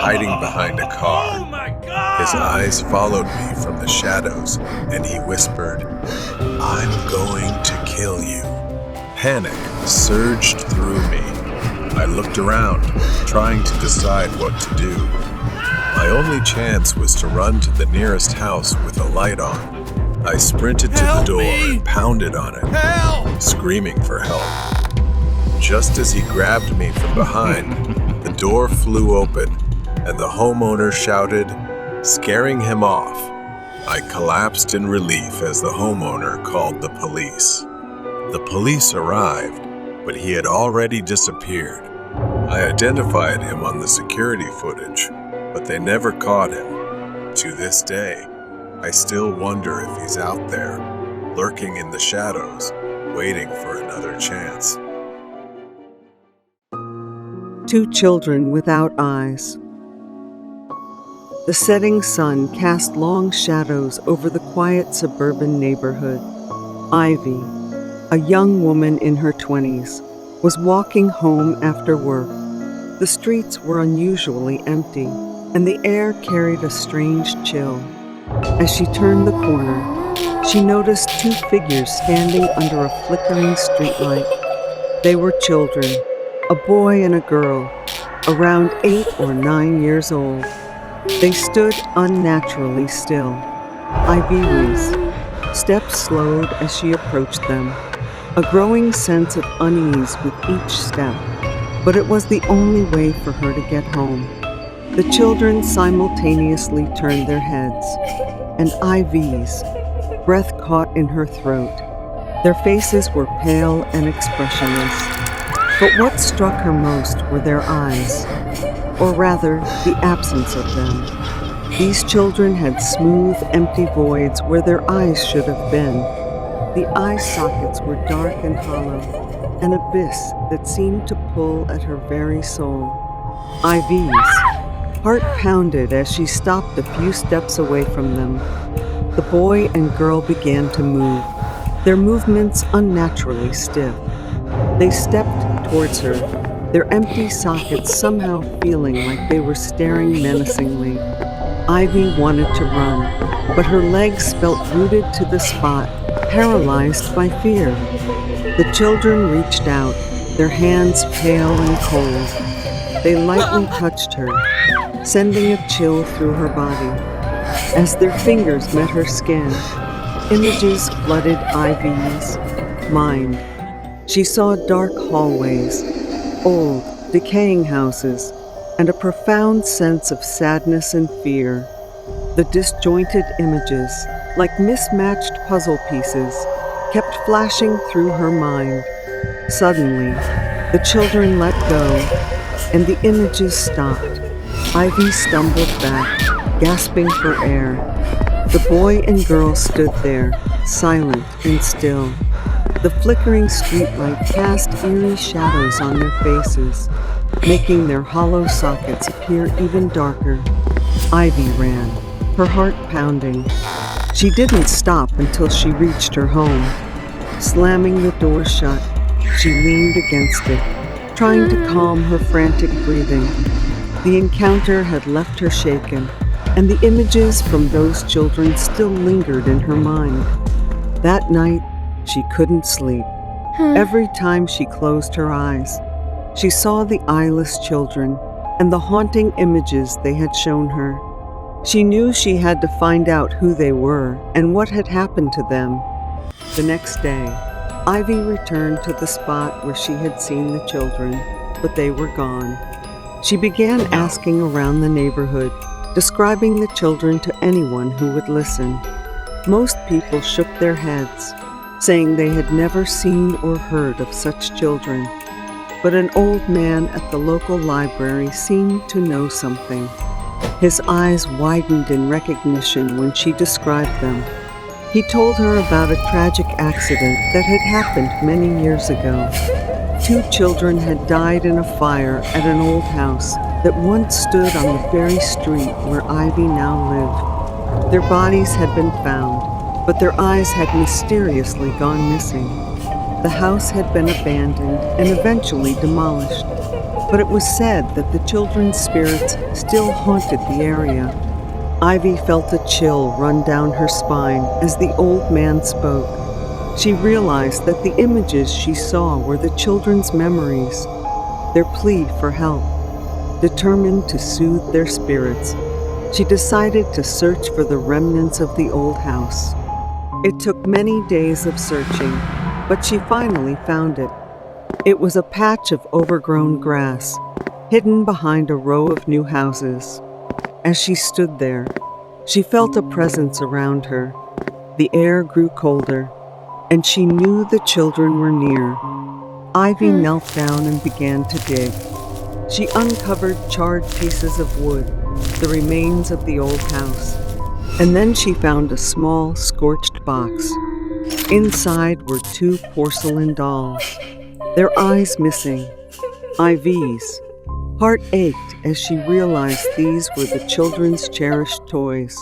hiding behind a car. His eyes followed me from the shadows, and he whispered, "I'm going to kill you." Panic surged through me. I looked around, trying to decide what to do. My only chance was to run to the nearest house with a light on. I sprinted to the door and pounded on it, screaming for help. Just as he grabbed me from behind, the door flew open, and the homeowner shouted, scaring him off. I collapsed in relief as the homeowner called the police. The police arrived, but he had already disappeared. I identified him on the security footage, but they never caught him. To this day, I still wonder if he's out there, lurking in the shadows, waiting for another chance. 2 children without eyes. The setting sun cast long shadows over the quiet suburban neighborhood. Ivy, a young woman in her 20s, was walking home after work. The streets were unusually empty, and the air carried a strange chill. As she turned the corner, she noticed 2 figures standing under a flickering streetlight. They were children, a boy and a girl, around 8 or 9 years old. They stood unnaturally still. Ivy wheezed. Steps slowed as she approached them, a growing sense of unease with each step, but it was the only way for her to get home. The children simultaneously turned their heads, and Ivy's breath caught in her throat. Their faces were pale and expressionless, but what struck her most were their eyes, or rather, the absence of them. These children had smooth, empty voids where their eyes should have been. The eye sockets were dark and hollow, an abyss that seemed to pull at her very soul. Ivy's heart pounded as she stopped a few steps away from them. The boy and girl began to move, their movements unnaturally stiff. They stepped towards her, their empty sockets somehow feeling like they were staring menacingly. Ivy wanted to run, but her legs felt rooted to the spot, paralyzed by fear. The children reached out, their hands pale and cold. They lightly touched her, sending a chill through her body. As their fingers met her skin, images flooded Ivy's mind. She saw dark hallways, old, decaying houses, and a profound sense of sadness and fear. The disjointed images, like mismatched puzzle pieces, kept flashing through her mind. Suddenly, the children let go, and the images stopped. Ivy stumbled back, gasping for air. The boy and girl stood there, silent and still. The flickering streetlight cast eerie shadows on their faces, making their hollow sockets appear even darker. Ivy ran, her heart pounding. She didn't stop until she reached her home. Slamming the door shut, she leaned against it, trying to calm her frantic breathing. The encounter had left her shaken, and the images from those children still lingered in her mind. That night, she couldn't sleep. Every time she closed her eyes, she saw the eyeless children and the haunting images they had shown her. She knew she had to find out who they were and what had happened to them. The next day, Ivy returned to the spot where she had seen the children, but they were gone. She began asking around the neighborhood, describing the children to anyone who would listen. Most people shook their heads, saying they had never seen or heard of such children. But an old man at the local library seemed to know something. His eyes widened in recognition when she described them. He told her about a tragic accident that had happened many years ago. 2 children had died in a fire at an old house that once stood on the very street where Ivy now lived. Their bodies had been found, but their eyes had mysteriously gone missing. The house had been abandoned and eventually demolished, but it was said that the children's spirits still haunted the area. Ivy felt a chill run down her spine as the old man spoke. She realized that the images she saw were the children's memories, their plea for help. Determined to soothe their spirits, she decided to search for the remnants of the old house. It took many days of searching, but she finally found it. It was a patch of overgrown grass, hidden behind a row of new houses. As she stood there, she felt a presence around her. The air grew colder, and she knew the children were near. Ivy knelt down and began to dig. She uncovered charred pieces of wood, the remains of the old house, and then she found a small, scorched box. Inside were 2 porcelain dolls, their eyes missing. Ivy's heart ached as she realized these were the children's cherished toys.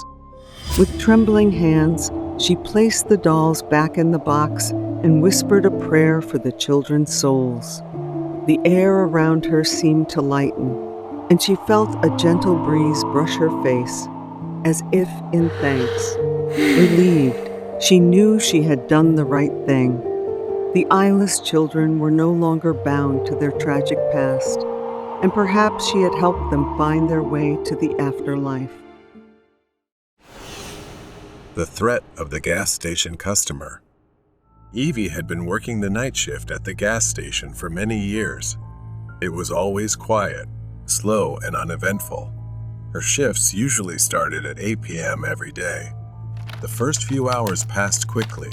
With trembling hands, she placed the dolls back in the box and whispered a prayer for the children's souls. The air around her seemed to lighten, and she felt a gentle breeze brush her face, as if in thanks. Relieved, she knew she had done the right thing. The eyeless children were no longer bound to their tragic past, and perhaps she had helped them find their way to the afterlife. The threat of the gas station customer. Evie had been working the night shift at the gas station for many years. It was always quiet, slow, and uneventful. Her shifts usually started at 8 p.m. every day. The first few hours passed quickly,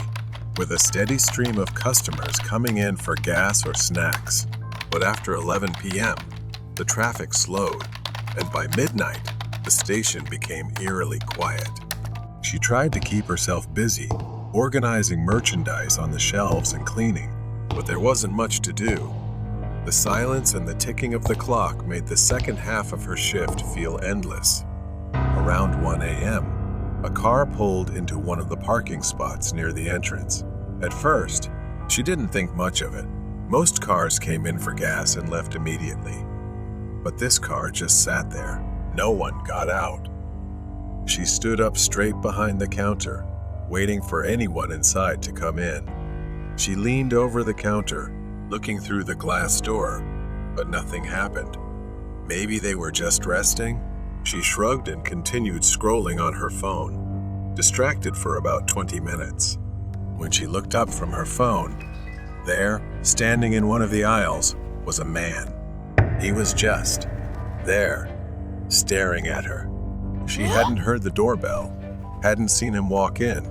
with a steady stream of customers coming in for gas or snacks. But after 11 p.m., the traffic slowed, and by midnight, the station became eerily quiet. She tried to keep herself busy, organizing merchandise on the shelves and cleaning, but there wasn't much to do. The silence and the ticking of the clock made the second half of her shift feel endless. Around 1 a.m., a car pulled into one of the parking spots near the entrance. At first, she didn't think much of it. Most cars came in for gas and left immediately. But this car just sat there. No one got out. She stood up straight behind the counter, waiting for anyone inside to come in. She leaned over the counter, looking through the glass door, but nothing happened. Maybe they were just resting? She shrugged and continued scrolling on her phone, distracted for about 20 minutes. When she looked up from her phone, there, standing in one of the aisles, was a man. He was just there, staring at her. She hadn't heard the doorbell, hadn't seen him walk in.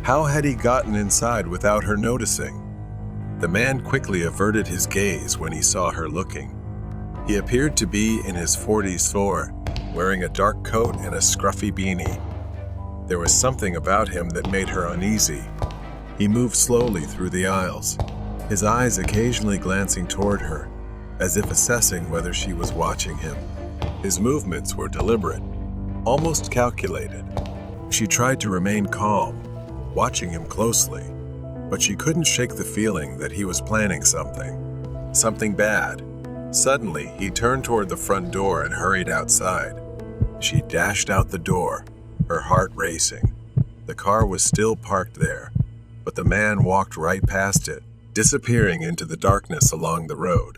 How had he gotten inside without her noticing? The man quickly averted his gaze when he saw her looking. He appeared to be in his 40s floor, wearing a dark coat and a scruffy beanie. There was something about him that made her uneasy. He moved slowly through the aisles, his eyes occasionally glancing toward her, as if assessing whether she was watching him. His movements were deliberate, almost calculated. She tried to remain calm, watching him closely, but she couldn't shake the feeling that he was planning something bad. Suddenly, he turned toward the front door and hurried outside. She dashed out the door, her heart racing. The car was still parked there, but the man walked right past it, disappearing into the darkness along the road.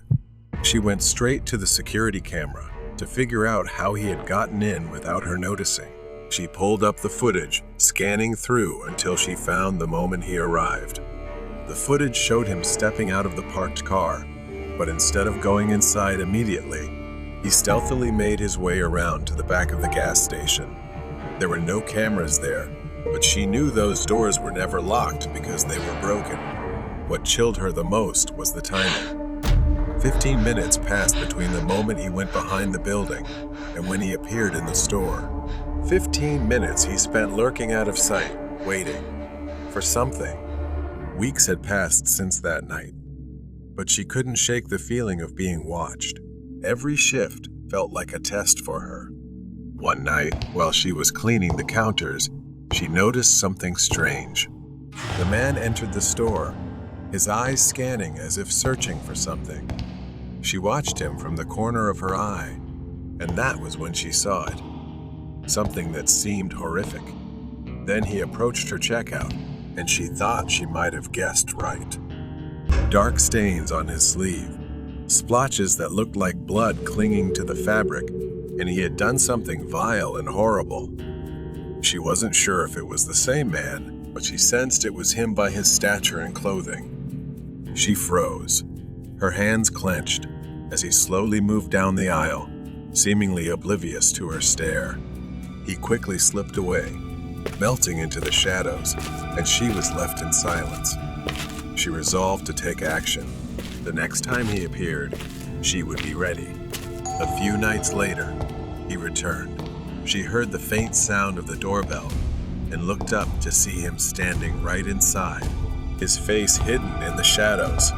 She went straight to the security camera to figure out how he had gotten in without her noticing. She pulled up the footage, scanning through until she found the moment he arrived. The footage showed him stepping out of the parked car, but instead of going inside immediately, he stealthily made his way around to the back of the gas station. There were no cameras there, but she knew those doors were never locked because they were broken. What chilled her the most was the timing. 15 minutes passed between the moment he went behind the building and when he appeared in the store. 15 minutes he spent lurking out of sight, waiting for something. Weeks had passed since that night, but she couldn't shake the feeling of being watched. Every shift felt like a test for her. One night, while she was cleaning the counters, she noticed something strange. The man entered the store, his eyes scanning as if searching for something. She watched him from the corner of her eye, and that was when she saw it. Something that seemed horrific. Then he approached her checkout, and she thought she might have guessed right. Dark stains on his sleeve, splotches that looked like blood clinging to the fabric, and he had done something vile and horrible. She wasn't sure if it was the same man, but she sensed it was him by his stature and clothing. She froze, her hands clenched, as he slowly moved down the aisle, seemingly oblivious to her stare. He quickly slipped away, melting into the shadows, and she was left in silence. She resolved to take action. The next time he appeared, she would be ready. A few nights later, he returned. She heard the faint sound of the doorbell and looked up to see him standing right inside, his face hidden in the shadows.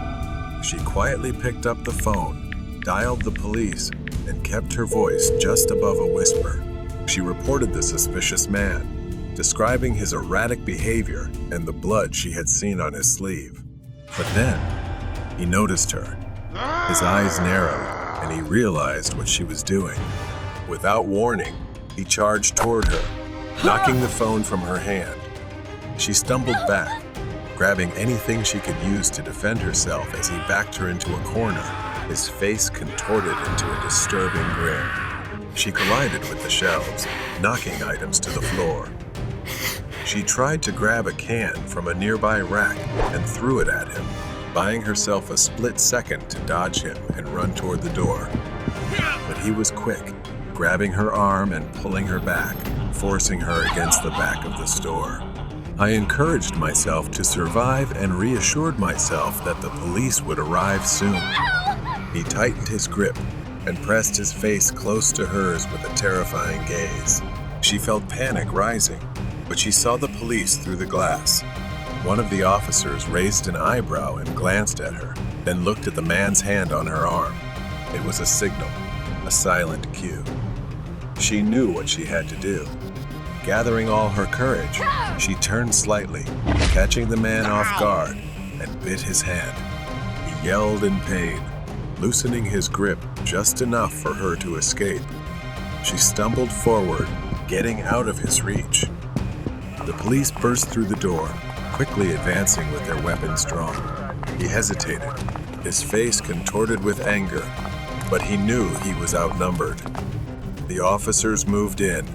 She quietly picked up the phone, dialed the police, and kept her voice just above a whisper. She reported the suspicious man, describing his erratic behavior and the blood she had seen on his sleeve. But then, he noticed her. His eyes narrowed, and he realized what she was doing. Without warning, he charged toward her, knocking the phone from her hand. She stumbled back, grabbing anything she could use to defend herself as he backed her into a corner, his face contorted into a disturbing grin. She collided with the shelves, knocking items to the floor. She tried to grab a can from a nearby rack and threw it at him, buying herself a split second to dodge him and run toward the door. But he was quick, grabbing her arm and pulling her back, forcing her against the back of the store. I encouraged myself to survive and reassured myself that the police would arrive soon. He tightened his grip and pressed his face close to hers with a terrifying gaze. She felt panic rising, but she saw the police through the glass. One of the officers raised an eyebrow and glanced at her, then looked at the man's hand on her arm. It was a signal, a silent cue. She knew what she had to do. Gathering all her courage, she turned slightly, catching the man off guard, and bit his hand. He yelled in pain, loosening his grip just enough for her to escape. She stumbled forward, getting out of his reach. The police burst through the door, quickly advancing with their weapons drawn. He hesitated, his face contorted with anger, but he knew he was outnumbered. The officers moved in,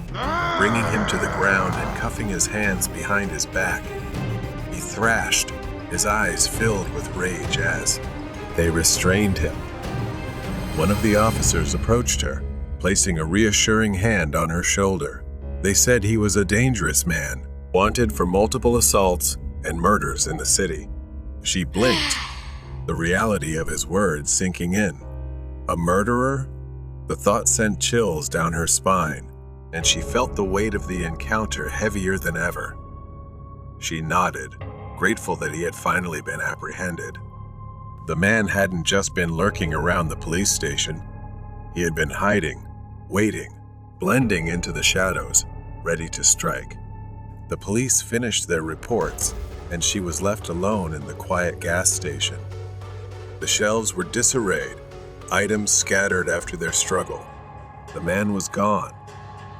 bringing him to the ground and cuffing his hands behind his back. He thrashed, his eyes filled with rage as they restrained him. One of the officers approached her, placing a reassuring hand on her shoulder. They said he was a dangerous man, wanted for multiple assaults and murders in the city. She blinked, the reality of his words sinking in. A murderer? The thought sent chills down her spine, and she felt the weight of the encounter heavier than ever. She nodded, grateful that he had finally been apprehended. The man hadn't just been lurking around the police station. He had been hiding, waiting, blending into the shadows, ready to strike. The police finished their reports, and she was left alone in the quiet gas station. The shelves were disarrayed, items scattered after their struggle. The man was gone,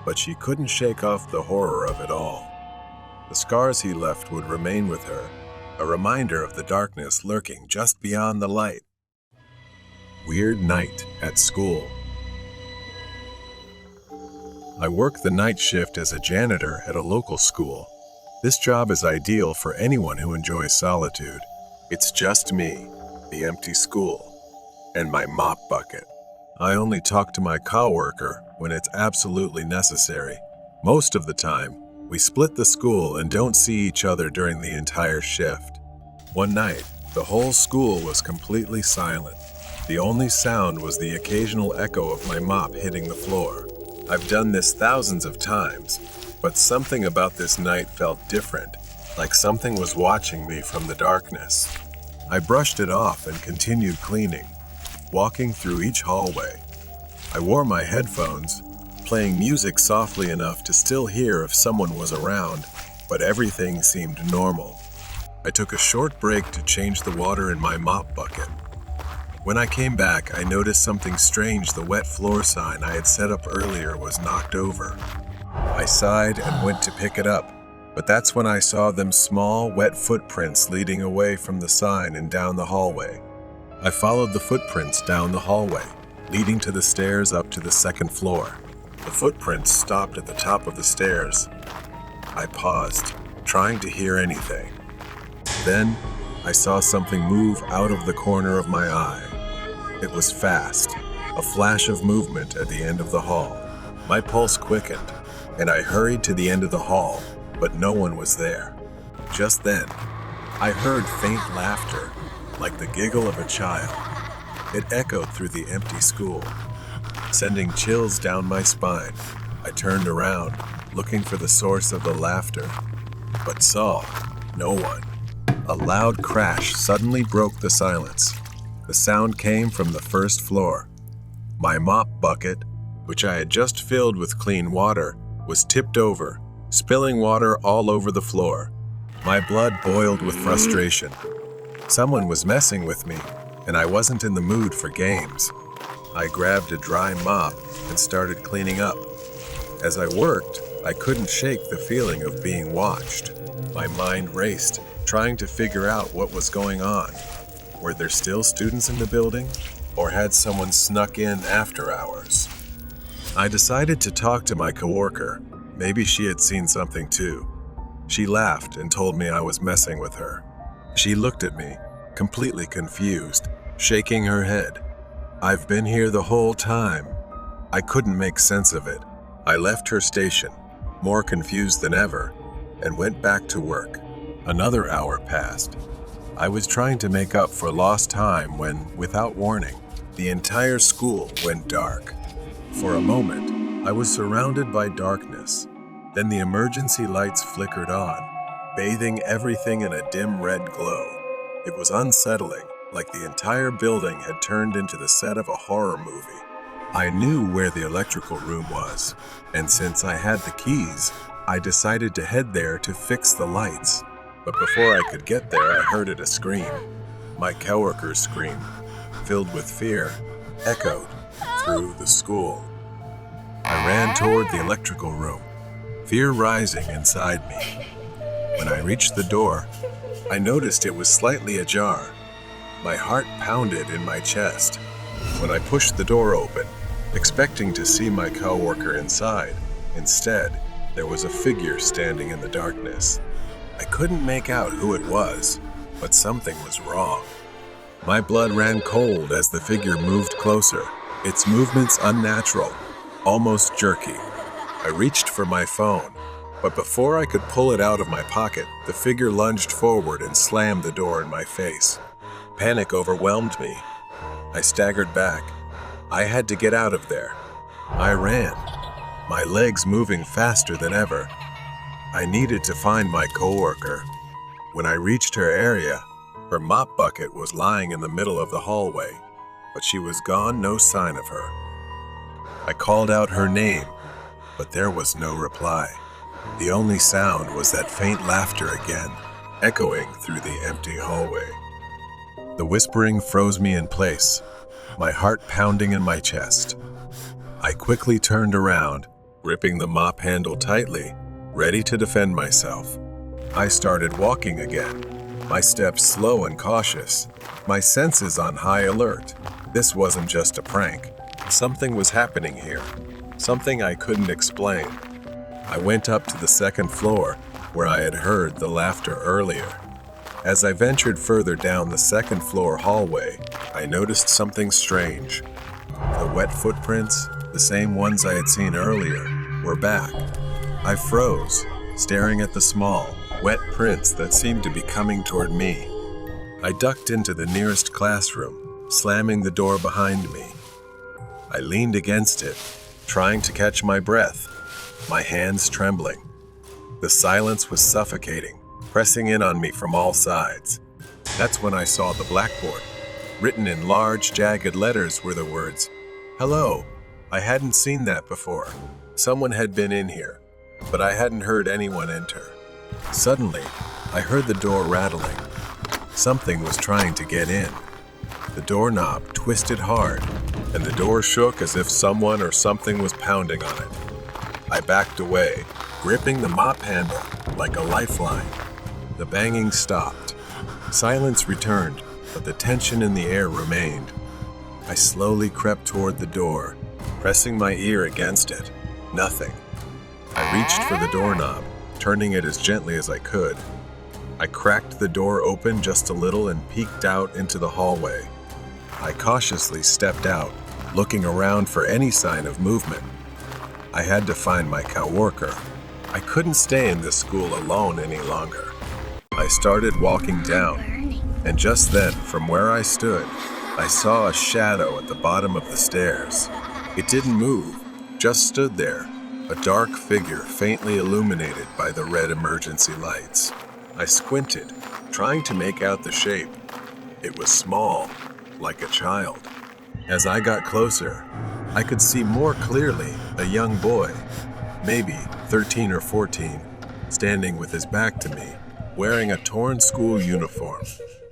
but she couldn't shake off the horror of it all. The scars he left would remain with her, a reminder of the darkness lurking just beyond the light. Weird night at school. I work the night shift as a janitor at a local school. This job is ideal for anyone who enjoys solitude. It's just me, the empty school, and my mop bucket. I only talk to my coworker when it's absolutely necessary. Most of the time, we split the school and don't see each other during the entire shift. One night, the whole school was completely silent. The only sound was the occasional echo of my mop hitting the floor. I've done this thousands of times, but something about this night felt different, like something was watching me from the darkness. I brushed it off and continued cleaning, walking through each hallway. I wore my headphones, playing music softly enough to still hear if someone was around, but everything seemed normal. I took a short break to change the water in my mop bucket. When I came back, I noticed something strange. The wet floor sign I had set up earlier was knocked over. I sighed and went to pick it up, but that's when I saw them small, wet footprints leading away from the sign and down the hallway. I followed the footprints down the hallway, leading to the stairs up to the second floor. The footprints stopped at the top of the stairs. I paused, trying to hear anything. Then, I saw something move out of the corner of my eye. It was fast, a flash of movement at the end of the hall. My pulse quickened, and I hurried to the end of the hall, but no one was there. Just then, I heard faint laughter, like the giggle of a child. It echoed through the empty school, sending chills down my spine. I turned around, looking for the source of the laughter, but saw no one. A loud crash suddenly broke the silence. The sound came from the first floor. My mop bucket, which I had just filled with clean water, was tipped over, spilling water all over the floor. My blood boiled with frustration. Someone was messing with me, and I wasn't in the mood for games. I grabbed a dry mop and started cleaning up. As I worked, I couldn't shake the feeling of being watched. My mind raced, trying to figure out what was going on. Were there still students in the building, or had someone snuck in after hours? I decided to talk to my coworker. Maybe she had seen something too. She laughed and told me I was messing with her. She looked at me, completely confused, shaking her head. I've been here the whole time. I couldn't make sense of it. I left her station, more confused than ever, and went back to work. Another hour passed. I was trying to make up for lost time when, without warning, the entire school went dark. For a moment, I was surrounded by darkness. Then the emergency lights flickered on, bathing everything in a dim red glow. It was unsettling, like the entire building had turned into the set of a horror movie. I knew where the electrical room was, and since I had the keys, I decided to head there to fix the lights. But before I could get there, I heard a scream. My coworker's scream, filled with fear, echoed through the school. I ran toward the electrical room, fear rising inside me. When I reached the door, I noticed it was slightly ajar. My heart pounded in my chest. When I pushed the door open, expecting to see my coworker inside, instead, there was a figure standing in the darkness. I couldn't make out who it was, but something was wrong. My blood ran cold as the figure moved closer, its movements unnatural. almost jerky. I reached for my phone, but before I could pull it out of my pocket, the figure lunged forward and slammed the door in my face. Panic overwhelmed me. I staggered back. I had to get out of there. I ran, my legs moving faster than ever. I needed to find my coworker. When I reached her area, her mop bucket was lying in the middle of the hallway, but she was gone, no sign of her. I called out her name, but there was no reply. The only sound was that faint laughter again, echoing through the empty hallway. The whispering froze me in place, my heart pounding in my chest. I quickly turned around, gripping the mop handle tightly, ready to defend myself. I started walking again, my steps slow and cautious, my senses on high alert. This wasn't just a prank. Something was happening here, something I couldn't explain. I went up to the second floor, where I had heard the laughter earlier. As I ventured further down the second floor hallway, I noticed something strange. The wet footprints, the same ones I had seen earlier, were back. I froze, staring at the small, wet prints that seemed to be coming toward me. I ducked into the nearest classroom, slamming the door behind me. I leaned against it, trying to catch my breath, my hands trembling. The silence was suffocating, pressing in on me from all sides. That's when I saw the blackboard. Written in large, jagged letters were the words, "Hello." I hadn't seen that before. Someone had been in here, but I hadn't heard anyone enter. Suddenly, I heard the door rattling. Something was trying to get in. The doorknob twisted hard, and the door shook as if someone or something was pounding on it. I backed away, gripping the mop handle like a lifeline. The banging stopped. Silence returned, but the tension in the air remained. I slowly crept toward the door, pressing my ear against it. Nothing. I reached for the doorknob, turning it as gently as I could. I cracked the door open just a little and peeked out into the hallway. I cautiously stepped out, looking around for any sign of movement. I had to find my coworker. I couldn't stay in this school alone any longer. I started walking down, and just then, from where I stood, I saw a shadow at the bottom of the stairs. It didn't move, just stood there, a dark figure faintly illuminated by the red emergency lights. I squinted, trying to make out the shape. It was small, like a child. As I got closer, I could see more clearly a young boy, maybe 13 or 14, standing with his back to me, wearing a torn school uniform.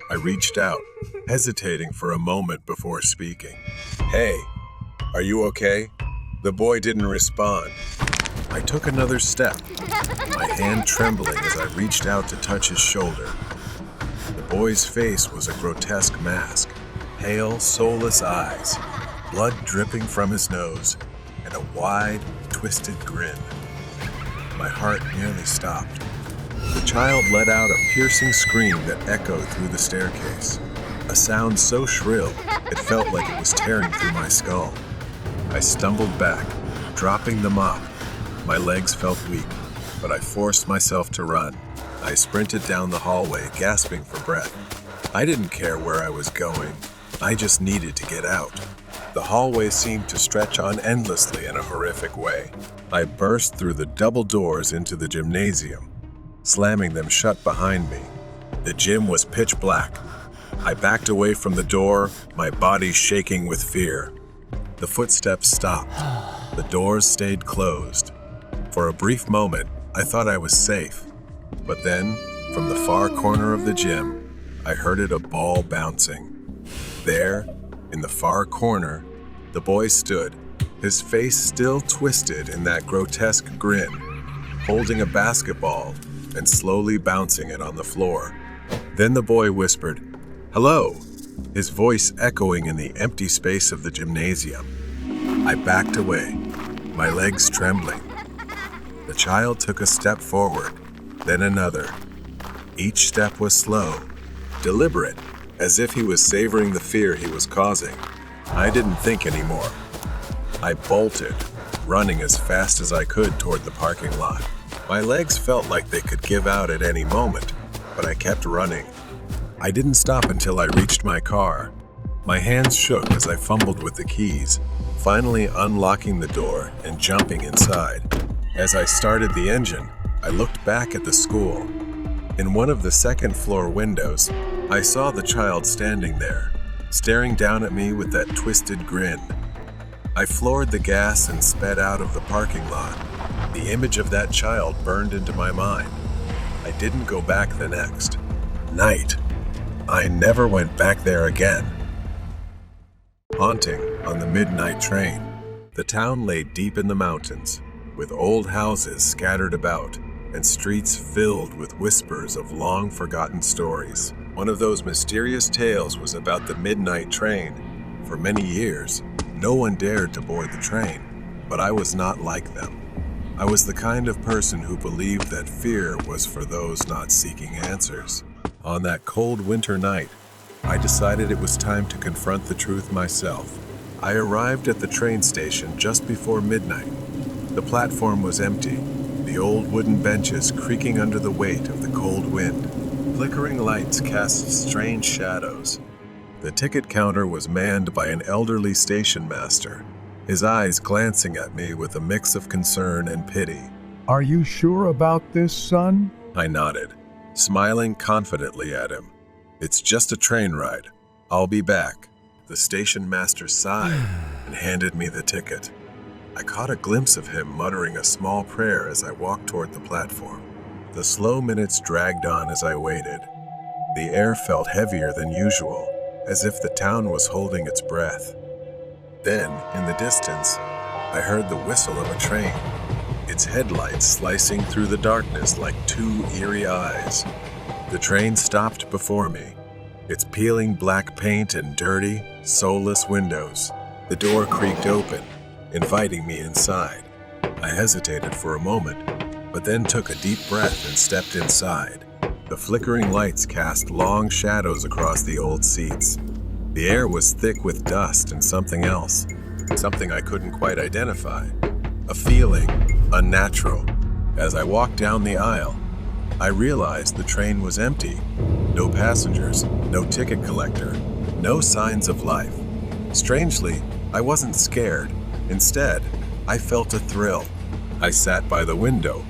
I reached out, hesitating for a moment before speaking. "Hey, are you okay?" The boy didn't respond. I took another step, my hand trembling as I reached out to touch his shoulder. The boy's face was a grotesque mask, pale, soulless eyes, blood dripping from his nose, and a wide, twisted grin. My heart nearly stopped. The child let out a piercing scream that echoed through the staircase, a sound so shrill it felt like it was tearing through my skull. I stumbled back, dropping the mop. My legs felt weak, but I forced myself to run. I sprinted down the hallway, gasping for breath. I didn't care where I was going. I just needed to get out. The hallway seemed to stretch on endlessly in a horrific way. I burst through the double doors into the gymnasium, slamming them shut behind me. The gym was pitch black. I backed away from the door, my body shaking with fear. The footsteps stopped. The doors stayed closed. For a brief moment, I thought I was safe. But then, from the far corner of the gym, I heard a ball bouncing. There, in the far corner, the boy stood, his face still twisted in that grotesque grin, holding a basketball and slowly bouncing it on the floor. Then the boy whispered, "Hello," his voice echoing in the empty space of the gymnasium. I backed away, my legs trembling. The child took a step forward, then another. Each step was slow, deliberate, as if he was savoring the fear he was causing. I didn't think anymore. I bolted, running as fast as I could toward the parking lot. My legs felt like they could give out at any moment, but I kept running. I didn't stop until I reached my car. My hands shook as I fumbled with the keys, finally unlocking the door and jumping inside. As I started the engine, I looked back at the school. In one of the second-floor windows, I saw the child standing there, staring down at me with that twisted grin. I floored the gas and sped out of the parking lot. The image of that child burned into my mind. I didn't go back the next night. I never went back there again. Haunting on the midnight train, the town lay deep in the mountains, with old houses scattered about and streets filled with whispers of long-forgotten stories. One of those mysterious tales was about the midnight train. For many years, no one dared to board the train, but I was not like them. I was the kind of person who believed that fear was for those not seeking answers. On that cold winter night, I decided it was time to confront the truth myself. I arrived at the train station just before midnight. The platform was empty, the old wooden benches creaking under the weight of the cold wind. Flickering lights cast strange shadows. The ticket counter was manned by an elderly station master, his eyes glancing at me with a mix of concern and pity. "Are you sure about this, son?" I nodded, smiling confidently at him. "It's just a train ride. I'll be back." The station master sighed and handed me the ticket. I caught a glimpse of him muttering a small prayer as I walked toward the platform. The slow minutes dragged on as I waited. The air felt heavier than usual, as if the town was holding its breath. Then, in the distance, I heard the whistle of a train, its headlights slicing through the darkness like two eerie eyes. The train stopped before me, its peeling black paint and dirty, soulless windows. The door creaked open, inviting me inside. I hesitated for a moment, but then took a deep breath and stepped inside. The flickering lights cast long shadows across the old seats. The air was thick with dust and something else, something I couldn't quite identify. A feeling unnatural. As I walked down the aisle, I realized the train was empty. No passengers, no ticket collector, no signs of life. Strangely, I wasn't scared. Instead, I felt a thrill. I sat by the window,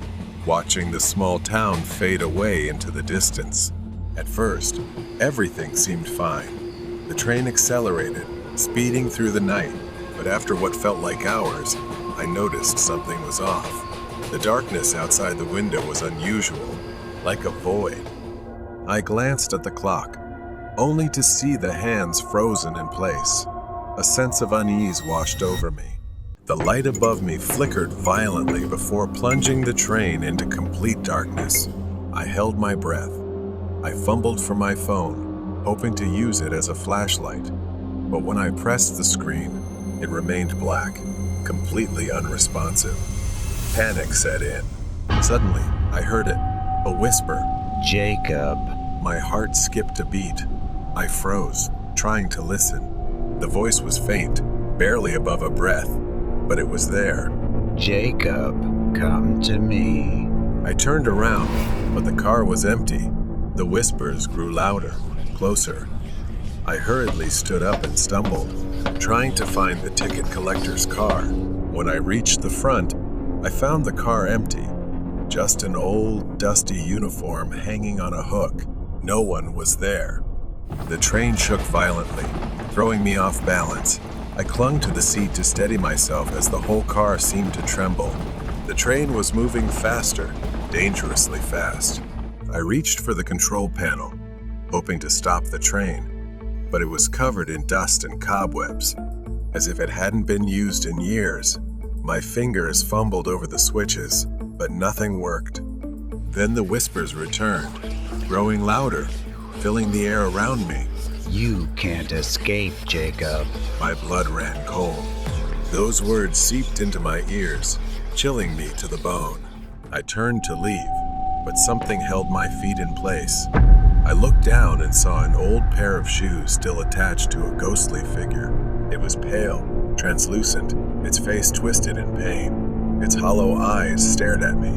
watching the small town fade away into the distance. At first, everything seemed fine. The train accelerated, speeding through the night, but after what felt like hours, I noticed something was off. The darkness outside the window was unusual, like a void. I glanced at the clock, only to see the hands frozen in place. A sense of unease washed over me. The light above me flickered violently before plunging the train into complete darkness. I held my breath. I fumbled for my phone, hoping to use it as a flashlight. But when I pressed the screen, it remained black, completely unresponsive. Panic set in. Suddenly, I heard it, a whisper. "Jacob." My heart skipped a beat. I froze, trying to listen. The voice was faint, barely above a breath, but it was there. "Jacob, come to me." I turned around, but the car was empty. The whispers grew louder, closer. I hurriedly stood up and stumbled, trying to find the ticket collector's car. When I reached the front, I found the car empty. Just an old, dusty uniform hanging on a hook. No one was there. The train shook violently, throwing me off balance. I clung to the seat to steady myself as the whole car seemed to tremble. The train was moving faster, dangerously fast. I reached for the control panel, hoping to stop the train, but it was covered in dust and cobwebs, as if it hadn't been used in years. My fingers fumbled over the switches, but nothing worked. Then the whispers returned, growing louder, filling the air around me. "You can't escape, Jacob." My blood ran cold. Those words seeped into my ears, chilling me to the bone. I turned to leave, but something held my feet in place. I looked down and saw an old pair of shoes still attached to a ghostly figure. It was pale, translucent, Its face twisted in pain. Its hollow eyes stared at me.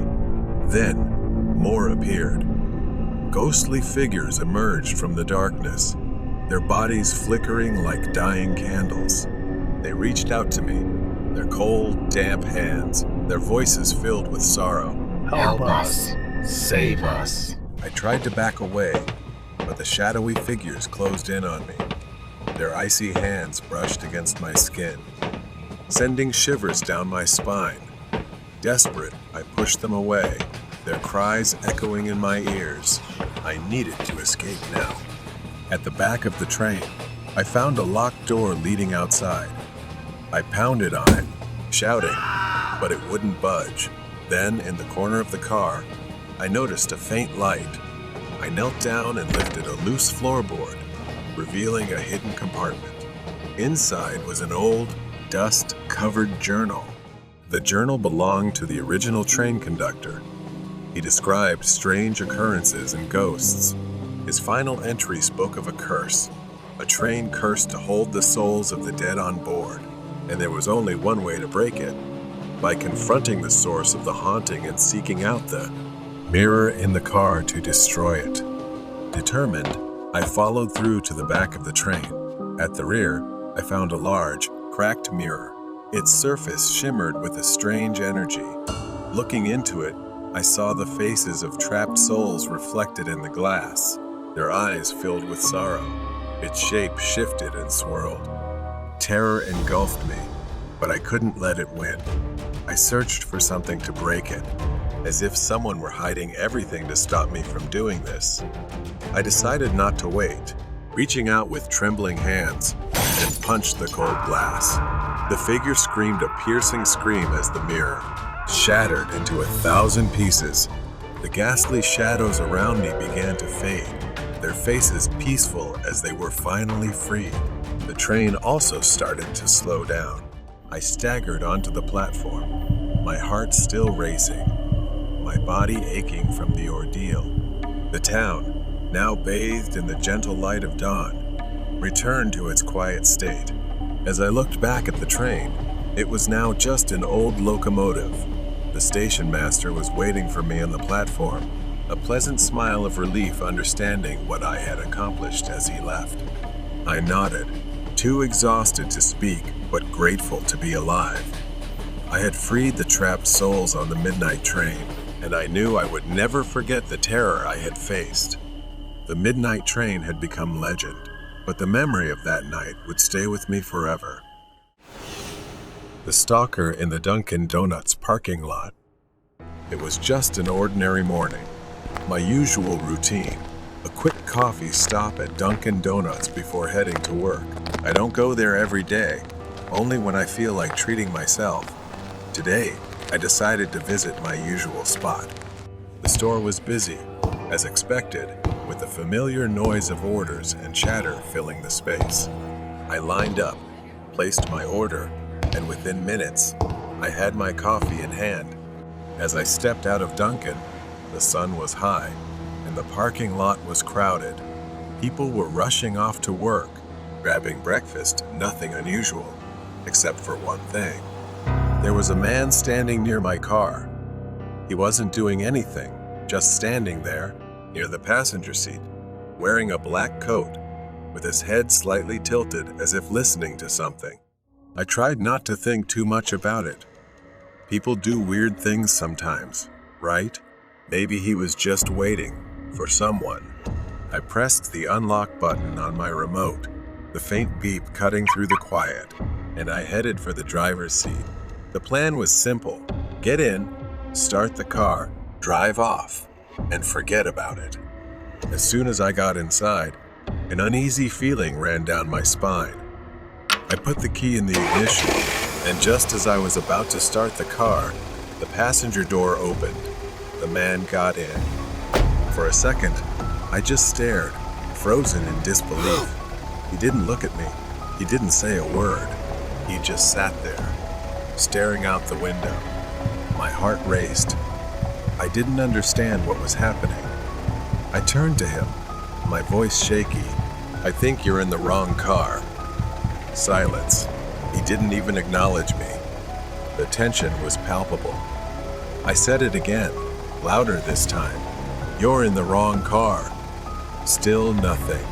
Then, more appeared. Ghostly figures emerged from the darkness, their bodies flickering like dying candles. They reached out to me, their cold, damp hands, their voices filled with sorrow. Help us. Save us. I tried to back away, but the shadowy figures closed in on me. Their icy hands brushed against my skin, sending shivers down my spine. Desperate, I pushed them away, their cries echoing in my ears. I needed to escape now. At the back of the train, I found a locked door leading outside. I pounded on it, shouting, but it wouldn't budge. Then, in the corner of the car, I noticed a faint light. I knelt down and lifted a loose floorboard, revealing a hidden compartment. Inside was an old, dust-covered journal. The journal belonged to the original train conductor. He described strange occurrences and ghosts. His final entry spoke of a curse, a train cursed to hold the souls of the dead on board, and there was only one way to break it, by confronting the source of the haunting and seeking out the mirror in the car to destroy it. Determined, I followed through to the back of the train. At the rear, I found a large, cracked mirror. Its surface shimmered with a strange energy. Looking into it, I saw the faces of trapped souls reflected in the glass, their eyes filled with sorrow. Its shape shifted and swirled. Terror engulfed me, but I couldn't let it win. I searched for something to break it, as if someone were hiding everything to stop me from doing this. I decided not to wait, reaching out with trembling hands, and punched the cold glass. The figure screamed a piercing scream as the mirror shattered into 1,000 pieces. The ghastly shadows around me began to fade, their faces peaceful as they were finally freed. The train also started to slow down. I staggered onto the platform, my heart still racing, my body aching from the ordeal. The town, now bathed in the gentle light of dawn, returned to its quiet state. As I looked back at the train, it was now just an old locomotive. The station master was waiting for me on the platform, a pleasant smile of relief understanding what I had accomplished as he left. I nodded, too exhausted to speak, but grateful to be alive. I had freed the trapped souls on the midnight train, and I knew I would never forget the terror I had faced. The midnight train had become legend, but the memory of that night would stay with me forever. The stalker in the Dunkin' Donuts parking lot. It was just an ordinary morning, my usual routine. A quick coffee stop at Dunkin' Donuts before heading to work. I don't go there every day, only when I feel like treating myself. Today, I decided to visit my usual spot. The store was busy, as expected, with the familiar noise of orders and chatter filling the space. I lined up, placed my order, and within minutes, I had my coffee in hand. As I stepped out of Dunkin', the sun was high, and the parking lot was crowded. People were rushing off to work, grabbing breakfast, nothing unusual, except for one thing. There was a man standing near my car. He wasn't doing anything, just standing there, near the passenger seat, wearing a black coat, with his head slightly tilted as if listening to something. I tried not to think too much about it. People do weird things sometimes, right? Maybe he was just waiting for someone. I pressed the unlock button on my remote, the faint beep cutting through the quiet, and I headed for the driver's seat. The plan was simple. Get in, start the car, drive off, and forget about it. As soon as I got inside, an uneasy feeling ran down my spine. I put the key in the ignition, and just as I was about to start the car, the passenger door opened. The man got in. For a second, I just stared, frozen in disbelief. He didn't look at me. He didn't say a word. He just sat there, staring out the window. My heart raced. I didn't understand what was happening. I turned to him, my voice shaky. "I think you're in the wrong car." Silence. He didn't even acknowledge me. The tension was palpable. I said it again, louder this time. "You're in the wrong car." Still nothing.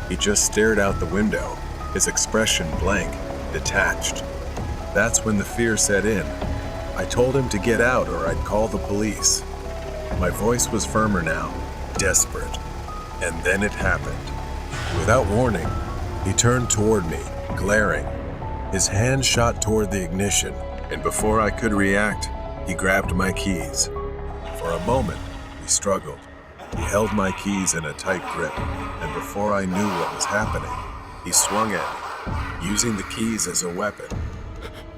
He just stared out the window, his expression blank, detached. That's when the fear set in. I told him to get out or I'd call the police. My voice was firmer now, desperate. And then it happened. Without warning, he turned toward me, glaring. His hand shot toward the ignition, and before I could react, he grabbed my keys. For a moment, we struggled. He held my keys in a tight grip, and before I knew what was happening, he swung at me, using the keys as a weapon.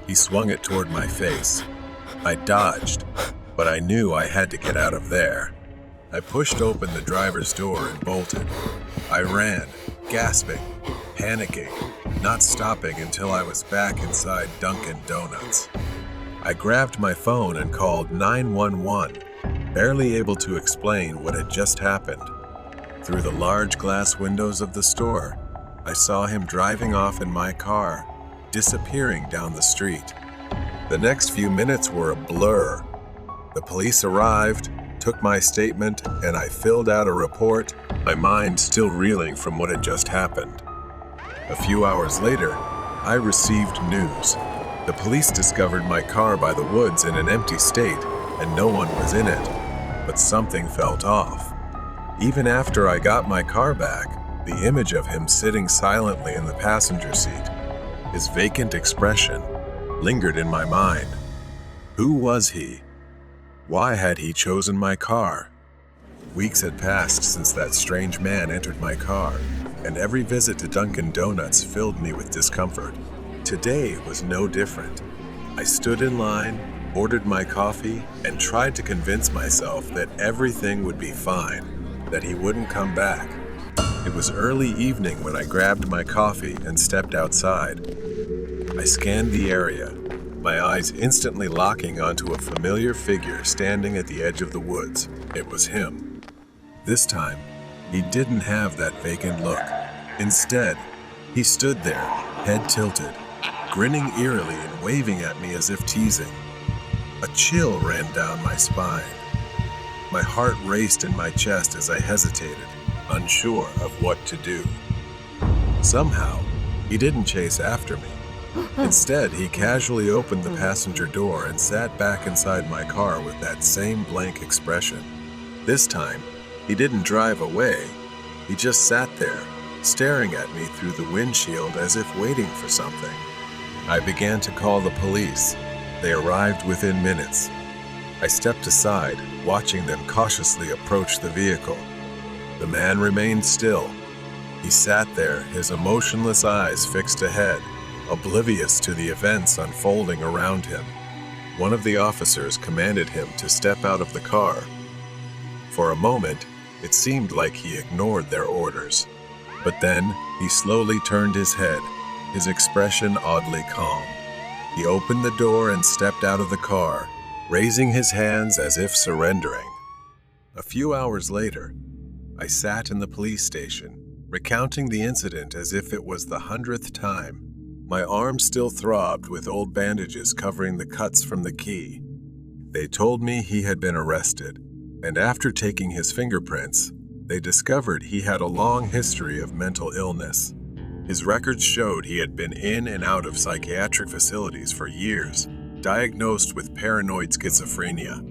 He swung it toward my face. I dodged, but I knew I had to get out of there. I pushed open the driver's door and bolted. I ran, gasping, panicking, not stopping until I was back inside Dunkin' Donuts. I grabbed my phone and called 911, barely able to explain what had just happened. Through the large glass windows of the store, I saw him driving off in my car, disappearing down the street. The next few minutes were a blur. The police arrived, took my statement, and I filled out a report, my mind still reeling from what had just happened. A few hours later, I received news. The police discovered my car by the woods in an empty state, and no one was in it. But something felt off. Even after I got my car back, the image of him sitting silently in the passenger seat, his vacant expression, lingered in my mind. Who was he? Why had he chosen my car? Weeks had passed since that strange man entered my car, and every visit to Dunkin' Donuts filled me with discomfort. Today was no different. I stood in line, ordered my coffee, and tried to convince myself that everything would be fine, that he wouldn't come back. It was early evening when I grabbed my coffee and stepped outside. I scanned the area, my eyes instantly locking onto a familiar figure standing at the edge of the woods. It was him. This time, he didn't have that vacant look. Instead, he stood there, head tilted, grinning eerily and waving at me as if teasing. A chill ran down my spine. My heart raced in my chest as I hesitated, unsure of what to do. Somehow, he didn't chase after me. Instead, he casually opened the passenger door and sat back inside my car with that same blank expression. This time, he didn't drive away. He just sat there, staring at me through the windshield as if waiting for something. I began to call the police. They arrived within minutes. I stepped aside, watching them cautiously approach the vehicle. The man remained still. He sat there, his emotionless eyes fixed ahead, oblivious to the events unfolding around him. One of the officers commanded him to step out of the car. For a moment, it seemed like he ignored their orders. But then, he slowly turned his head, his expression oddly calm. He opened the door and stepped out of the car, raising his hands as if surrendering. A few hours later, I sat in the police station, recounting the incident as if it was the 100th time. My arm still throbbed with old bandages covering the cuts from the key. They told me he had been arrested, and after taking his fingerprints, they discovered he had a long history of mental illness. His records showed he had been in and out of psychiatric facilities for years, diagnosed with paranoid schizophrenia.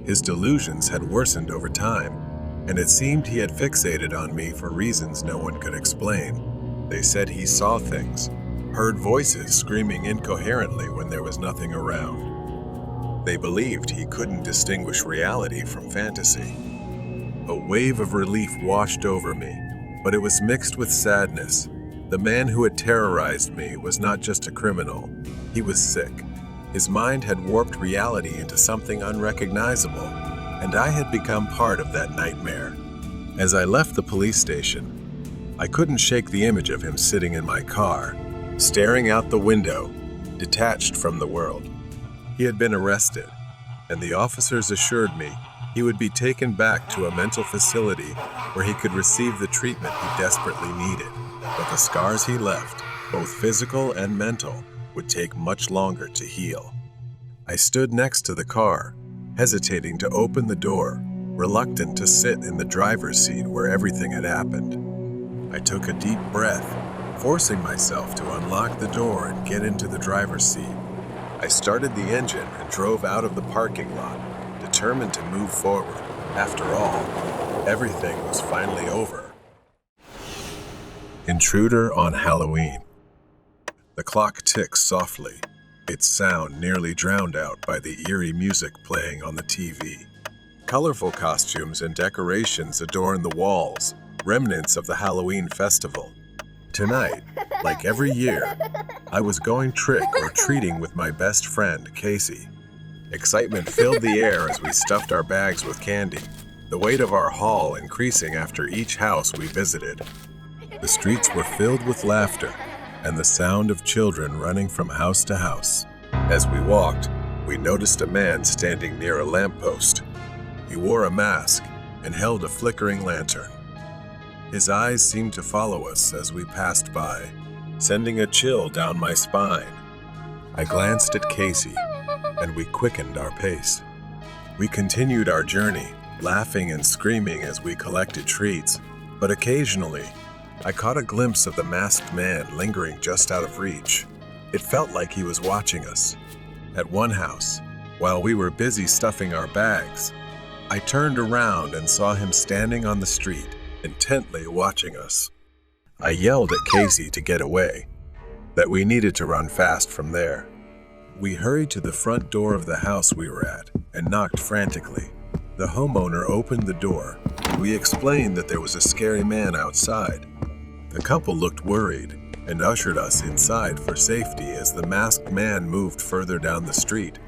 His delusions had worsened over time, and it seemed he had fixated on me for reasons no one could explain. They said he saw things, heard voices screaming incoherently when there was nothing around. They believed he couldn't distinguish reality from fantasy. A wave of relief washed over me, but it was mixed with sadness. The man who had terrorized me was not just a criminal. He was sick. His mind had warped reality into something unrecognizable, and I had become part of that nightmare. As I left the police station, I couldn't shake the image of him sitting in my car, staring out the window, detached from the world. He had been arrested, and the officers assured me he would be taken back to a mental facility where he could receive the treatment he desperately needed. But the scars he left, both physical and mental, would take much longer to heal. I stood next to the car, hesitating to open the door, reluctant to sit in the driver's seat where everything had happened. I took a deep breath, forcing myself to unlock the door and get into the driver's seat. I started the engine and drove out of the parking lot, determined to move forward. After all, everything was finally over. Intruder on Halloween. The clock ticks softly, its sound nearly drowned out by the eerie music playing on the TV. Colorful costumes and decorations adorn the walls, remnants of the Halloween festival. Tonight, like every year, I was going trick or treating with my best friend, Casey. Excitement filled the air as we stuffed our bags with candy, the weight of our haul increasing after each house we visited. The streets were filled with laughter and the sound of children running from house to house. As we walked, we noticed a man standing near a lamppost. He wore a mask and held a flickering lantern. His eyes seemed to follow us as we passed by, sending a chill down my spine. I glanced at Casey, and we quickened our pace. We continued our journey, laughing and screaming as we collected treats, but occasionally, I caught a glimpse of the masked man lingering just out of reach. It felt like he was watching us. At one house, while we were busy stuffing our bags, I turned around and saw him standing on the street, intently watching us. I yelled at Casey to get away, that we needed to run fast from there. We hurried to the front door of the house we were at and knocked frantically. The homeowner opened the door. We explained that there was a scary man outside. The couple looked worried and ushered us inside for safety as the masked man moved further down the street.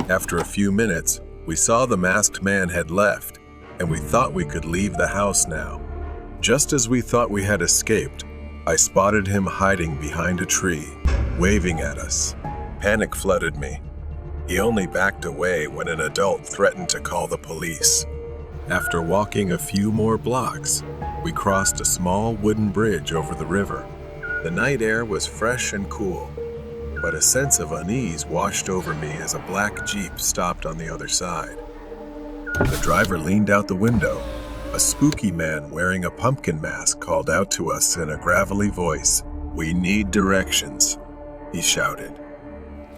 After a few minutes, we saw the masked man had left, and we thought we could leave the house now. Just as we thought we had escaped, I spotted him hiding behind a tree, waving at us. Panic flooded me. He only backed away when an adult threatened to call the police. After walking a few more blocks, we crossed a small wooden bridge over the river. The night air was fresh and cool, but a sense of unease washed over me as a black Jeep stopped on the other side. The driver leaned out the window. A spooky man wearing a pumpkin mask called out to us in a gravelly voice. "We need directions," he shouted.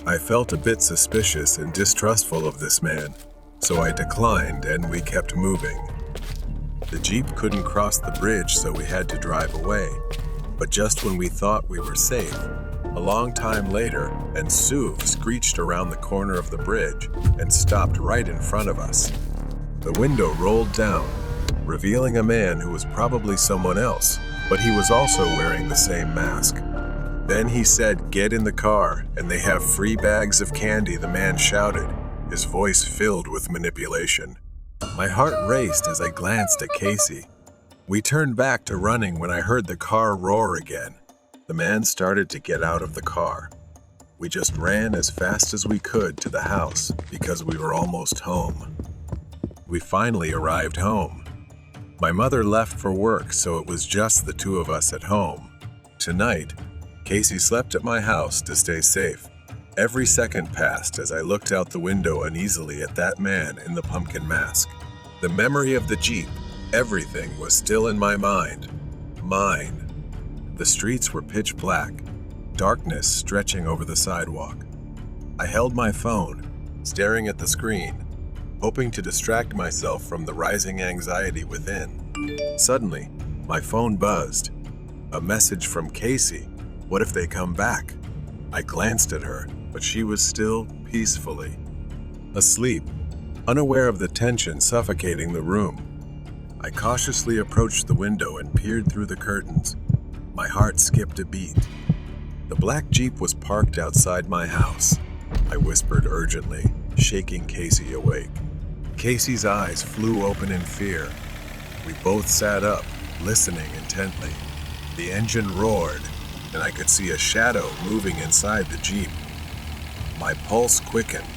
I felt a bit suspicious and distrustful of this man, so I declined and we kept moving. The Jeep couldn't cross the bridge, so we had to drive away. But just when we thought we were safe, a long time later, an SUV screeched around the corner of the bridge and stopped right in front of us. The window rolled down, revealing a man who was probably someone else, but he was also wearing the same mask. Then he said, "Get in the car, and they have free bags of candy," the man shouted, his voice filled with manipulation. My heart raced as I glanced at Casey. We turned back to running when I heard the car roar again. The man started to get out of the car. We just ran as fast as we could to the house because we were almost home. We finally arrived home. My mother left for work, so it was just the two of us at home. Tonight, Casey slept at my house to stay safe. Every second passed as I looked out the window uneasily at that man in the pumpkin mask. The memory of the Jeep, everything was still in my mind. Mine. The streets were pitch black, darkness stretching over the sidewalk. I held my phone, staring at the screen, hoping to distract myself from the rising anxiety within. Suddenly, my phone buzzed. A message from Casey. What if they come back? I glanced at her, but she was still peacefully asleep, unaware of the tension suffocating the room. I cautiously approached the window and peered through the curtains. My heart skipped a beat. The black Jeep was parked outside my house. I whispered urgently, shaking Casey awake. Casey's eyes flew open in fear. We both sat up, listening intently. The engine roared, and I could see a shadow moving inside the Jeep. My pulse quickened,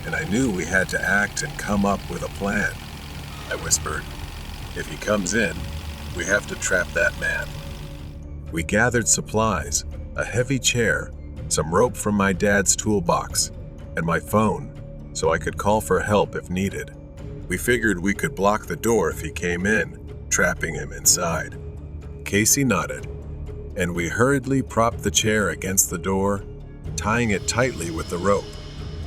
and I knew we had to act and come up with a plan. I whispered, "If he comes in, we have to trap that man." We gathered supplies, a heavy chair, some rope from my dad's toolbox, and my phone, so I could call for help if needed. We figured we could block the door if he came in, trapping him inside. Casey nodded, and we hurriedly propped the chair against the door, tying it tightly with the rope.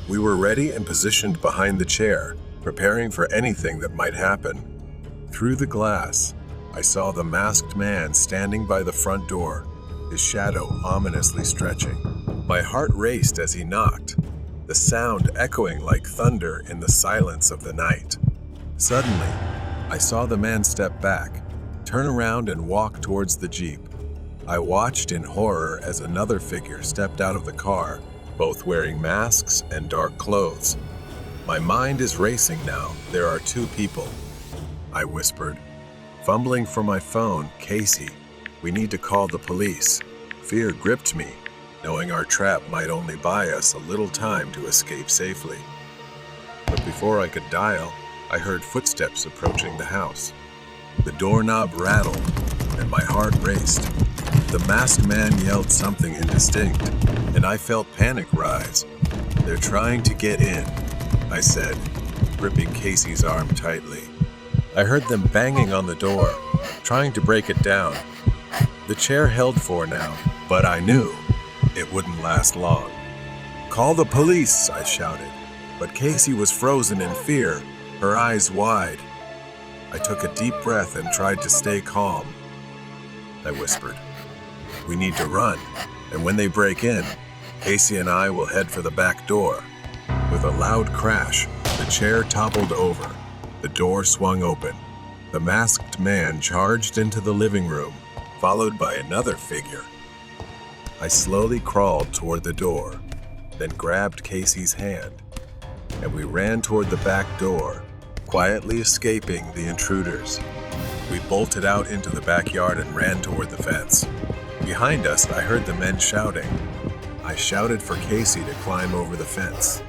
We were ready and positioned behind the chair, preparing for anything that might happen. Through the glass, I saw the masked man standing by the front door, his shadow ominously stretching. My heart raced as he knocked, the sound echoing like thunder in the silence of the night. Suddenly, I saw the man step back, turn around and walk towards the Jeep. I watched in horror as another figure stepped out of the car, both wearing masks and dark clothes. My mind is racing now. There are two people, I whispered. Fumbling for my phone, Casey, we need to call the police. Fear gripped me, knowing our trap might only buy us a little time to escape safely. But before I could dial, I heard footsteps approaching the house. The doorknob rattled, and my heart raced. The masked man yelled something indistinct, and I felt panic rise. They're trying to get in, I said, gripping Casey's arm tightly. I heard them banging on the door, trying to break it down. The chair held for now, but I knew it wouldn't last long. Call the police, I shouted, but Casey was frozen in fear, her eyes wide. I took a deep breath and tried to stay calm. I whispered, we need to run, and when they break in, Casey and I will head for the back door. With a loud crash, the chair toppled over. The door swung open. The masked man charged into the living room, followed by another figure. I slowly crawled toward the door, then grabbed Casey's hand, and we ran toward the back door, quietly escaping the intruders. We bolted out into the backyard and ran toward the fence. Behind us, I heard the men shouting. I shouted for Casey to climb over the fence.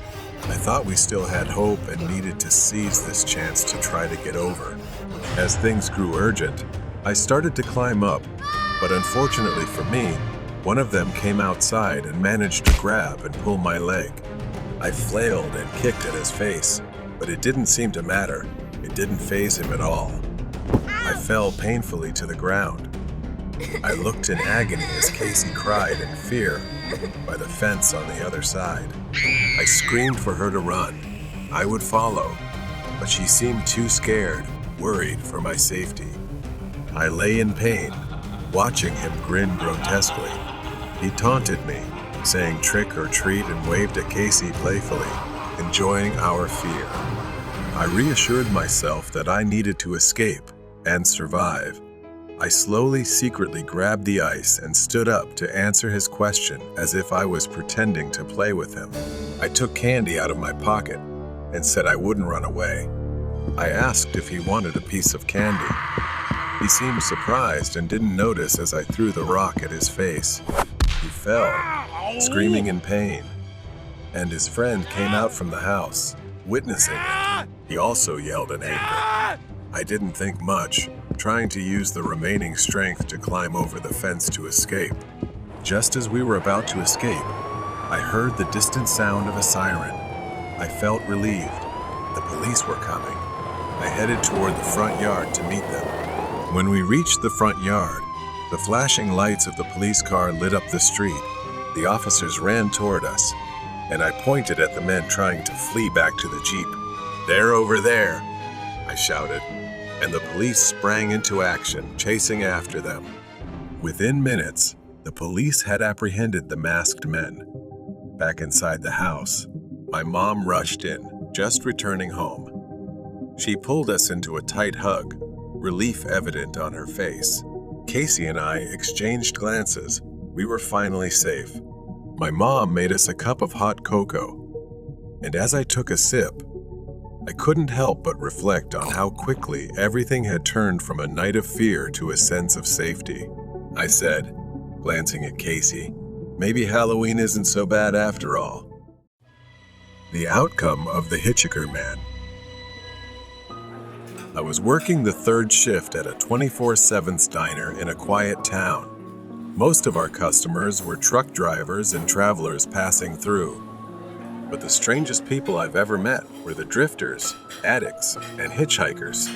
I thought we still had hope and needed to seize this chance to try to get over. As things grew urgent, I started to climb up, but unfortunately for me, one of them came outside and managed to grab and pull my leg. I flailed and kicked at his face, but it didn't seem to matter. It didn't faze him at all. I fell painfully to the ground. I looked in agony as Casey cried in fear by the fence on the other side. I screamed for her to run. I would follow, but she seemed too scared, worried for my safety. I lay in pain, watching him grin grotesquely. He taunted me, saying trick or treat, and waved at Casey playfully, enjoying our fear. I reassured myself that I needed to escape and survive. I slowly, secretly grabbed the ice and stood up to answer his question as if I was pretending to play with him. I took candy out of my pocket and said I wouldn't run away. I asked if he wanted a piece of candy. He seemed surprised and didn't notice as I threw the rock at his face. He fell, screaming in pain, and his friend came out from the house, witnessing it. He also yelled in anger. I didn't think much, trying to use the remaining strength to climb over the fence to escape. Just as we were about to escape, I heard the distant sound of a siren. I felt relieved. The police were coming. I headed toward the front yard to meet them. When we reached the front yard, the flashing lights of the police car lit up the street. The officers ran toward us, and I pointed at the men trying to flee back to the Jeep. "They're over there," I shouted, and the police sprang into action, chasing after them. Within minutes, the police had apprehended the masked men. Back inside the house, my mom rushed in, just returning home. She pulled us into a tight hug, relief evident on her face. Casey and I exchanged glances. We were finally safe. My mom made us a cup of hot cocoa, and as I took a sip, I couldn't help but reflect on how quickly everything had turned from a night of fear to a sense of safety. I said, glancing at Casey, maybe Halloween isn't so bad after all. The outcome of the Hitchhiker Man. I was working the third shift at a 24/7 diner in a quiet town. Most of our customers were truck drivers and travelers passing through. But the strangest people I've ever met were the drifters, addicts, and hitchhikers.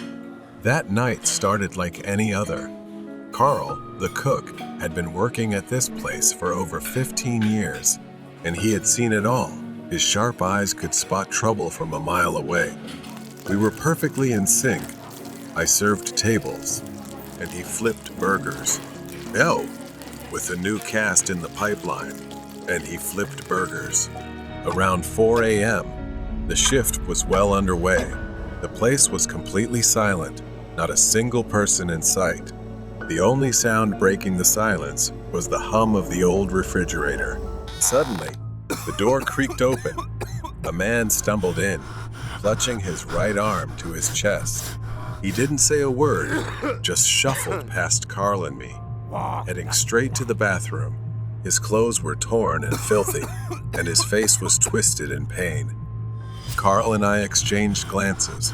That night started like any other. Carl, the cook, had been working at this place for over 15 years, and he had seen it all. His sharp eyes could spot trouble from a mile away. We were perfectly in sync. I served tables, and he flipped burgers. No, with a new cast in the pipeline, and he flipped burgers. Around 4 a.m., the shift was well underway. The place was completely silent, not a single person in sight. The only sound breaking the silence was the hum of the old refrigerator. Suddenly, the door creaked open. A man stumbled in, clutching his right arm to his chest. He didn't say a word, just shuffled past Carl and me, heading straight to the bathroom. His clothes were torn and filthy, and his face was twisted in pain. Carl and I exchanged glances.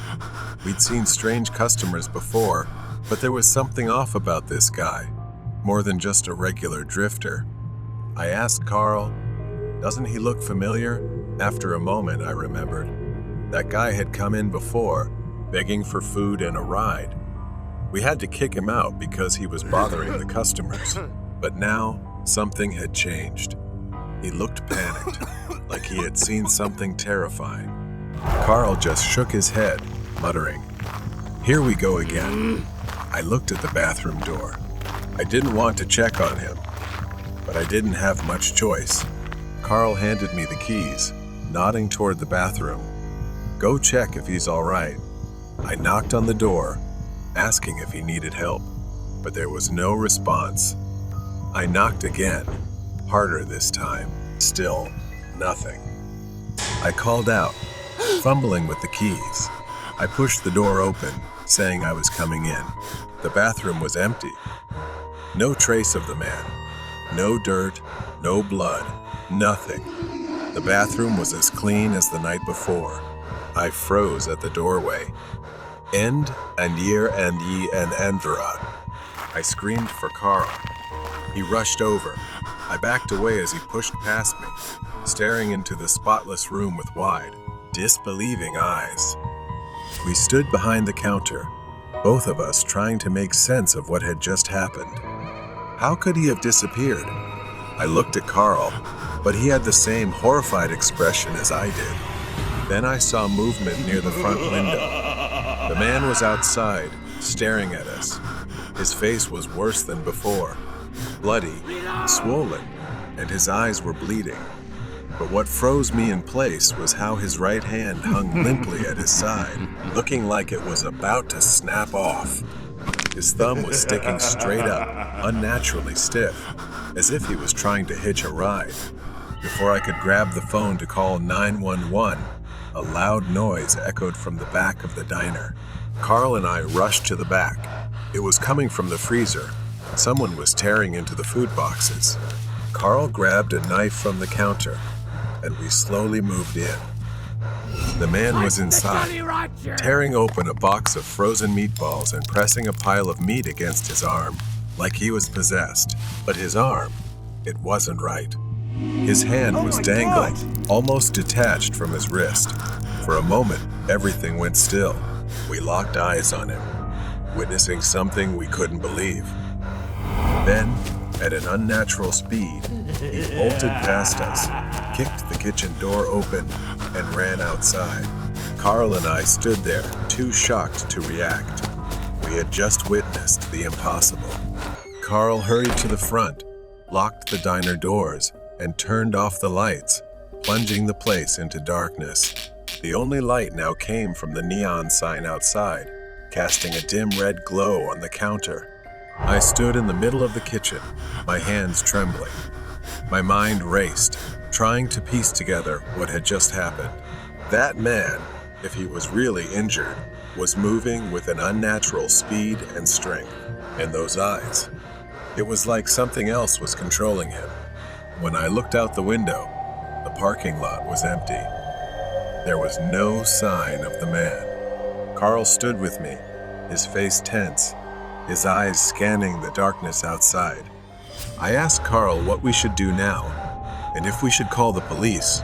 We'd seen strange customers before, but there was something off about this guy, more than just a regular drifter. I asked Carl, "Doesn't he look familiar?" After a moment, I remembered. That guy had come in before, begging for food and a ride. We had to kick him out because he was bothering the customers. But now, something had changed. He looked panicked, like he had seen something terrifying. Carl just shook his head, muttering, "Here we go again." I looked at the bathroom door. I didn't want to check on him, but I didn't have much choice. Carl handed me the keys, nodding toward the bathroom. "Go check if he's all right." I knocked on the door, asking if he needed help, but there was no response. I knocked again, harder this time. Still, nothing. I called out, fumbling with the keys. I pushed the door open, saying I was coming in. The bathroom was empty. No trace of the man. No dirt, no blood, nothing. The bathroom was as clean as the night before. I froze at the doorway. "End and year and ye and Andra." I screamed for Carl. He rushed over. I backed away as he pushed past me, staring into the spotless room with wide, disbelieving eyes. We stood behind the counter, both of us trying to make sense of what had just happened. How could he have disappeared? I looked at Carl, but he had the same horrified expression as I did. Then I saw movement near the front window. The man was outside, staring at us. His face was worse than before, bloody, swollen, and his eyes were bleeding. But what froze me in place was how his right hand hung limply at his side, looking like it was about to snap off. His thumb was sticking straight up, unnaturally stiff, as if he was trying to hitch a ride. Before I could grab the phone to call 911, a loud noise echoed from the back of the diner. Carl and I rushed to the back. It was coming from the freezer. Someone was tearing into the food boxes. Carl grabbed a knife from the counter, and we slowly moved in. The man was inside, tearing open a box of frozen meatballs and pressing a pile of meat against his arm, like he was possessed. But his arm, it wasn't right. His hand was dangling, almost detached from his wrist. For a moment, everything went still. We locked eyes on him, witnessing something we couldn't believe. Then, at an unnatural speed, he bolted past us, kicked the kitchen door open, and ran outside. Carl and I stood there, too shocked to react. We had just witnessed the impossible. Carl hurried to the front, locked the diner doors, and turned off the lights, plunging the place into darkness. The only light now came from the neon sign outside, casting a dim red glow on the counter. I stood in the middle of the kitchen, my hands trembling. My mind raced, trying to piece together what had just happened. That man, if he was really injured, was moving with an unnatural speed and strength. And those eyes, it was like something else was controlling him. When I looked out the window, the parking lot was empty. There was no sign of the man. Carl stood with me, his face tense, his eyes scanning the darkness outside. I asked Carl what we should do now, and if we should call the police.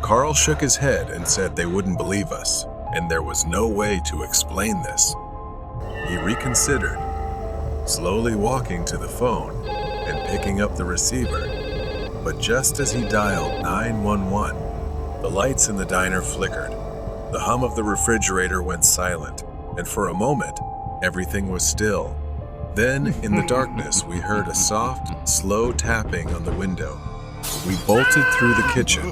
Carl shook his head and said they wouldn't believe us, and there was no way to explain this. He reconsidered, slowly walking to the phone and picking up the receiver. But just as he dialed 911, the lights in the diner flickered. The hum of the refrigerator went silent, and for a moment, everything was still. Then, in the darkness, we heard a soft, slow tapping on the window. We bolted through the kitchen,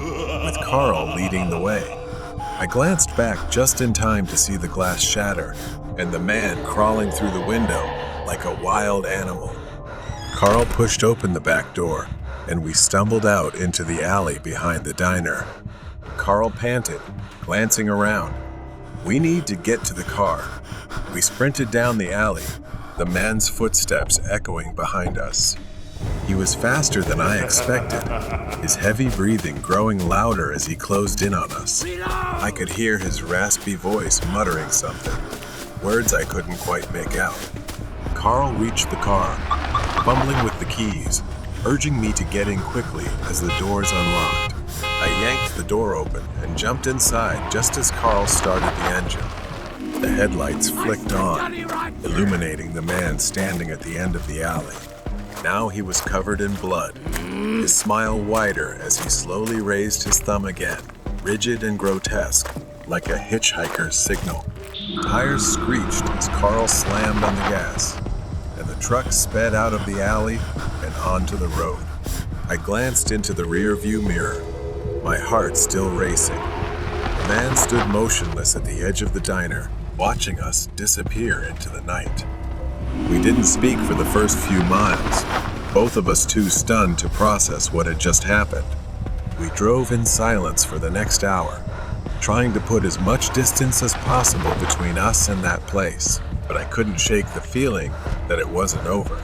with Carl leading the way. I glanced back just in time to see the glass shatter, and the man crawling through the window like a wild animal. Carl pushed open the back door, and we stumbled out into the alley behind the diner. Carl panted, glancing around. "We need to get to the car." We sprinted down the alley, the man's footsteps echoing behind us. He was faster than I expected, his heavy breathing growing louder as he closed in on us. I could hear his raspy voice muttering something, words I couldn't quite make out. Carl reached the car, fumbling with the keys, urging me to get in quickly as the doors unlocked. I yanked the door open and jumped inside just as Carl started the engine. The headlights flicked on, illuminating the man standing at the end of the alley. Now he was covered in blood, his smile wider as he slowly raised his thumb again, rigid and grotesque, like a hitchhiker's signal. Tires screeched as Carl slammed on the gas, and the truck sped out of the alley and onto the road. I glanced into the rear-view mirror, my heart still racing. The man stood motionless at the edge of the diner, watching us disappear into the night. We didn't speak for the first few miles, both of us too stunned to process what had just happened. We drove in silence for the next hour, trying to put as much distance as possible between us and that place, but I couldn't shake the feeling that it wasn't over.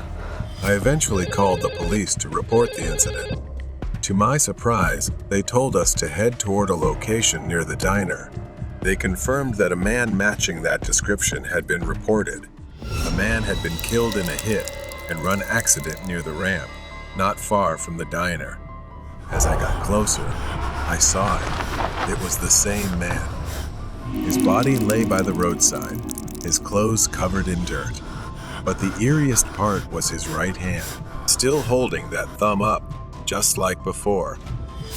I eventually called the police to report the incident. To my surprise, they told us to head toward a location near the diner. They confirmed that a man matching that description had been reported. A man had been killed in a hit and run accident near the ramp, not far from the diner. As I got closer, I saw it. It was the same man. His body lay by the roadside, his clothes covered in dirt. But the eeriest part was his right hand, still holding that thumb up, just like before.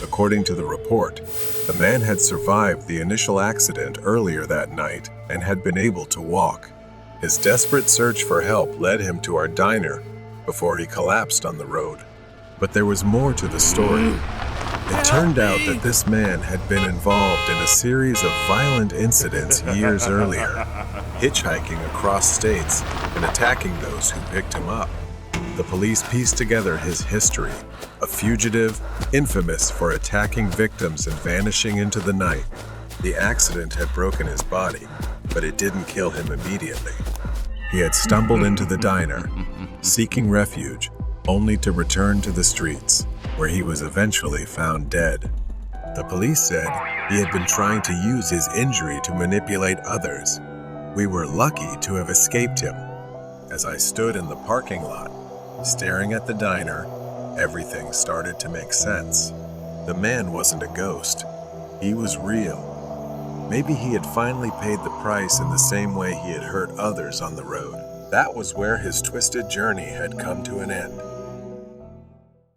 According to the report, the man had survived the initial accident earlier that night and had been able to walk. His desperate search for help led him to our diner before he collapsed on the road. But there was more to the story. It turned out that this man had been involved in a series of violent incidents years earlier, hitchhiking across states and attacking those who picked him up. The police pieced together his history, a fugitive, infamous for attacking victims and vanishing into the night. The accident had broken his body, but it didn't kill him immediately. He had stumbled into the diner, seeking refuge, only to return to the streets, where he was eventually found dead. The police said he had been trying to use his injury to manipulate others. We were lucky to have escaped him. As I stood in the parking lot, staring at the diner, everything started to make sense. The man wasn't a ghost. He was real. Maybe he had finally paid the price in the same way he had hurt others on the road. That was where his twisted journey had come to an end.